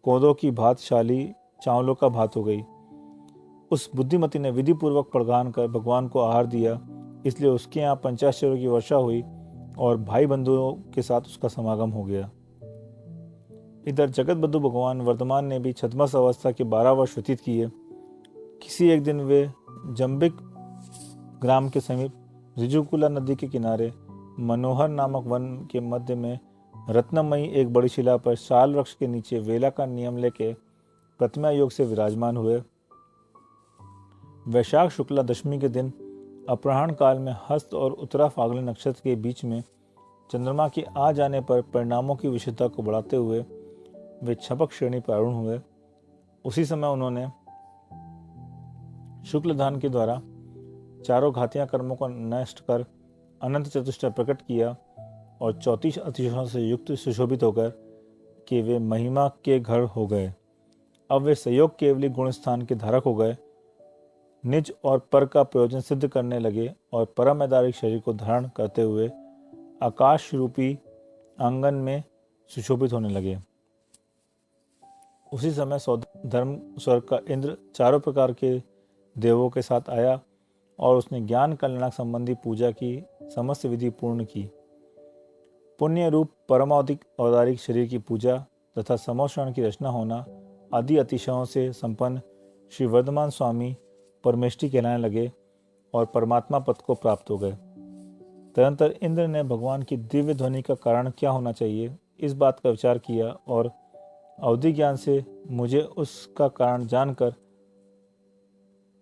कोदों की भात शाली चावलों का भात हो गई। उस बुद्धिमती ने विधि पूर्वक प्रगान कर भगवान को आहार दिया, इसलिए उसके यहाँ पंचाश्चर्यों की वर्षा हुई और भाई बंधुओं के साथ उसका समागम हो गया। इधर जगत बंधु भगवान वर्धमान ने भी छद्मस अवस्था के 12 वर्ष व्यतीत किए। किसी एक दिन वे जम्बिक ग्राम के समीप ऋजुकुला नदी के किनारे मनोहर नामक वन के मध्य में रत्नमयी एक बड़ी शिला पर शाल वृक्ष के नीचे वेला का नियम लेके प्रतिमा योग से विराजमान हुए। वैशाख शुक्ला दशमी के दिन अपराह्न काल में हस्त और उत्तरा फाल्गुनी नक्षत्र के बीच में चंद्रमा के आ जाने पर परिणामों की विशुद्धता को बढ़ाते हुए वे छपक श्रेणी पर आरूढ़ हुए। उसी समय उन्होंने शुक्लधान के द्वारा चारों घातियां कर्मों को नष्ट कर अनंत चतुष्टय प्रकट किया और 34 अतिशयों से युक्त सुशोभित होकर कि वे महिमा के घर हो गए। अब वे संयोग केवली गुण स्थान के धारक हो गए, निज और पर का प्रयोजन सिद्ध करने लगे और परम आधारिक शरीर को धारण करते हुए आकाश रूपी आंगन में सुशोभित होने लगे। उसी समय धर्म स्वर्ग का इंद्र चारों प्रकार के देवों के साथ आया और उसने ज्ञान कल्याण संबंधी पूजा की समस्त विधि पूर्ण की। पुण्य रूप परमावधिक औदारिक शरीर की पूजा तथा समोषण की रचना होना आदि अतिशयों से संपन्न श्री वर्धमान स्वामी परमेष्टि कहलाने लगे और परमात्मा पद को प्राप्त हो गए। तदनंतर इंद्र ने भगवान की दिव्य ध्वनि का कारण क्या होना चाहिए, इस बात का विचार किया और अवधि ज्ञान से मुझे उसका कारण जानकर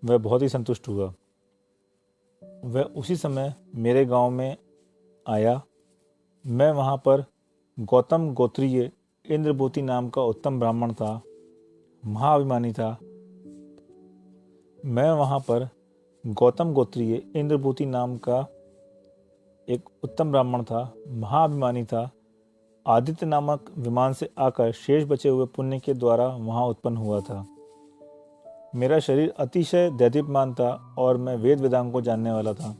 वह बहुत ही संतुष्ट हुआ। वह उसी समय मेरे गांव में आया। मैं वहां पर गौतम गोत्रीय इंद्रभूति नाम का उत्तम ब्राह्मण था, महाअभिमानी था। मैं वहां पर गौतम गोत्रीय इंद्रभूति नाम का एक उत्तम ब्राह्मण था, महाअभिमानी था। आदित्य नामक विमान से आकर शेष बचे हुए पुण्य के द्वारा वहां उत्पन्न हुआ था। मेरा शरीर अतिशय दैदीप्यमान था और मैं वेद वेदांग को जानने वाला था।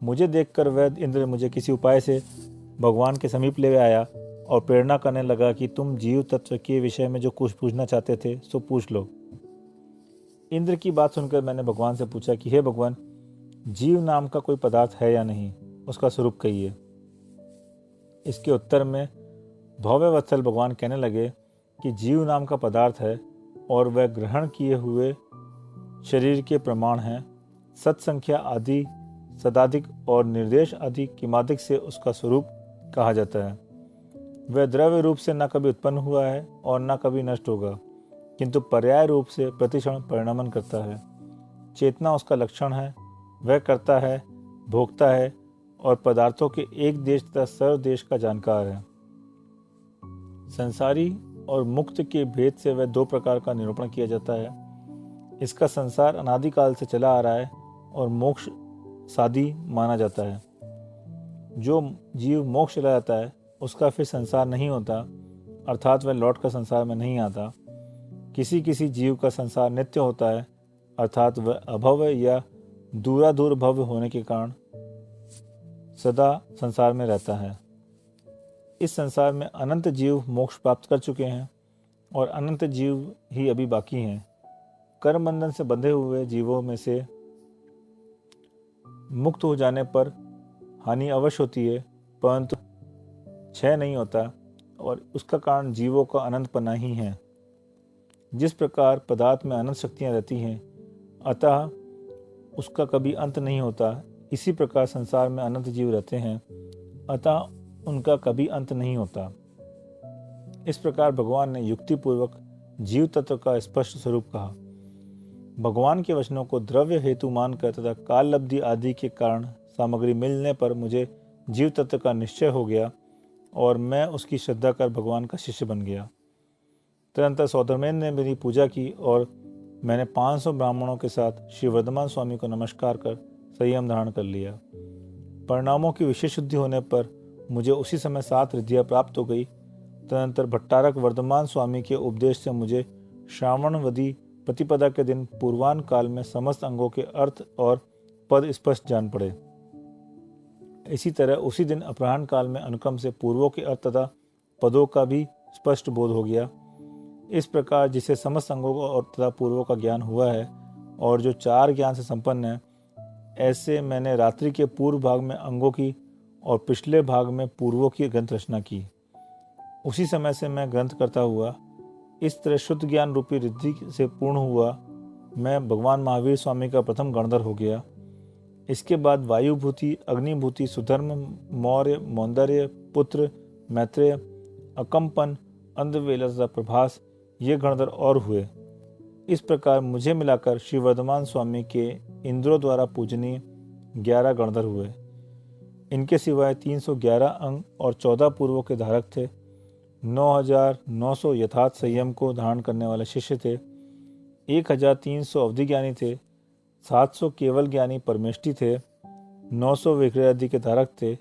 मुझे देखकर वह इंद्र मुझे किसी उपाय से भगवान के समीप ले आया और प्रेरणा करने लगा कि तुम जीव तत्व के विषय में जो कुछ पूछना चाहते थे सो पूछ लो। इंद्र की बात सुनकर मैंने भगवान से पूछा कि हे भगवान, जीव नाम का कोई पदार्थ है या नहीं, उसका स्वरूप कहिए। इसके उत्तर में भव्य वत्सल भगवान कहने लगे कि जीव नाम का पदार्थ है और वह ग्रहण किए हुए शरीर के प्रमाण है। सत्संख्या आदि सदाधिक और निर्देश आदि किमादिक से उसका स्वरूप कहा जाता है। वह द्रव्य रूप से न कभी उत्पन्न हुआ है और न कभी नष्ट होगा, किंतु पर्याय रूप से प्रतिक्षण परिणमन करता है। चेतना उसका लक्षण है। वह करता है, भोगता है और पदार्थों के एक देश तथा सर्व देश का जानकार है। संसारी और मुक्त के भेद से वह 2 प्रकार का निरूपण किया जाता है। इसका संसार अनादिकाल से चला आ रहा है और मोक्ष साधी माना जाता है। जो जीव मोक्ष चला जाता है उसका फिर संसार नहीं होता, अर्थात वह लौट कर संसार में नहीं आता, किसी किसी जीव का संसार नित्य होता है, अर्थात वह अभव्य या दूरादूर भव्य होने के कारण सदा संसार में रहता है। इस संसार में अनंत जीव मोक्ष प्राप्त कर चुके हैं और अनंत जीव ही अभी बाकी हैं। कर्म बंधन से बंधे हुए जीवों में से मुक्त हो जाने पर हानि अवश्य होती है, परंतु क्षय नहीं होता और उसका कारण जीवों का अनंतपना ही है। जिस प्रकार पदार्थ में अनंत शक्तियाँ रहती हैं, अतः उसका कभी अंत नहीं होता, इसी प्रकार संसार में अनंत जीव रहते हैं, अतः उनका कभी अंत नहीं होता। इस प्रकार भगवान ने युक्तिपूर्वक जीव तत्व का स्पष्ट स्वरूप कहा। भगवान के वचनों को द्रव्य हेतु मानकर तथा काल लब्धि आदि के कारण सामग्री मिलने पर मुझे जीव तत्व का निश्चय हो गया और मैं उसकी श्रद्धा कर भगवान का शिष्य बन गया। तदनंतर सौधर्मेन ने मेरी पूजा की और मैंने 500 ब्राह्मणों के साथ श्री वर्धमान स्वामी को नमस्कार कर संयम धारण कर लिया। परिणामों की विशेष शुद्धि होने पर मुझे उसी समय 7 रिद्धियाँ प्राप्त हो गई। तदनंतर भट्टारक वर्धमान स्वामी के उपदेश से मुझे श्रावणवदी प्रतिपदा के दिन पूर्वान काल में समस्त अंगों के अर्थ और पद स्पष्ट जान पड़े। इसी तरह उसी दिन अपराह्न काल में अनुक्रम से पूर्वों के अर्थ तथा पदों का भी स्पष्ट बोध हो गया। इस प्रकार जिसे समस्त अंगों को और तथा पूर्वों का ज्ञान हुआ है और जो 4 ज्ञान से संपन्न है, ऐसे मैंने रात्रि के पूर्व भाग में अंगों की और पिछले भाग में पूर्वों की ग्रंथ रचना की। उसी समय से मैं ग्रंथ करता हुआ इस तरह शुद्ध ज्ञान रूपी रिद्धि से पूर्ण हुआ। मैं भगवान महावीर स्वामी का प्रथम गणधर हो गया। इसके बाद वायुभूति, अग्निभूति, सुधर्म, मौर्य, मौंदर्य, पुत्र, मैत्रेय, अकम्पन, अंधवेला तथा प्रभास ये गणधर और हुए। इस प्रकार मुझे मिलाकर श्री वर्धमान स्वामी के इंद्रों द्वारा पूजनीय 11 गणधर हुए। इनके सिवाय 311 अंग और 14 पूर्वों के धारक थे। 9,900 यथार्थ संयम को धारण करने वाले शिष्य थे। 1,300 अवधि ज्ञानी थे। 700 केवल ज्ञानी परमेष्टि थे। 900 विक्रयादि के धारक थे।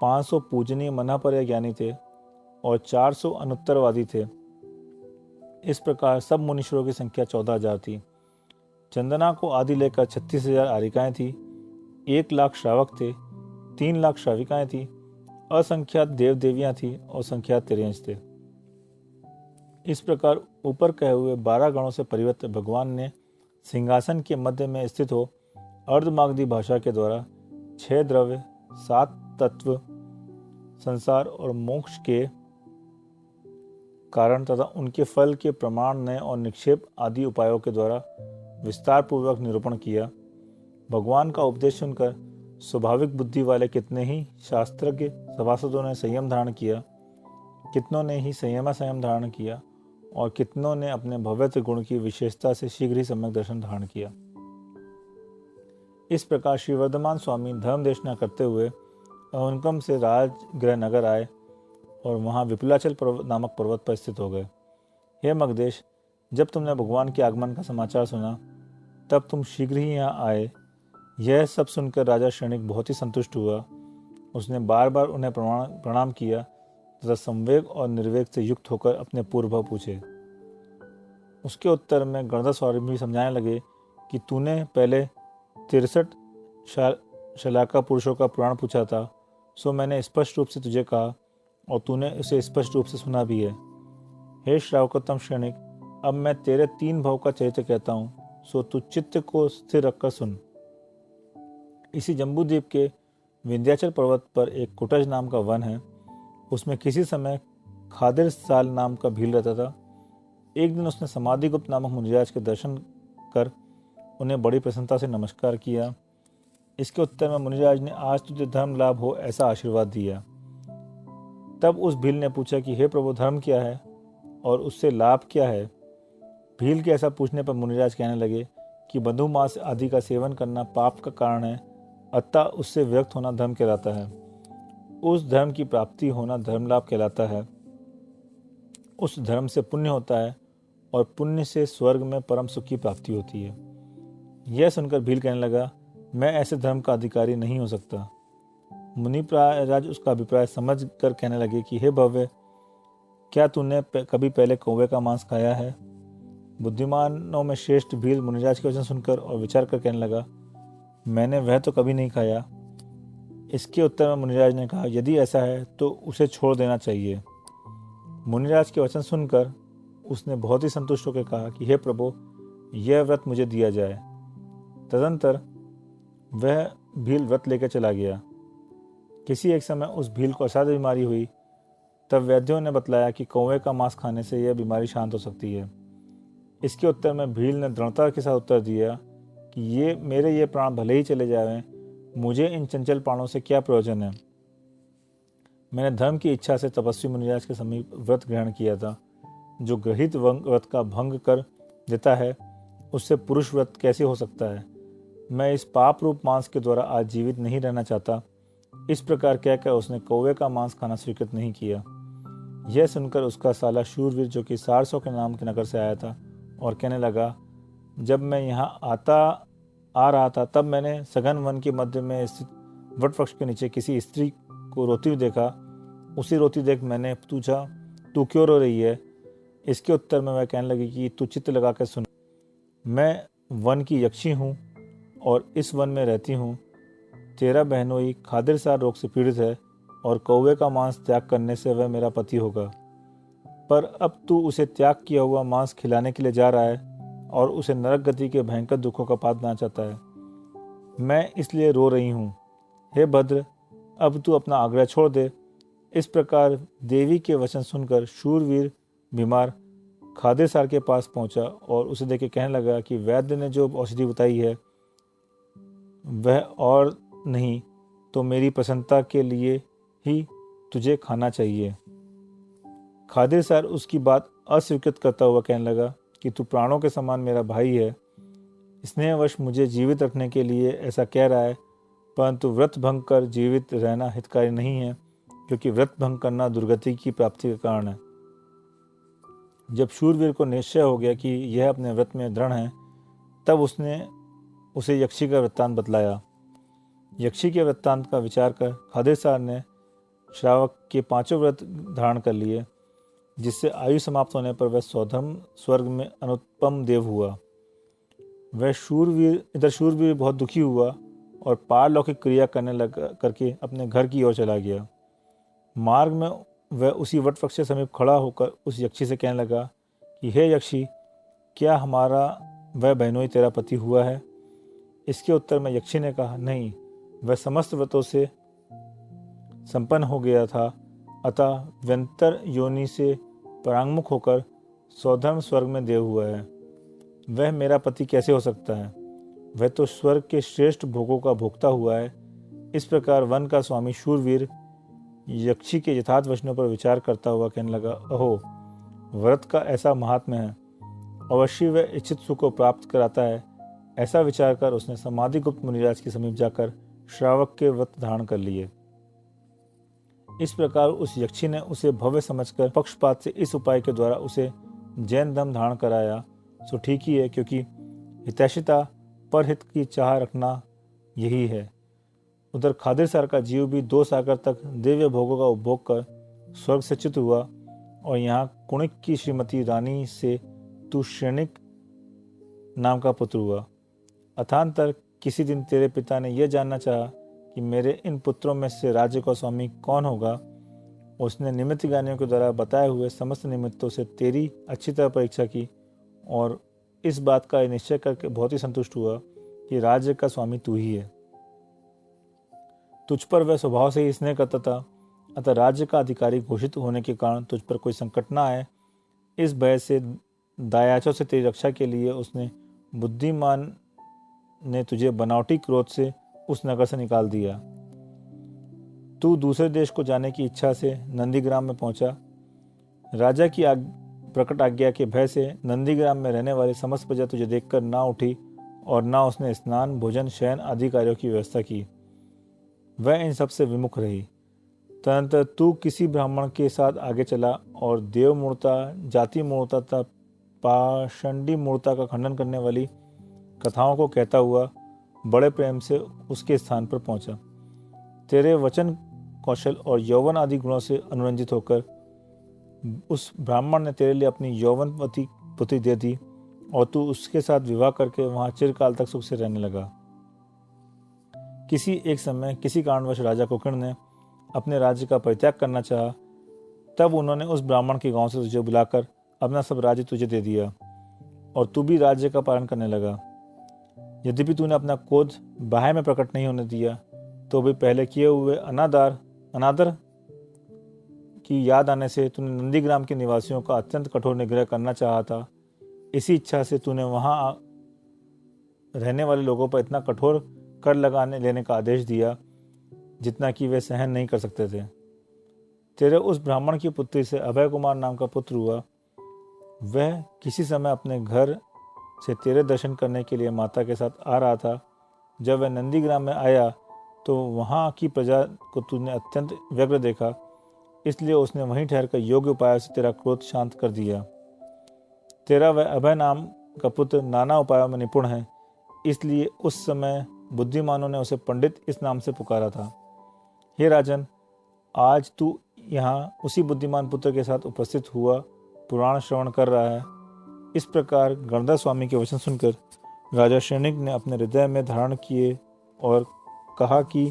500 पूजनीय मनापर्य ज्ञानी थे और 400 अनुत्तरवादी थे। इस प्रकार सब मुनीश्वरों की संख्या 14,000 थी। चंदना को आदि लेकर 36,000 आरिकाएं थी। 1 लाख श्रावक थे। 3 लाख श्राविकाएं थी। असंख्यात देव देवियां थी और संख्यात तिर्यंश थे। इस प्रकार ऊपर कहे हुए 12 गणों से परिवर्तित भगवान ने सिंहासन के मध्य में स्थित हो अर्धमागधी भाषा के द्वारा 6 द्रव्य, 7 तत्व, संसार और मोक्ष के कारण तथा उनके फल के प्रमाण, नय और निक्षेप आदि उपायों के द्वारा विस्तार पूर्वक निरूपण किया। भगवान का उपदेश सुनकर स्वाभाविक बुद्धि वाले कितने ही शास्त्रज्ञ सभासदों ने संयम धारण किया, कितनों ने ही संयम धारण किया और कितनों ने अपने भव्यत्व गुण की विशेषता से शीघ्र ही सम्यक दर्शन धारण किया। इस प्रकार श्री वर्धमान स्वामी धर्म देशना करते हुए अनुक्रम से राजगृह नगर आए और वहाँ विपुलाचल नामक पर्वत पर स्थित हो गए। हे मगधेश, जब तुमने भगवान के आगमन का समाचार सुना तब तुम शीघ्र ही यहाँ आए। यह सब सुनकर राजा शनिक बहुत ही संतुष्ट हुआ। उसने बार बार उन्हें प्रणाम किया तथा संवेग और निर्वेग से युक्त होकर अपने पूर्वभाव पूछे। उसके उत्तर में गणधर स्वामी समझाने लगे कि तूने पहले 63 शलाका पुरुषों का पुराण पूछा था, सो मैंने स्पष्ट रूप से तुझे कहा और तूने उसे स्पष्ट रूप से सुना भी है। हे श्रावकोत्तम शनिक, अब मैं तेरे 3 भाव का चरित्र कहता हूँ, सो तू चित्त को स्थिर रखकर सुन। इसी जम्बूद्वीप के विंध्याचल पर्वत पर एक कुटज नाम का वन है। उसमें किसी समय खादिर साल नाम का भील रहता था। एक दिन उसने समाधिगुप्त नामक मुनिराज के दर्शन कर उन्हें बड़ी प्रसन्नता से नमस्कार किया। इसके उत्तर में मुनिराज ने आज तुझे धर्म लाभ हो ऐसा आशीर्वाद दिया। तब उस भील ने पूछा कि हे प्रभु, धर्म क्या है और उससे लाभ क्या है? भील के ऐसा पूछने पर मुनिराज कहने लगे कि बंधु मांस आदि का सेवन करना पाप का कारण है, अतः उससे विरक्त होना धर्म कहलाता है। उस धर्म की प्राप्ति होना धर्म लाभ कहलाता है। उस धर्म से पुण्य होता है और पुण्य से स्वर्ग में परम सुख की प्राप्ति होती है। यह सुनकर भील कहने लगा, मैं ऐसे धर्म का अधिकारी नहीं हो सकता। मुनिराज उसका अभिप्राय समझ कर कहने लगे कि हे भव्य, क्या तूने कभी पहले कौवे का मांस खाया है? बुद्धिमानों में श्रेष्ठ भील मुनिराज के वचन सुनकर और विचार कर कहने लगा, मैंने वह तो कभी नहीं खाया। इसके उत्तर में मुनिराज ने कहा, यदि ऐसा है तो उसे छोड़ देना चाहिए। मुनिराज के वचन सुनकर उसने बहुत ही संतुष्ट होकर कहा कि हे प्रभु, यह व्रत मुझे दिया जाए। तदंतर वह भील व्रत लेकर चला गया। किसी एक समय उस भील को असाध्य बीमारी हुई। तब वैद्यों ने बतलाया कि कौवे का मांस खाने से यह बीमारी शांत हो सकती है। इसके उत्तर में भील ने दृढ़ता के साथ उत्तर दिया कि ये प्राण भले ही चले जाएं, मुझे इन चंचल प्राणों से क्या प्रयोजन है। मैंने धर्म की इच्छा से तपस्वी मुनिराज के समीप व्रत ग्रहण किया था। जो ग्रहित व्रत का भंग कर देता है, उससे पुरुष व्रत कैसे हो सकता है। मैं इस पाप रूप मांस के द्वारा आज जीवित नहीं रहना चाहता। इस प्रकार कहकर उसने कौवे का मांस खाना स्वीकृत नहीं किया। यह सुनकर उसका साला शूरवीर, जो कि 400 के नाम के नगर से आया था, और कहने लगा, जब मैं यहाँ आ रहा था तब मैंने सघन वन के मध्य में स्थित वट वृक्ष के नीचे किसी स्त्री को रोती हुई देखा। उसी रोती देख मैंने पूछा, तू क्यों रो रही है। इसके उत्तर में वह कहने लगी कि तू चित्त लगा कर सुन, मैं वन की यक्षी हूँ और इस वन में रहती हूँ। तेरा बहनोई खादिरसार रोग से पीड़ित है और कौवे का मांस त्याग करने से वह मेरा पति होगा। पर अब तू उसे त्याग किया हुआ मांस खिलाने के लिए जा रहा है और उसे नरक गति के भयंकर दुखों का पात्र बनाना चाहता है। मैं इसलिए रो रही हूँ। हे भद्र, अब तू अपना आग्रह छोड़ दे। इस प्रकार देवी के वचन सुनकर शूरवीर बीमार खादिरसार के पास पहुंचा और उसे देख के कहने लगा कि वैद्य ने जो औषधि बताई है वह और नहीं तो मेरी प्रसन्नता के लिए ही तुझे खाना चाहिए। खादिरसार उसकी बात अस्वीकृत करता हुआ कहने लगा कि तू प्राणों के समान मेरा भाई है। स्नेहवश मुझे जीवित रखने के लिए ऐसा कह रहा है, परंतु व्रत भंग कर जीवित रहना हितकारी नहीं है, क्योंकि व्रत भंग करना दुर्गति की प्राप्ति का कारण है। जब शूरवीर को निश्चय हो गया कि यह अपने व्रत में दृढ़ है, तब उसने उसे यक्षी का वृत्तांत बतलाया। यक्षी के वृत्तांत का विचार कर खादिरसार ने श्रावक के 5 व्रत धारण कर लिए, जिससे आयु समाप्त होने पर वह स्वधर्म स्वर्ग में अनुत्तम देव हुआ। शूरवीर बहुत दुखी हुआ और पारलौकिक क्रिया करके अपने घर की ओर चला गया। मार्ग में वह उसी वट वृक्ष के समीप खड़ा होकर उस यक्षी से कहने लगा कि हे यक्षी, क्या हमारा वह बहनोई तेरा पति हुआ है। इसके उत्तर में यक्षी ने कहा, नहीं, वह समस्त व्रतों से संपन्न हो गया था, अतः व्यंतर योनि से परांगमुख होकर स्वधर्म स्वर्ग में देव हुआ है। वह मेरा पति कैसे हो सकता है। वह तो स्वर्ग के श्रेष्ठ भोगों का भोगता हुआ है। इस प्रकार वन का स्वामी शूरवीर यक्षी के यथार्थ वचनों पर विचार करता हुआ कहने लगा, अहो, व्रत का ऐसा महात्म्य है, अवश्य वह इच्छित सुख को प्राप्त कराता है। ऐसा विचार कर उसने समाधिगुप्त मुनिराज के समीप जाकर श्रावक के व्रत धारण कर लिए। इस प्रकार उस यक्षी ने उसे भव्य समझकर पक्षपात से इस उपाय के द्वारा उसे जैन धर्म धारण कराया। सो ठीक ही है, क्योंकि हितैषिता पर हित की चाह रखना यही है। उधर खादिरसार का जीव भी 2 सागर तक दिव्य भोगों का उपभोग कर स्वर्ग से च्युत हुआ और यहाँ कुणिक की श्रीमती रानी से तुश्रेणिक नाम का पुत्र हुआ। अथांतर किसी दिन तेरे पिता ने यह जानना चाहा कि मेरे इन पुत्रों में से राज्य का स्वामी कौन होगा। उसने निमित्त ज्ञानियों के द्वारा बताए हुए समस्त निमित्तों से तेरी अच्छी तरह परीक्षा की और इस बात का निश्चय करके बहुत ही संतुष्ट हुआ कि राज्य का स्वामी तू ही है। तुझ पर वह स्वभाव से ही स्नेह करता था, अतः राज्य का अधिकारी घोषित होने के कारण तुझ पर कोई संकट न आए, इस भय से दायाचों से तेरी रक्षा के लिए उसने बुद्धिमान ने तुझे बनावटी क्रोध से उस नगर से निकाल दिया। तू दूसरे देश को जाने की इच्छा से नंदीग्राम में पहुंचा। राजा की प्रकट आज्ञा के भय से नंदीग्राम में रहने वाली समस्त प्रजा तुझे देखकर ना उठी और ना उसने स्नान, भोजन, शयन आदि कार्यों की व्यवस्था की। वह इन सब से विमुख रही। तदनंतर तू किसी ब्राह्मण के साथ आगे चला और देव मूर्ता, जाति मूर्ता तथा पाषंडी मूर्ता का खंडन करने वाली कथाओं को कहता हुआ बड़े प्रेम से उसके स्थान पर पहुंचा। तेरे वचन कौशल और यौवन आदि गुणों से अनुरंजित होकर उस ब्राह्मण ने तेरे लिए अपनी यौवनवती पुत्री दे दी और तू उसके साथ विवाह करके वहां चिरकाल तक सुख से रहने लगा। किसी एक समय किसी कारणवश राजा कुकर्ण ने अपने राज्य का परित्याग करना चाहा, तब उन्होंने उस ब्राह्मण के गांव से तुझे बुलाकर अपना सब राज्य तुझे दे दिया और तू भी राज्य का पालन करने लगा। यद्यपि तूने अपना क्रोध बाह्य में प्रकट नहीं होने दिया, तो भी पहले किए हुए अनादर की याद आने से तूने नंदीग्राम के निवासियों का अत्यंत कठोर निग्रह करना चाहा था। इसी इच्छा से तूने वहां रहने वाले लोगों पर इतना कठोर कर लेने का आदेश दिया जितना कि वे सहन नहीं कर सकते थे। तेरे उस ब्राह्मण की पुत्री से अभय कुमार नाम का पुत्र हुआ। वह किसी समय अपने घर से तेरे दर्शन करने के लिए माता के साथ आ रहा था। जब वह नंदीग्राम में आया तो वहाँ की प्रजा को तूने अत्यंत व्यग्र देखा, इसलिए उसने वहीं ठहरकर योग्य उपायों से तेरा क्रोध शांत कर दिया। तेरा वह अभय नाम का पुत्र नाना उपायों में निपुण है, इसलिए उस समय बुद्धिमानों ने उसे पंडित इस नाम से पुकारा था। हे राजन, आज तू यहाँ उसी बुद्धिमान पुत्र के साथ उपस्थित हुआ पुराण श्रवण कर रहा है। इस प्रकार गणधर स्वामी के वचन सुनकर राजा शनिक ने अपने हृदय में धारण किए और कहा कि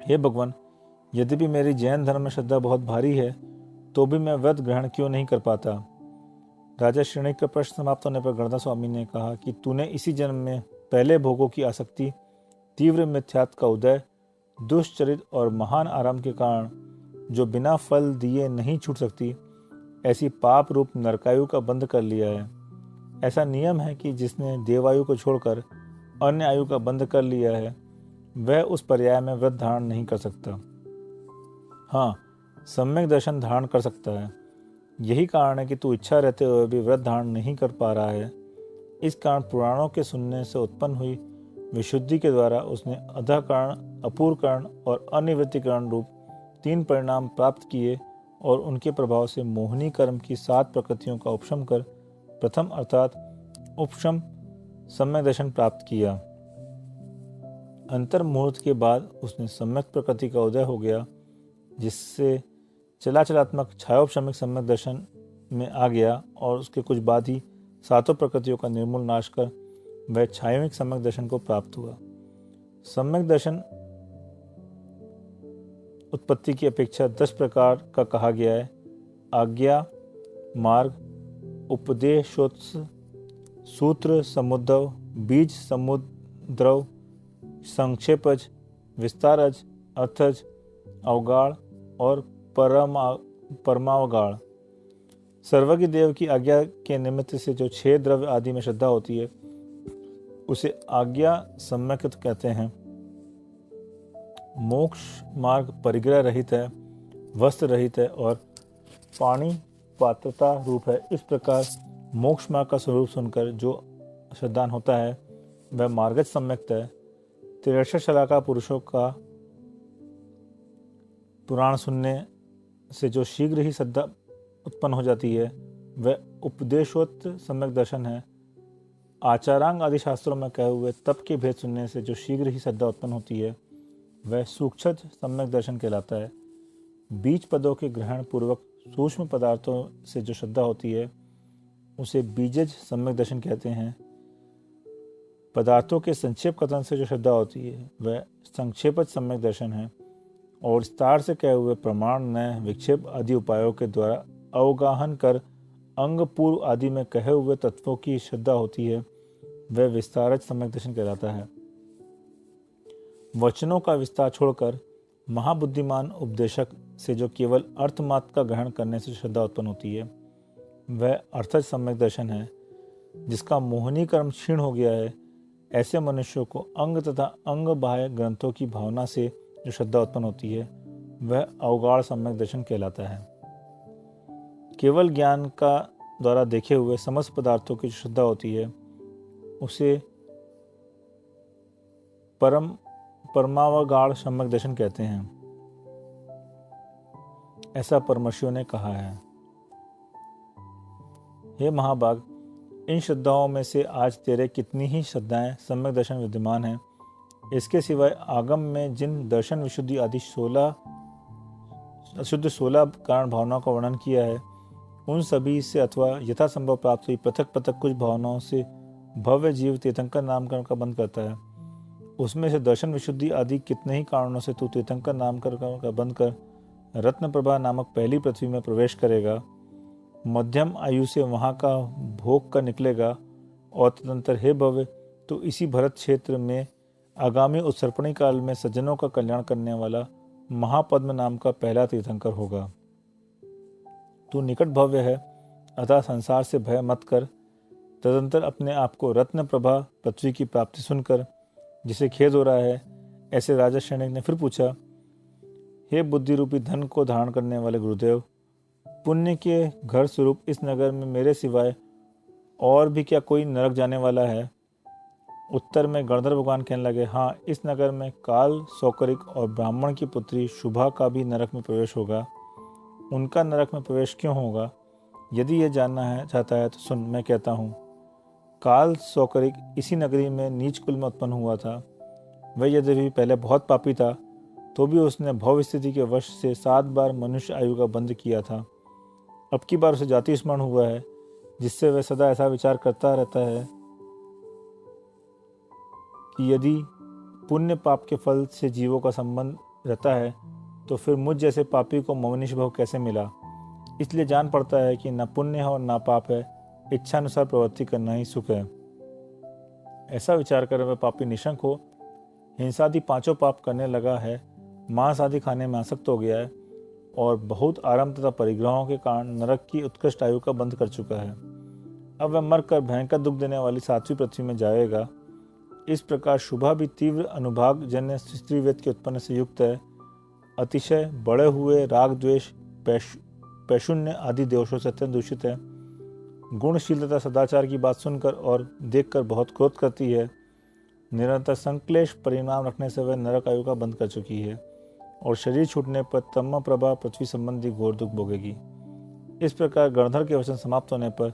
हे भगवान, यद्यपि मेरी जैन धर्म में श्रद्धा बहुत भारी है, तो भी मैं व्रत ग्रहण क्यों नहीं कर पाता। राजा शनिक का प्रश्न समाप्त होने पर गणधर स्वामी ने कहा कि तूने इसी जन्म में पहले भोगों की आसक्ति, तीव्र मिथ्यात्व का उदय, दुष्चरित और महान आराम के कारण जो बिना फल दिए नहीं छूट सकती, ऐसी पाप रूप नरकायु का बंध कर लिया है। ऐसा नियम है कि जिसने देवायु को छोड़कर अन्य आयु का बंध कर लिया है, वह उस पर्याय में व्रत धारण नहीं कर सकता। हाँ, सम्यक दर्शन धारण कर सकता है। यही कारण है कि तू इच्छा रहते हुए भी व्रत धारण नहीं कर पा रहा है। इस कारण पुराणों के सुनने से उत्पन्न हुई विशुद्धि के द्वारा उसने अधःकरण, अपूर्वकरण और अनिवृत्तिकरण रूप 3 परिणाम प्राप्त किए और उनके प्रभाव से मोहिनी कर्म की 7 प्रकृतियों का उपशम कर प्रथम अर्थात उपशम सम्यक दर्शन प्राप्त किया। अंतर मुहूर्त के बाद उसने सम्यक प्रकृति का उदय हो गया, जिससे चलाचलात्मक छायोपशमिक सम्यक दर्शन में आ गया और उसके कुछ बाद ही 7 प्रकृतियों का निर्मूल नाश कर वह छायोमिक सम्यक दर्शन को प्राप्त हुआ। सम्यक दर्शन उत्पत्ति की अपेक्षा 10 प्रकार का कहा गया है। आज्ञा, मार्ग, उपदेशोत्स, सूत्र समुद्रव, बीज समुद्रव, संक्षेपज, विस्तारज, अर्थज, अवगाढ़ और परमावगाढ़। सर्वज्ञ देव की आज्ञा के निमित्त से जो 6 द्रव्य आदि में श्रद्धा होती है, उसे आज्ञा सम्यक कहते हैं। मोक्ष मार्ग परिग्रह रहित है, वस्त्र रहित है और पानी पात्रता रूप है। इस प्रकार मोक्ष मार्ग का स्वरूप सुनकर जो श्रद्धान होता है, वह मार्गज सम्यक है। 63 शलाका पुरुषों का पुराण सुनने से जो शीघ्र ही श्रद्धा उत्पन्न हो जाती है, वह उपदेशोत्तर सम्यक दर्शन है। आचारांग आदि शास्त्रों में कहे हुए तप के भेद सुनने से जो शीघ्र ही श्रद्धा उत्पन्न होती है, वह सूक्षज सम्यक दर्शन कहलाता है। बीज पदों के ग्रहण पूर्वक सूक्ष्म पदार्थों से जो श्रद्धा होती है, उसे बीजज सम्यक दर्शन कहते हैं। पदार्थों के संक्षेप कथन से जो श्रद्धा होती है, वह संक्षेपज सम्यक दर्शन है। और विस्तार से कहे हुए प्रमाण, नय, विक्षेप आदि उपायों के द्वारा अवगाहन कर अंग पूर्व आदि में कहे हुए तत्वों की श्रद्धा होती है, वह विस्तारज सम्यक दर्शन कहलाता है। वचनों का विस्तार छोड़कर महाबुद्धिमान उपदेशक से जो केवल अर्थमात्र का ग्रहण करने से श्रद्धा उत्पन्न होती है, वह अर्थज सम्यक दर्शन है। जिसका मोहिनी कर्म क्षीण हो गया है, ऐसे मनुष्यों को अंग तथा अंग बाह्य ग्रंथों की भावना से जो श्रद्धा उत्पन्न होती है, वह अवगाढ़ सम्यक दर्शन कहलाता है। केवल ज्ञान का द्वारा देखे हुए समस्त पदार्थों की श्रद्धा होती है, उसे परमावगाढ़ सम्यक दर्शन कहते हैं। ऐसा परमर्शियों ने कहा है। हे महाभाग, इन श्रद्धाओं में से आज तेरे कितनी ही श्रद्धाएं सम्यक दर्शन विद्यमान हैं। इसके सिवाय आगम में जिन दर्शन विशुद्धि आदि 16 कारण भावनाओं का वर्णन किया है, उन सभी से अथवा यथासंभव प्राप्त हुई पृथक पृथक कुछ भावनाओं से भव्य जीव तीर्थंकर नामकरण का बंद करता है। उसमें से दर्शन विशुद्धि आदि कितने ही कारणों से तू तीर्थंकर नामकरण का बंद कर रत्न प्रभा नामक पहली पृथ्वी में प्रवेश करेगा, मध्यम आयु से वहाँ का भोग कर निकलेगा और तदंतर हे भव्य तो इसी भरत क्षेत्र में आगामी उत्सर्पणी काल में सज्जनों का कल्याण करने वाला महापद्म नाम का पहला तीर्थंकर होगा। तू निकट भव्य है, अतः संसार से भय मत कर। तदंतर अपने आप को रत्न प्रभा पृथ्वी की प्राप्ति सुनकर जिसे खेद हो रहा है, ऐसे राजा सैनिक ने फिर पूछा, हे बुद्धि रूपी धन को धारण करने वाले गुरुदेव, पुण्य के घर स्वरूप इस नगर में मेरे सिवाय और भी क्या कोई नरक जाने वाला है? उत्तर में गणधर भगवान कहने लगे, हाँ, इस नगर में काल सौकरिक और ब्राह्मण की पुत्री शुभा का भी नरक में प्रवेश होगा। उनका नरक में प्रवेश क्यों होगा? यदि ये जानना है चाहता है तो सुन, मैं कहता हूँ। काल सौकरिक इसी नगरी में नीच कुल में उत्पन्न हुआ था। वह यद्यपि पहले बहुत पापी था, तो भी उसने भव स्थिति के वश से 7 बार मनुष्य आयु का बंध किया था। अब की बार उसे जाति स्मरण हुआ है, जिससे वह सदा ऐसा विचार करता रहता है कि यदि पुण्य पाप के फल से जीवों का संबंध रहता है तो फिर मुझ जैसे पापी को मनुष्य भव कैसे मिला। इसलिए जान पड़ता है कि न पुण्य है और न पाप है, इच्छानुसार प्रवृत्ति करना ही सुख है। ऐसा विचार कर वह पापी निशंक हो हिंसादि 5 पाप करने लगा है, मांस आदि खाने में आसक्त हो गया है और बहुत आराम तथा परिग्रहों के कारण नरक की उत्कृष्ट आयु का बंध कर चुका है। अब वह मरकर भयंकर दुख देने वाली 7वीं पृथ्वी में जाएगा। इस प्रकार शुभा भी तीव्र अनुभाग जन्य स्त्रीवेद के उत्पन्न से युक्त है। अतिशय बड़े हुए राग द्वेष पैशुन्य आदि दोषों से अत्यंत दूषित है। गुणशील तथा सदाचार की बात सुनकर और देखकर बहुत क्रोध करती है। निरंतर संक्लेश परिणाम रखने से वह नरक आयु का बंद कर चुकी है और शरीर छूटने पर तम प्रभा पृथ्वी संबंधी घोर दुख भोगेगी। इस प्रकार गणधर के वचन समाप्त होने पर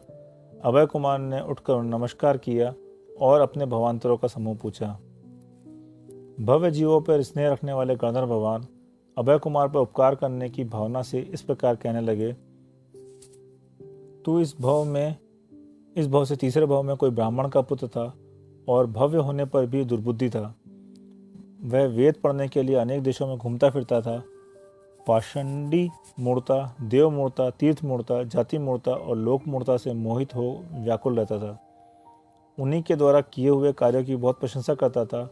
अभय कुमार ने उठकर नमस्कार किया और अपने भवांतरों का समूह पूछा। भव्य जीवों पर स्नेह रखने वाले गणधर भगवान अभय कुमार पर उपकार करने की भावना से इस प्रकार कहने लगे, तू इस भव से तीसरे भव में कोई ब्राह्मण का पुत्र था और भव्य होने पर भी दुर्बुद्धि था। वह वेद पढ़ने के लिए अनेक देशों में घूमता फिरता था। पाषंडी मूर्ता, देव मूर्ता, तीर्थ मूर्ता, जाति मूर्ता और लोक मूर्ता से मोहित हो व्याकुल रहता था। उन्हीं के द्वारा किए हुए कार्यों की बहुत प्रशंसा करता था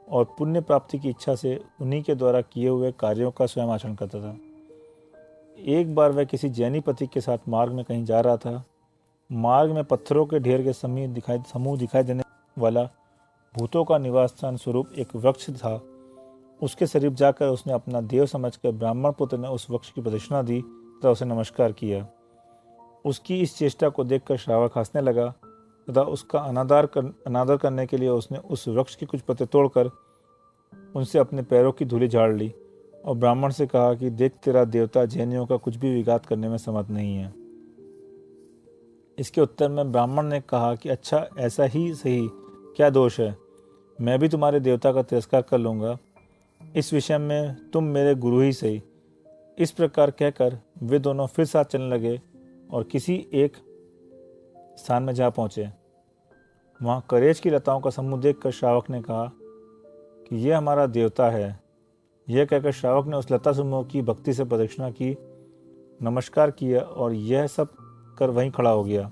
और पुण्य प्राप्ति की इच्छा से उन्हीं के द्वारा किए हुए कार्यों का स्वयं आचरण करता था। एक बार वह किसी जैनी पति के साथ मार्ग में कहीं जा रहा था। मार्ग में पत्थरों के ढेर के समूह दिखाई देने वाला भूतों का निवास स्थान स्वरूप एक वृक्ष था। उसके करीब जाकर उसने अपना देव समझकर ब्राह्मण पुत्र ने उस वृक्ष की प्रदक्षिणा दी तथा उसे नमस्कार किया। उसकी इस चेष्टा को देखकर श्रावक हंसने लगा तथा उसका अनादर करने के लिए उसने उस वृक्ष के कुछ पत्ते तोड़कर उनसे अपने पैरों की धूली झाड़ ली और ब्राह्मण से कहा कि देख, तेरा देवता जैनियों का कुछ भी विघात करने में समर्थ नहीं है। इसके उत्तर में ब्राह्मण ने कहा कि अच्छा, ऐसा ही सही, क्या दोष है? मैं भी तुम्हारे देवता का तिरस्कार कर लूँगा। इस विषय में तुम मेरे गुरु ही सही। इस प्रकार कहकर वे दोनों फिर साथ चलने लगे और किसी एक स्थान में जा पहुँचे। वहाँ करेज की लताओं का समूह देखकर श्रावक ने कहा कि यह हमारा देवता है। यह कहकर श्रावक ने उस लता समूह की भक्ति से प्रदक्षिणा की, नमस्कार किया और यह सब कर वहीं खड़ा हो गया।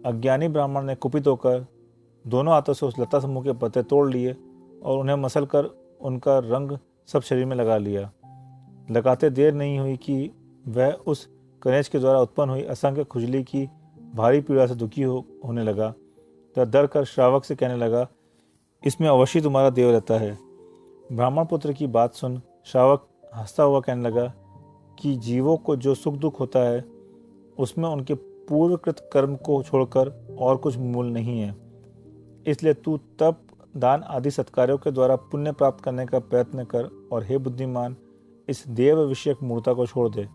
अज्ञानी ब्राह्मण ने कुपित होकर दोनों हाथों से उस लता समूह के पत्ते तोड़ लिए और उन्हें मसल कर उनका रंग सब शरीर में लगा लिया। लगाते देर नहीं हुई कि वह उस कनेज के द्वारा उत्पन्न हुई असंख्य खुजली की भारी पीड़ा से दुखी होने लगा। तो डर कर श्रावक से कहने लगा, इसमें अवश्य तुम्हारा देव रहता है। ब्राह्मण पुत्र की बात सुन श्रावक हंसता हुआ कहने लगा कि जीवों को जो सुख दुख होता है उसमें उनके पूर्वकृत कर्म को छोड़कर और कुछ मूल नहीं है। इसलिए तू तप, दान आदि सत्कार्यों के द्वारा पुण्य प्राप्त करने का प्रयत्न कर और हे बुद्धिमान, इस देव विषयक मूर्ता को छोड़ दे।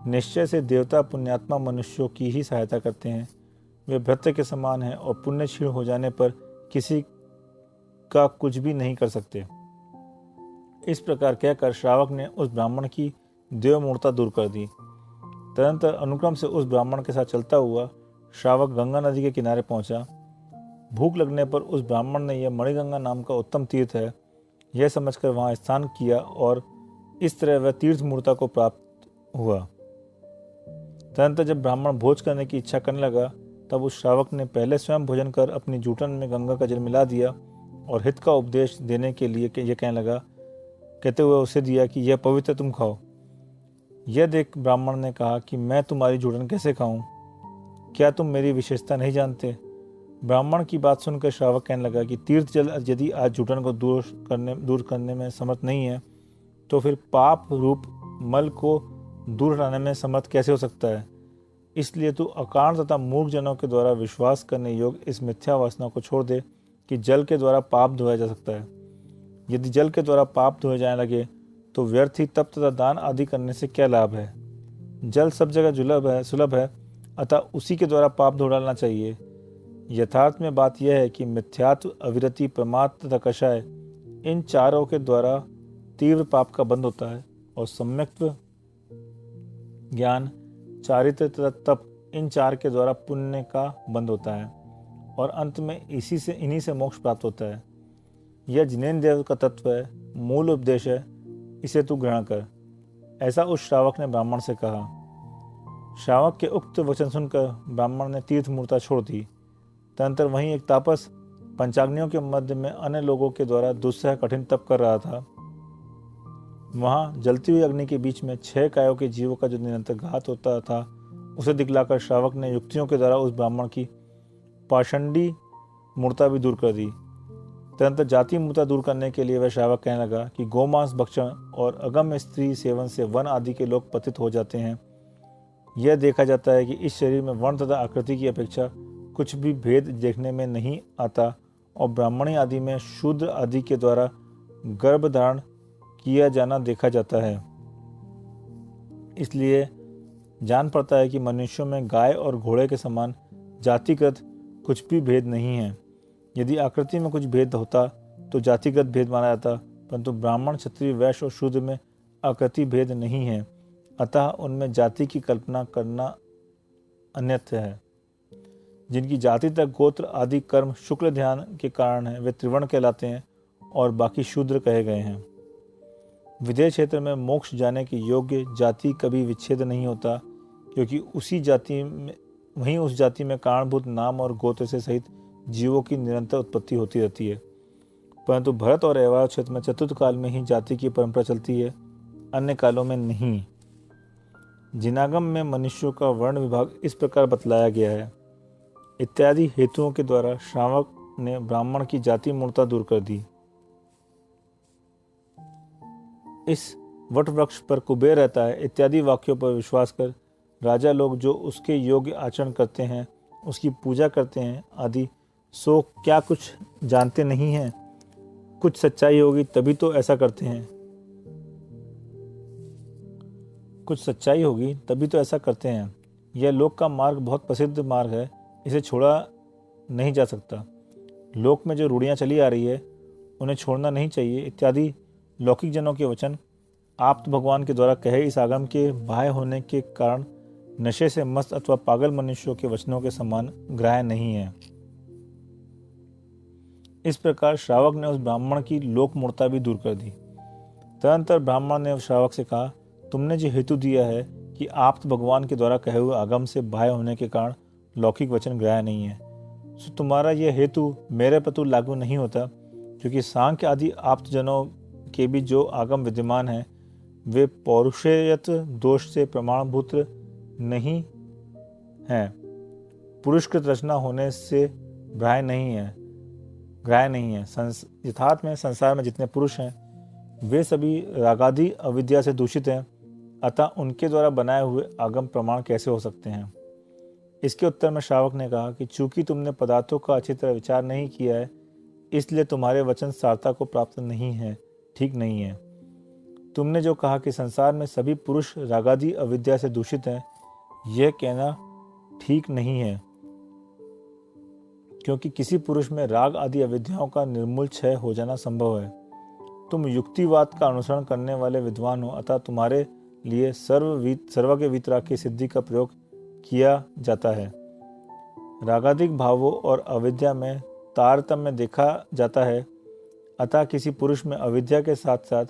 निश्चय से देवता पुण्यात्मा मनुष्यों की ही सहायता करते हैं। वे भृत्य के समान हैं और पुण्य क्षीण हो जाने पर किसी का कुछ भी नहीं कर सकते। इस प्रकार कहकर श्रावक ने उस ब्राह्मण की देव मूर्ता दूर कर दी। तदनंतर अनुक्रम से उस ब्राह्मण के साथ चलता हुआ श्रावक गंगा नदी के किनारे पहुंचा। भूख लगने पर उस ब्राह्मण ने यह मणिगंगा नाम का उत्तम तीर्थ है यह समझकर वहां स्नान किया और इस तरह वह तीर्थ मूर्ता को प्राप्त हुआ। तदनंतर जब ब्राह्मण भोज करने की इच्छा करने लगा तब उस श्रावक ने पहले स्वयं भोजन कर अपनी जूठन में गंगा का जल मिला दिया और हित का उपदेश देने के लिए यह कहने लगा, कहते हुए उसे दिया कि यह पवित्र तुम खाओ। यह देख ब्राह्मण ने कहा कि मैं तुम्हारी जूठन कैसे खाऊं? क्या तुम मेरी विशेषता नहीं जानते? ब्राह्मण की बात सुनकर श्रावक कहने लगा कि तीर्थ जल यदि आज जूठन को दूर करने में समर्थ नहीं है तो फिर पाप रूप मल को दूर हटाने में समर्थ कैसे हो सकता है? इसलिए तू अकारण तथा मूर्ख जनों के द्वारा विश्वास करने योग्य इस मिथ्या वासना को छोड़ दे कि जल के द्वारा पाप धोया जा सकता है। यदि जल के द्वारा पाप धोए जाने लगे तो व्यर्थ ही तप तथा दान आदि करने से क्या लाभ है? जल सब जगह सुलभ है, अतः उसी के द्वारा पाप धो डालना चाहिए। यथार्थ में बात यह है कि मिथ्यात्व, अविरति, प्रमाद तथा कषाय इन चारों के द्वारा तीव्र पाप का बंध होता है और सम्यक्त्व, ज्ञान, चारित्र तथा तप इन चार के द्वारा पुण्य का बंध होता है और अंत में इन्हीं से मोक्ष प्राप्त होता है। यह जिनेन्द्रिय का तत्व है, मूल उपदेश है, इसे तू ग्रहण कर। ऐसा उस श्रावक ने ब्राह्मण से कहा। श्रावक के उक्त वचन सुनकर ब्राह्मण ने तीर्थ मूर्ता छोड़ दी। तदनंतर वहीं एक तापस पंचाग्नियों के मध्य में अन्य लोगों के द्वारा दुस्सह कठिन तप कर रहा था। वहां जलती हुई अग्नि के बीच में 6 कायों के जीवों का जो निरंतर घात होता था उसे दिखलाकर श्रावक ने युक्तियों के द्वारा उस ब्राह्मण की पाषंडी मूर्ता भी दूर कर दी। तदनंतर जाति मूर्ता दूर करने के लिए वह श्रावक कहने लगा कि गोमांस भक्षण और अगम्य स्त्री सेवन से वन आदि के लोग पतित हो जाते हैं। यह देखा जाता है कि इस शरीर में वर्ण तथा आकृति की अपेक्षा कुछ भी भेद देखने में नहीं आता और ब्राह्मणी आदि में शूद्र आदि के द्वारा गर्भ धारण किया जाना देखा जाता है। इसलिए जान पड़ता है कि मनुष्यों में गाय और घोड़े के समान जातिगत कुछ भी भेद नहीं है। यदि आकृति में कुछ भेद होता तो जातिगत भेद माना जाता, परंतु ब्राह्मण, क्षत्रिय, वैश्य और शूद्र में आकृति भेद नहीं है, अतः उनमें जाति की कल्पना करना अन्यथा है। जिनकी जाति तक गोत्र आदि कर्म शुक्ल ध्यान के कारण है वे त्रिवर्ण कहलाते हैं और बाकी शूद्र कहे गए हैं। विदेह क्षेत्र में मोक्ष जाने के योग्य जाति कभी विच्छेद नहीं होता, क्योंकि उस जाति में कारणभूत नाम और गोत्र से सहित जीवों की निरंतर उत्पत्ति होती रहती है। परंतु भरत और ऐवार क्षेत्र में चतुर्थ काल में ही जाति की परंपरा चलती है, अन्य कालों में नहीं। जिनागम में मनुष्यों का वर्ण विभाग इस प्रकार बतलाया गया है। इत्यादि हेतुओं के द्वारा श्रावक ने ब्राह्मण की जाति मूर्ता दूर कर दी। इस वट वृक्ष पर कुबेर रहता है इत्यादि वाक्यों पर विश्वास कर राजा लोग जो उसके योग्य आचरण करते हैं, उसकी पूजा करते हैं आदि, सो क्या कुछ जानते नहीं हैं? कुछ सच्चाई होगी तभी तो ऐसा करते हैं। कुछ सच्चाई होगी तभी तो ऐसा करते हैं। यह लोक का मार्ग बहुत प्रसिद्ध मार्ग है, इसे छोड़ा नहीं जा सकता। लोक में जो रूढ़ियाँ चली आ रही है उन्हें छोड़ना नहीं चाहिए इत्यादि लौकिक जनों के वचन आप्त भगवान के द्वारा कहे इस आगम के बाह्य होने के कारण नशे से मस्त अथवा पागल मनुष्यों के वचनों के समान ग्राह्य नहीं है। इस प्रकार श्रावक ने उस ब्राह्मण की लोक मूर्ता भी दूर कर दी। तदनंतर ब्राह्मण ने श्रावक से कहा, तुमने जो हेतु दिया है कि आप्त भगवान के द्वारा कहे हुए आगम से बाह्य होने के कारण लौकिक वचन ग्राह्य नहीं है, सो तुम्हारा यह हेतु मेरे पर तो लागू नहीं होता, क्योंकि सांख्य आदि आप्त जनों के भी जो आगम विद्यमान है वे पौरुषेयत दोष से प्रमाणभूत नहीं है, पुरुषकृत रचना होने से ग्राह्य नहीं है। यथार्थ में संसार में जितने पुरुष हैं वे सभी रागादि अविद्या से दूषित हैं, अतः उनके द्वारा बनाए हुए आगम प्रमाण कैसे हो सकते हैं? इसके उत्तर में श्रावक ने कहा कि चूंकि तुमने पदार्थों का अच्छी तरह विचार नहीं किया है, इसलिए तुम्हारे वचन सारता को प्राप्त नहीं है, ठीक नहीं है। तुमने जो कहा कि संसार में सभी पुरुष रागादि अविद्या से दूषित हैं, यह कहना ठीक नहीं है, क्योंकि किसी पुरुष में राग आदि अविद्याओं का निर्मूल क्षय हो जाना संभव है। तुम युक्तिवाद का अनुसरण करने वाले विद्वान हो, अतः तुम्हारे लिए सर्वज्ञ वीतराग की सिद्धि का प्रयोग किया जाता है। रागादिक भावों और अविद्या में तारतम्य देखा जाता है, अतः किसी पुरुष में अविद्या के साथ साथ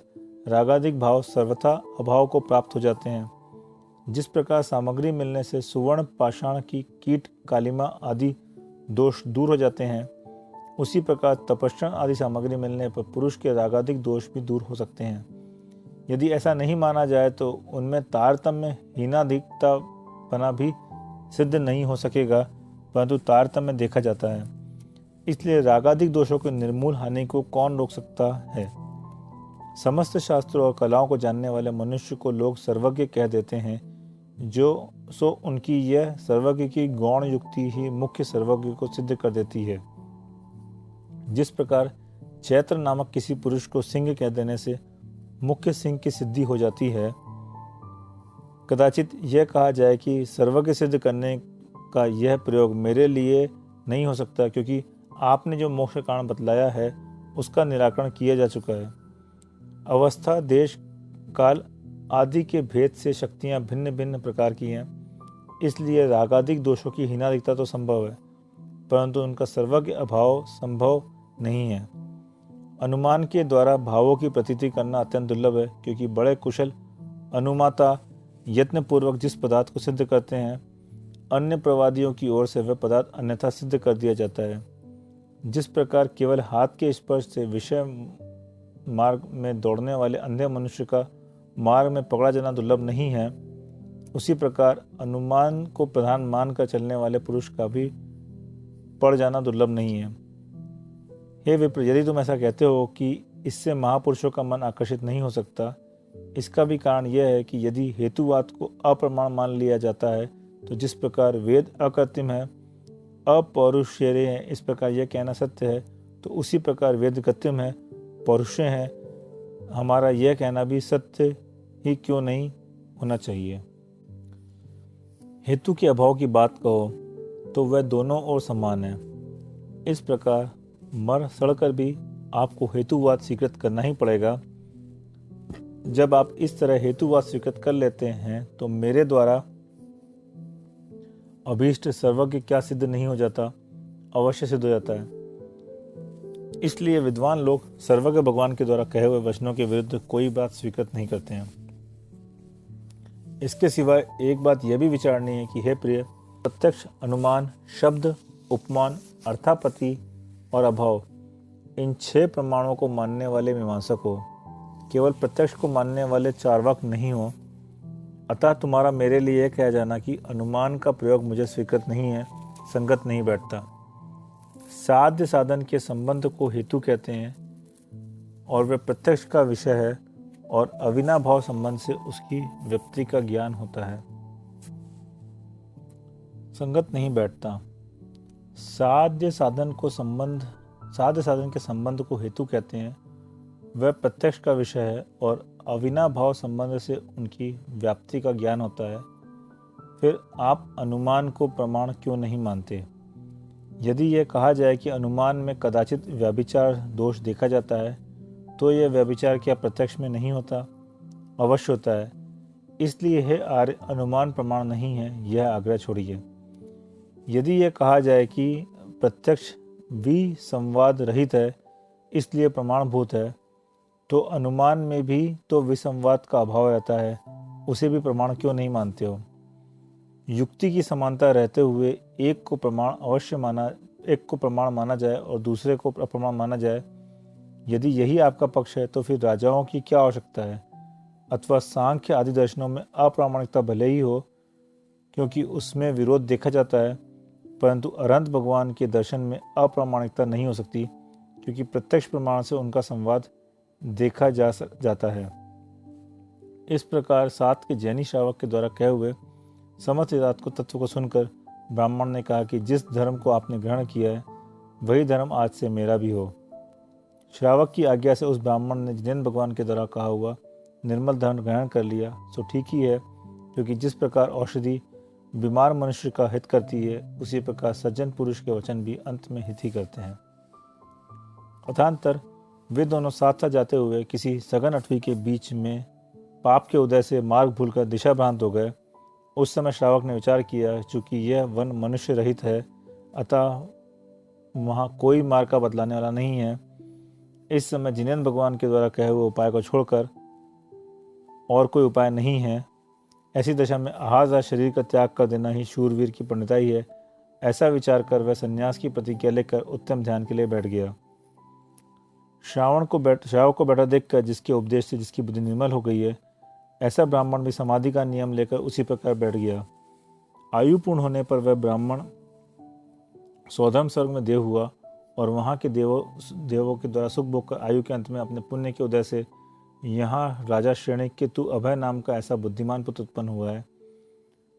रागादिक भाव सर्वथा अभाव को प्राप्त हो जाते हैं। जिस प्रकार सामग्री मिलने से सुवर्ण पाषाण की कीट कालिमा आदि दोष दूर हो जाते हैं, उसी प्रकार तपस्या आदि सामग्री मिलने पर पुरुष के रागादिक दोष भी दूर हो सकते हैं। यदि ऐसा नहीं माना जाए तो उनमें तारतम्य हीनाधिकता बना भी सिद्ध नहीं हो सकेगा, परंतु तारतम्य देखा जाता है। इसलिए रागादिक दोषों के निर्मूल हानि को कौन रोक सकता है। समस्त शास्त्रों और कलाओं को जानने वाले मनुष्य को लोग सर्वज्ञ कह देते हैं, जो सो उनकी यह सर्वज्ञ की गौण युक्ति ही मुख्य सर्वज्ञ को सिद्ध कर देती है। जिस प्रकार चैत्र नामक किसी पुरुष को सिंह कह देने से मुख्य सिंह की सिद्धि हो जाती है, कदाचित यह कहा जाए कि सर्वज्ञ सिद्ध करने का यह प्रयोग मेरे लिए नहीं हो सकता, क्योंकि आपने जो मोक्ष कारण बतलाया है उसका निराकरण किया जा चुका है। अवस्था, देश, काल आदि के भेद से शक्तियां भिन्न भिन्न प्रकार की हैं, इसलिए रागादिक दोषों की हीनाधिकता तो संभव है, परंतु उनका सर्वज्ञ अभाव संभव नहीं है। अनुमान के द्वारा भावों की प्रतीति करना अत्यंत दुर्लभ है, क्योंकि बड़े कुशल अनुमाता यत्नपूर्वक जिस पदार्थ को सिद्ध करते हैं, अन्य प्रवादियों की ओर से वह पदार्थ अन्यथा सिद्ध कर दिया जाता है। जिस प्रकार केवल हाथ के स्पर्श से विषय मार्ग में दौड़ने वाले अंधे मनुष्य का मार्ग में पकड़ा जाना दुर्लभ नहीं है, उसी प्रकार अनुमान को प्रधान मानकर चलने वाले पुरुष का भी पड़ जाना दुर्लभ नहीं है। हे विप्र, यदि तुम ऐसा कहते हो कि इससे महापुरुषों का मन आकर्षित नहीं हो सकता, इसका भी कारण यह है कि यदि हेतुवाद को अप्रमाण मान लिया जाता है, तो जिस प्रकार वेद अकृत्रिम है, अपौरुषेय है, इस प्रकार यह कहना सत्य है, तो उसी प्रकार वेद कृत्रिम है, पौरुषेय है, हमारा यह कहना भी सत्य ही क्यों नहीं होना चाहिए। हेतु के अभाव की बात कहो तो वह दोनों ओर समान है। इस प्रकार मर सड़कर भी आपको हेतुवाद स्वीकृत करना ही पड़ेगा। जब आप इस तरह हेतुवाद स्वीकृत कर लेते हैं तो मेरे द्वारा अभीष्ट सर्वज्ञ क्या सिद्ध नहीं हो जाता, अवश्य सिद्ध हो जाता है। इसलिए विद्वान लोग सर्वज्ञ भगवान के द्वारा कहे हुए वचनों के विरुद्ध कोई बात स्वीकृत नहीं करते हैं। इसके सिवाय एक बात यह भी विचारनी है कि हे प्रिय, प्रत्यक्ष, अनुमान, शब्द, उपमान, अर्थापत्ति और अभाव, इन 6 प्रमाणों को मानने वाले मीमांसक हो, केवल प्रत्यक्ष को मानने वाले चार्वाक नहीं हो। अतः तुम्हारा मेरे लिए यह कह जाना कि अनुमान का प्रयोग मुझे स्वीकृत नहीं है, संगत नहीं बैठता। साध्य साधन के संबंध को हेतु कहते हैं और वह प्रत्यक्ष का विषय है, और अविनाभाव संबंध से उसकी व्याप्ति का ज्ञान होता है। संगत नहीं बैठता। साध्य साधन के संबंध को हेतु कहते हैं, वह प्रत्यक्ष का विषय है और अविनाभाव संबंध से उनकी व्याप्ति का ज्ञान होता है। फिर आप अनुमान को प्रमाण क्यों नहीं मानते? यदि यह कहा जाए कि अनुमान में कदाचित व्यभिचार दोष देखा जाता है, तो यह व्यभिचार क्या प्रत्यक्ष में नहीं होता? अवश्य होता है। इसलिए हे आर्य, अनुमान प्रमाण नहीं है, यह आग्रह छोड़िए। यदि यह कहा जाए कि प्रत्यक्ष विसंवाद रहित है, इसलिए प्रमाणभूत है, तो अनुमान में भी तो विसंवाद का अभाव रहता है, उसे भी प्रमाण क्यों नहीं मानते हो? युक्ति की समानता रहते हुए एक को प्रमाण माना जाए और दूसरे को अप्रमाण माना जाए, यदि यही आपका पक्ष है तो फिर राजाओं की क्या आवश्यकता है? अथवा सांख्य आदि दर्शनों में अप्रामाणिकता भले ही हो, क्योंकि उसमें विरोध देखा जाता है, परंतु अनंत भगवान के दर्शन में अप्रामाणिकता नहीं हो सकती, क्योंकि प्रत्यक्ष प्रमाण से उनका संवाद देखा जाता है। इस प्रकार सात के जैनी श्रावक के द्वारा कहे हुए समस्त वेदांत तत्व को सुनकर ब्राह्मण ने कहा कि जिस धर्म को आपने ग्रहण किया है वही धर्म आज से मेरा भी हो। श्रावक की आज्ञा से उस ब्राह्मण ने जिनेन्द्र भगवान के द्वारा कहा हुआ निर्मल धर्म ग्रहण कर लिया। सो ठीक ही है, क्योंकि जिस प्रकार औषधि बीमार मनुष्य का हित करती है, उसी प्रकार सज्जन पुरुष के वचन भी अंत में हित ही करते हैं। अथांतर वे दोनों साथ साथ जाते हुए किसी सघन अटवी के बीच में पाप के उदय से मार्ग भूलकर दिशा भ्रांत हो गए, उस समय श्रावक ने विचार किया, चूंकि यह वन मनुष्य रहित है, अतः वहाँ कोई मार्ग का बतलाने वाला नहीं है। इस समय जिनेंद्र भगवान के द्वारा कहे हुए उपाय को छोड़कर और कोई उपाय नहीं है। ऐसी दशा में आहार शरीर का त्याग कर देना ही शूरवीर की पंडिताई है। ऐसा विचार कर वह संन्यास की प्रतिज्ञा लेकर उत्तम ध्यान के लिए बैठ गया। श्रावक को बैठा देखकर जिसके उपदेश से जिसकी बुद्धि निर्मल हो गई है, ऐसा ब्राह्मण भी समाधि का नियम लेकर उसी प्रकार बैठ गया। आयु पूर्ण होने पर वह ब्राह्मण स्वधर्म स्वर्ग में देव हुआ और वहाँ के देवों के द्वारा सुख भोग कर आयु के अंत में अपने पुण्य के उदय से यहाँ राजा श्रेणी के तू अभय नाम का ऐसा बुद्धिमान पुत्र उत्पन्न हुआ है।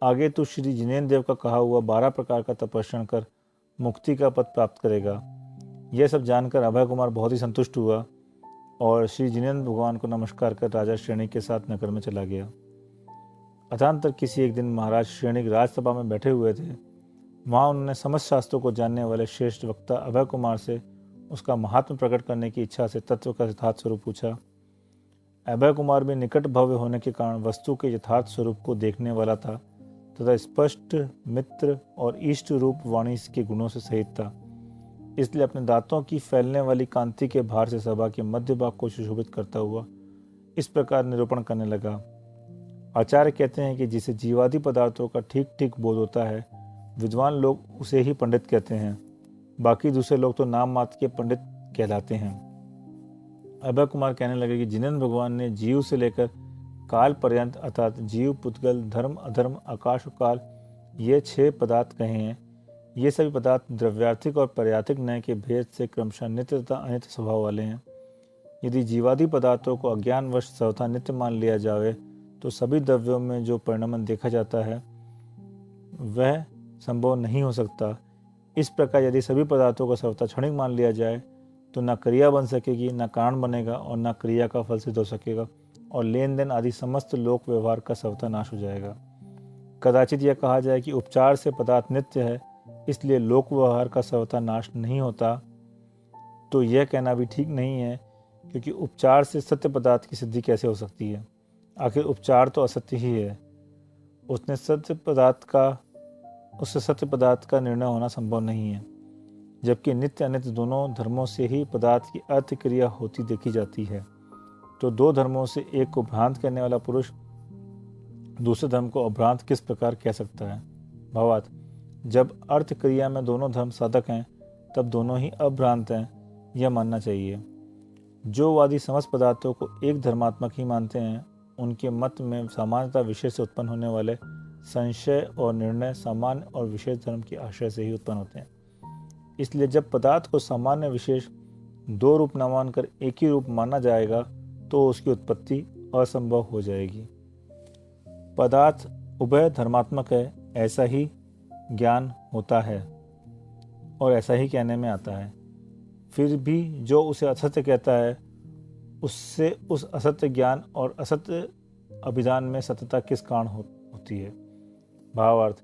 आगे तू श्री जिनेन्द्र देव का कहा हुआ 12 प्रकार का तपस्या कर मुक्ति का पद प्राप्त करेगा। यह सब जानकर अभय कुमार बहुत ही संतुष्ट हुआ और श्री जिनेन्द्र भगवान को नमस्कार कर राजा श्रेणी के साथ नगर में चला गया। अचानक किसी एक दिन महाराज श्रेणी राजसभा में बैठे हुए थे। वहाँ उन्होंने समस्त शास्त्रों को जानने वाले श्रेष्ठ वक्ता अभय कुमार से उसका महात्म प्रकट करने की इच्छा से तत्व का यथार्थ स्वरूप पूछा। अभय कुमार भी निकट भव्य होने के कारण वस्तु के यथार्थ स्वरूप को देखने वाला था तथा स्पष्ट मित्र और इष्ट रूप वाणी के गुणों से सहित था, इसलिए अपने दांतों की फैलने वाली कांति के भार से सभा के मध्य भाग को सुशोभित करता हुआ इस प्रकार निरूपण करने लगा। आचार्य कहते हैं कि जिसे जीवादि पदार्थों का ठीक ठीक बोध होता है, विद्वान लोग उसे ही पंडित कहते हैं, बाकी दूसरे लोग तो नाम मात्र के पंडित कहलाते हैं। अभय कुमार कहने लगे कि जिनेन्द्र भगवान ने जीव से लेकर काल पर्यंत अर्थात जीव, पुद्गल, धर्म, अधर्म, आकाश और काल ये 6 पदार्थ कहे हैं। ये सभी पदार्थ द्रव्यार्थिक और पर्याथिक न्याय के भेद से क्रमशः नित्य तथा अनित्य स्वभाव वाले हैं। यदि जीवादि पदार्थों को अज्ञानवश सर्वथा नित्य मान लिया जाए तो सभी द्रव्यों में जो परिणमन देखा जाता है वह संभव नहीं हो सकता। इस प्रकार यदि सभी पदार्थों को सर्वथा क्षणिक मान लिया जाए तो न क्रिया बन सकेगी, न कारण बनेगा और न क्रिया का फल सिद्ध हो सकेगा और लेन देन आदि समस्त लोक व्यवहार का सर्वथा नाश हो जाएगा। कदाचित यह कहा जाए कि उपचार से पदार्थ नित्य है, इसलिए लोक व्यवहार का सर्वथा नाश नहीं होता, तो यह कहना भी ठीक नहीं है, क्योंकि उपचार से सत्य पदार्थ की सिद्धि कैसे हो सकती है? आखिर उपचार तो असत्य ही है। उससे सत्य पदार्थ का निर्णय होना संभव नहीं है, जबकि नित्य अनित्य दोनों धर्मों से ही पदार्थ की अर्थ क्रिया होती देखी जाती है। तो 2 धर्मों से एक को भ्रांत करने वाला पुरुष दूसरे धर्म को अभ्रांत किस प्रकार कह सकता है? भावार्थ, जब अर्थ क्रिया में दोनों धर्म साधक हैं तब दोनों ही अभ्रांत हैं, यह मानना चाहिए। जो वादी समस्त पदार्थों को एक धर्मात्मक ही मानते हैं, उनके मत में सामान्यता विशेष से उत्पन्न होने वाले संशय और निर्णय सामान्य और विशेष धर्म के आश्रय से ही उत्पन्न होते हैं। इसलिए जब पदार्थ को सामान्य विशेष 2 रूप न मानकर एक ही रूप माना जाएगा तो उसकी उत्पत्ति असंभव हो जाएगी। पदार्थ उभय धर्मात्मक है, ऐसा ही ज्ञान होता है और ऐसा ही कहने में आता है। फिर भी जो उसे असत्य कहता है, उससे उस असत्य ज्ञान और असत्य अभिधान में सत्यता किस कारण होती है? भावार्थ,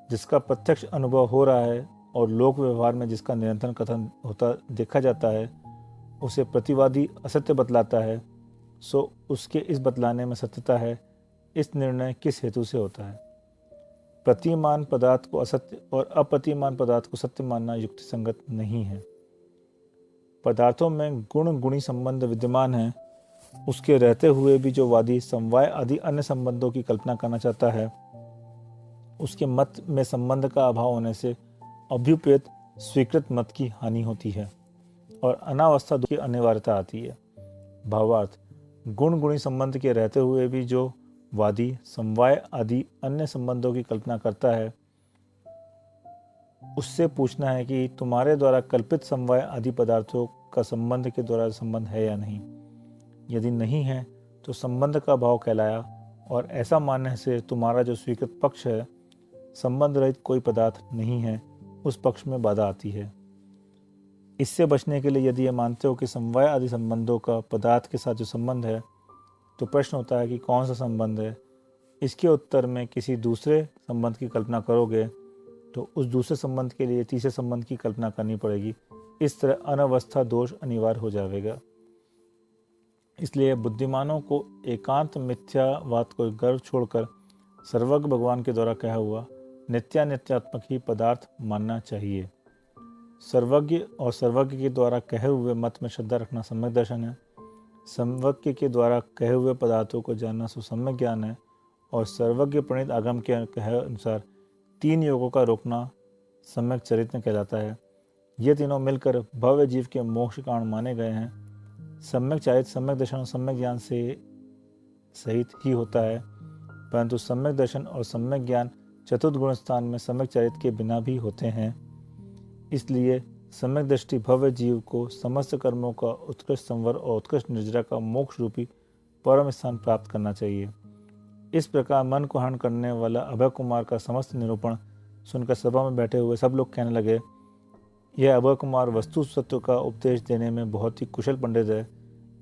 जिसका प्रत्यक्ष अनुभव हो रहा है और लोक व्यवहार में जिसका निरंतर कथन होता देखा जाता है, उसे प्रतिवादी असत्य बतलाता है, सो उसके इस बतलाने में सत्यता है। इस निर्णय किस हेतु से होता है? प्रतिमान पदार्थ को असत्य और अप्रतिमान पदार्थ को सत्य मानना युक्ति संगत नहीं है। पदार्थों में गुण गुणी संबंध विद्यमान है, उसके रहते हुए भी जो वादी समवाय आदि अन्य संबंधों की कल्पना करना चाहता है, उसके मत में संबंध का अभाव होने से अभ्युपेत स्वीकृत मत की हानि होती है और अनावस्था की अनिवार्यता आती है। भावार्थ, गुण गुणी संबंध के रहते हुए भी जो वादी समवाय आदि अन्य संबंधों की कल्पना करता है, उससे पूछना है कि तुम्हारे द्वारा कल्पित समवाय आदि पदार्थों का संबंध के द्वारा संबंध है या नहीं। यदि नहीं है तो संबंध का भाव कहलाया और ऐसा मानने से तुम्हारा जो स्वीकृत पक्ष है, संबंध रहित कोई पदार्थ नहीं है, उस पक्ष में बाधा आती है। इससे बचने के लिए यदि ये मानते हो कि समवाय आदि संबंधों का पदार्थ के साथ जो संबंध है, तो प्रश्न होता है कि कौन सा संबंध है। इसके उत्तर में किसी दूसरे संबंध की कल्पना करोगे तो उस दूसरे संबंध के लिए तीसरे संबंध की कल्पना करनी पड़ेगी। इस तरह अनवस्था दोष अनिवार्य हो जाएगा। इसलिए बुद्धिमानों को एकांत मिथ्यावाद को गर्व छोड़कर सर्वज्ञ भगवान के द्वारा कहा हुआ नित्यानित्यात्मक ही पदार्थ मानना चाहिए। सर्वज्ञ और सर्वज्ञ के द्वारा कहे हुए मत में श्रद्धा रखना सम्यक दर्शन है। सर्वज्ञ के द्वारा कहे हुए पदार्थों को जानना सुसम्यक ज्ञान है। और सर्वज्ञ प्रणीत आगम के कहे अनुसार 3 योगों का रोकना सम्यक चरित्र कहलाता है। ये तीनों मिलकर भव्य जीव के मोक्ष कारण माने गए हैं। सम्यक चरित्र सम्यक दर्शन और सम्यक ज्ञान से सहित ही होता है, परंतु सम्यक दर्शन और सम्यक ज्ञान चतुर्थ गुण स्थान में सम्यक चरित्र के बिना भी होते हैं। इसलिए सम्यक दृष्टि भव्य जीव को समस्त कर्मों का उत्कृष्ट संवर और उत्कृष्ट निर्जरा का मोक्ष रूपी परम स्थान प्राप्त करना चाहिए। इस प्रकार मन को हरण करने वाला अभय कुमार का समस्त निरूपण सुनकर सभा में बैठे हुए सब लोग कहने लगे, यह अभय कुमार वस्तु सत्व का उपदेश देने में बहुत ही कुशल पंडित है।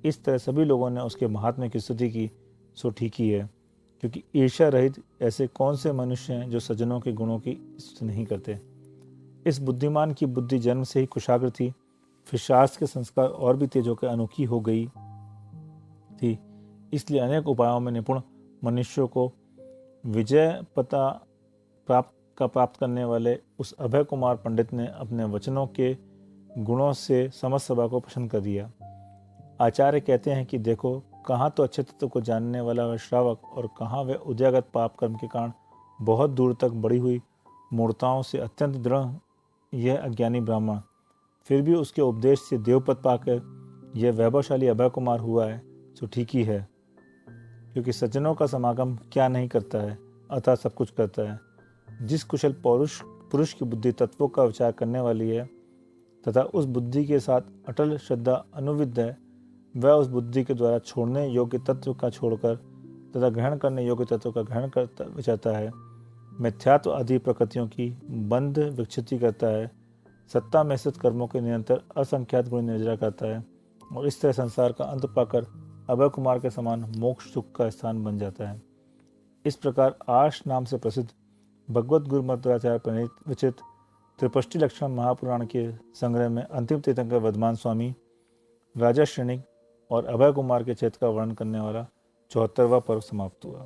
इस तरह सभी लोगों ने उसके महात्म्य की स्तुति की, सो ठीक ही है, क्योंकि ईर्ष्या रहित ऐसे कौन से मनुष्य हैं जो सज्जनों के गुणों की स्तुति नहीं करते। इस बुद्धिमान की बुद्धि जन्म से ही कुशाग्र थी, फिर शास्त्र के संस्कार और भी तेज होकर अनोखी हो गई थी। इसलिए अनेक उपायों में निपुण मनुष्यों को विजय पता प्राप्त करने वाले उस अभय कुमार पंडित ने अपने वचनों के गुणों से समस्त सभा को प्रसन्न कर दिया। आचार्य कहते हैं कि देखो, कहाँ तो अच्छे तत्व को जानने वाला वह श्रावक और कहाँ वह उदयागत पाप कर्म के कारण बहुत दूर तक बढ़ी हुई मूर्ताओं से अत्यंत दृढ़ यह अज्ञानी ब्राह्मण। फिर भी उसके उपदेश से देवपद पाकर यह वैभवशाली अभय कुमार हुआ है, तो ठीक ही है, क्योंकि सज्जनों का समागम क्या नहीं करता है, अतः सब कुछ करता है। जिस कुशल पुरुष की बुद्धि तत्वों का विचार करने वाली है तथा उस बुद्धि के साथ अटल श्रद्धा अनुविद्ध है, वह उस बुद्धि के द्वारा छोड़ने योग्य तत्व का छोड़कर तथा ग्रहण करने योग्य तत्व का ग्रहण करता विचारता है, मिथ्यात्व आदि प्रकृतियों की बंध विक्षिप्ति करता है, सत्ता में स्थित कर्मों के निरंतर असंख्यात गुण निर्जरा करता है और इस तरह संसार का अंत पाकर अभय कुमार के समान मोक्ष सुख का स्थान बन जाता है। इस प्रकार आर्ष नाम से प्रसिद्ध भगवत गुरु मध्वाचार्य प्रणीत विचित त्रिपष्टि लक्षण महापुराण के संग्रह में अंतिम तीर्थंकर वर्धमान स्वामी, राजा श्रेणिक और अभय कुमार के चरित्र का वर्णन करने वाला 74वां पर्व समाप्त हुआ।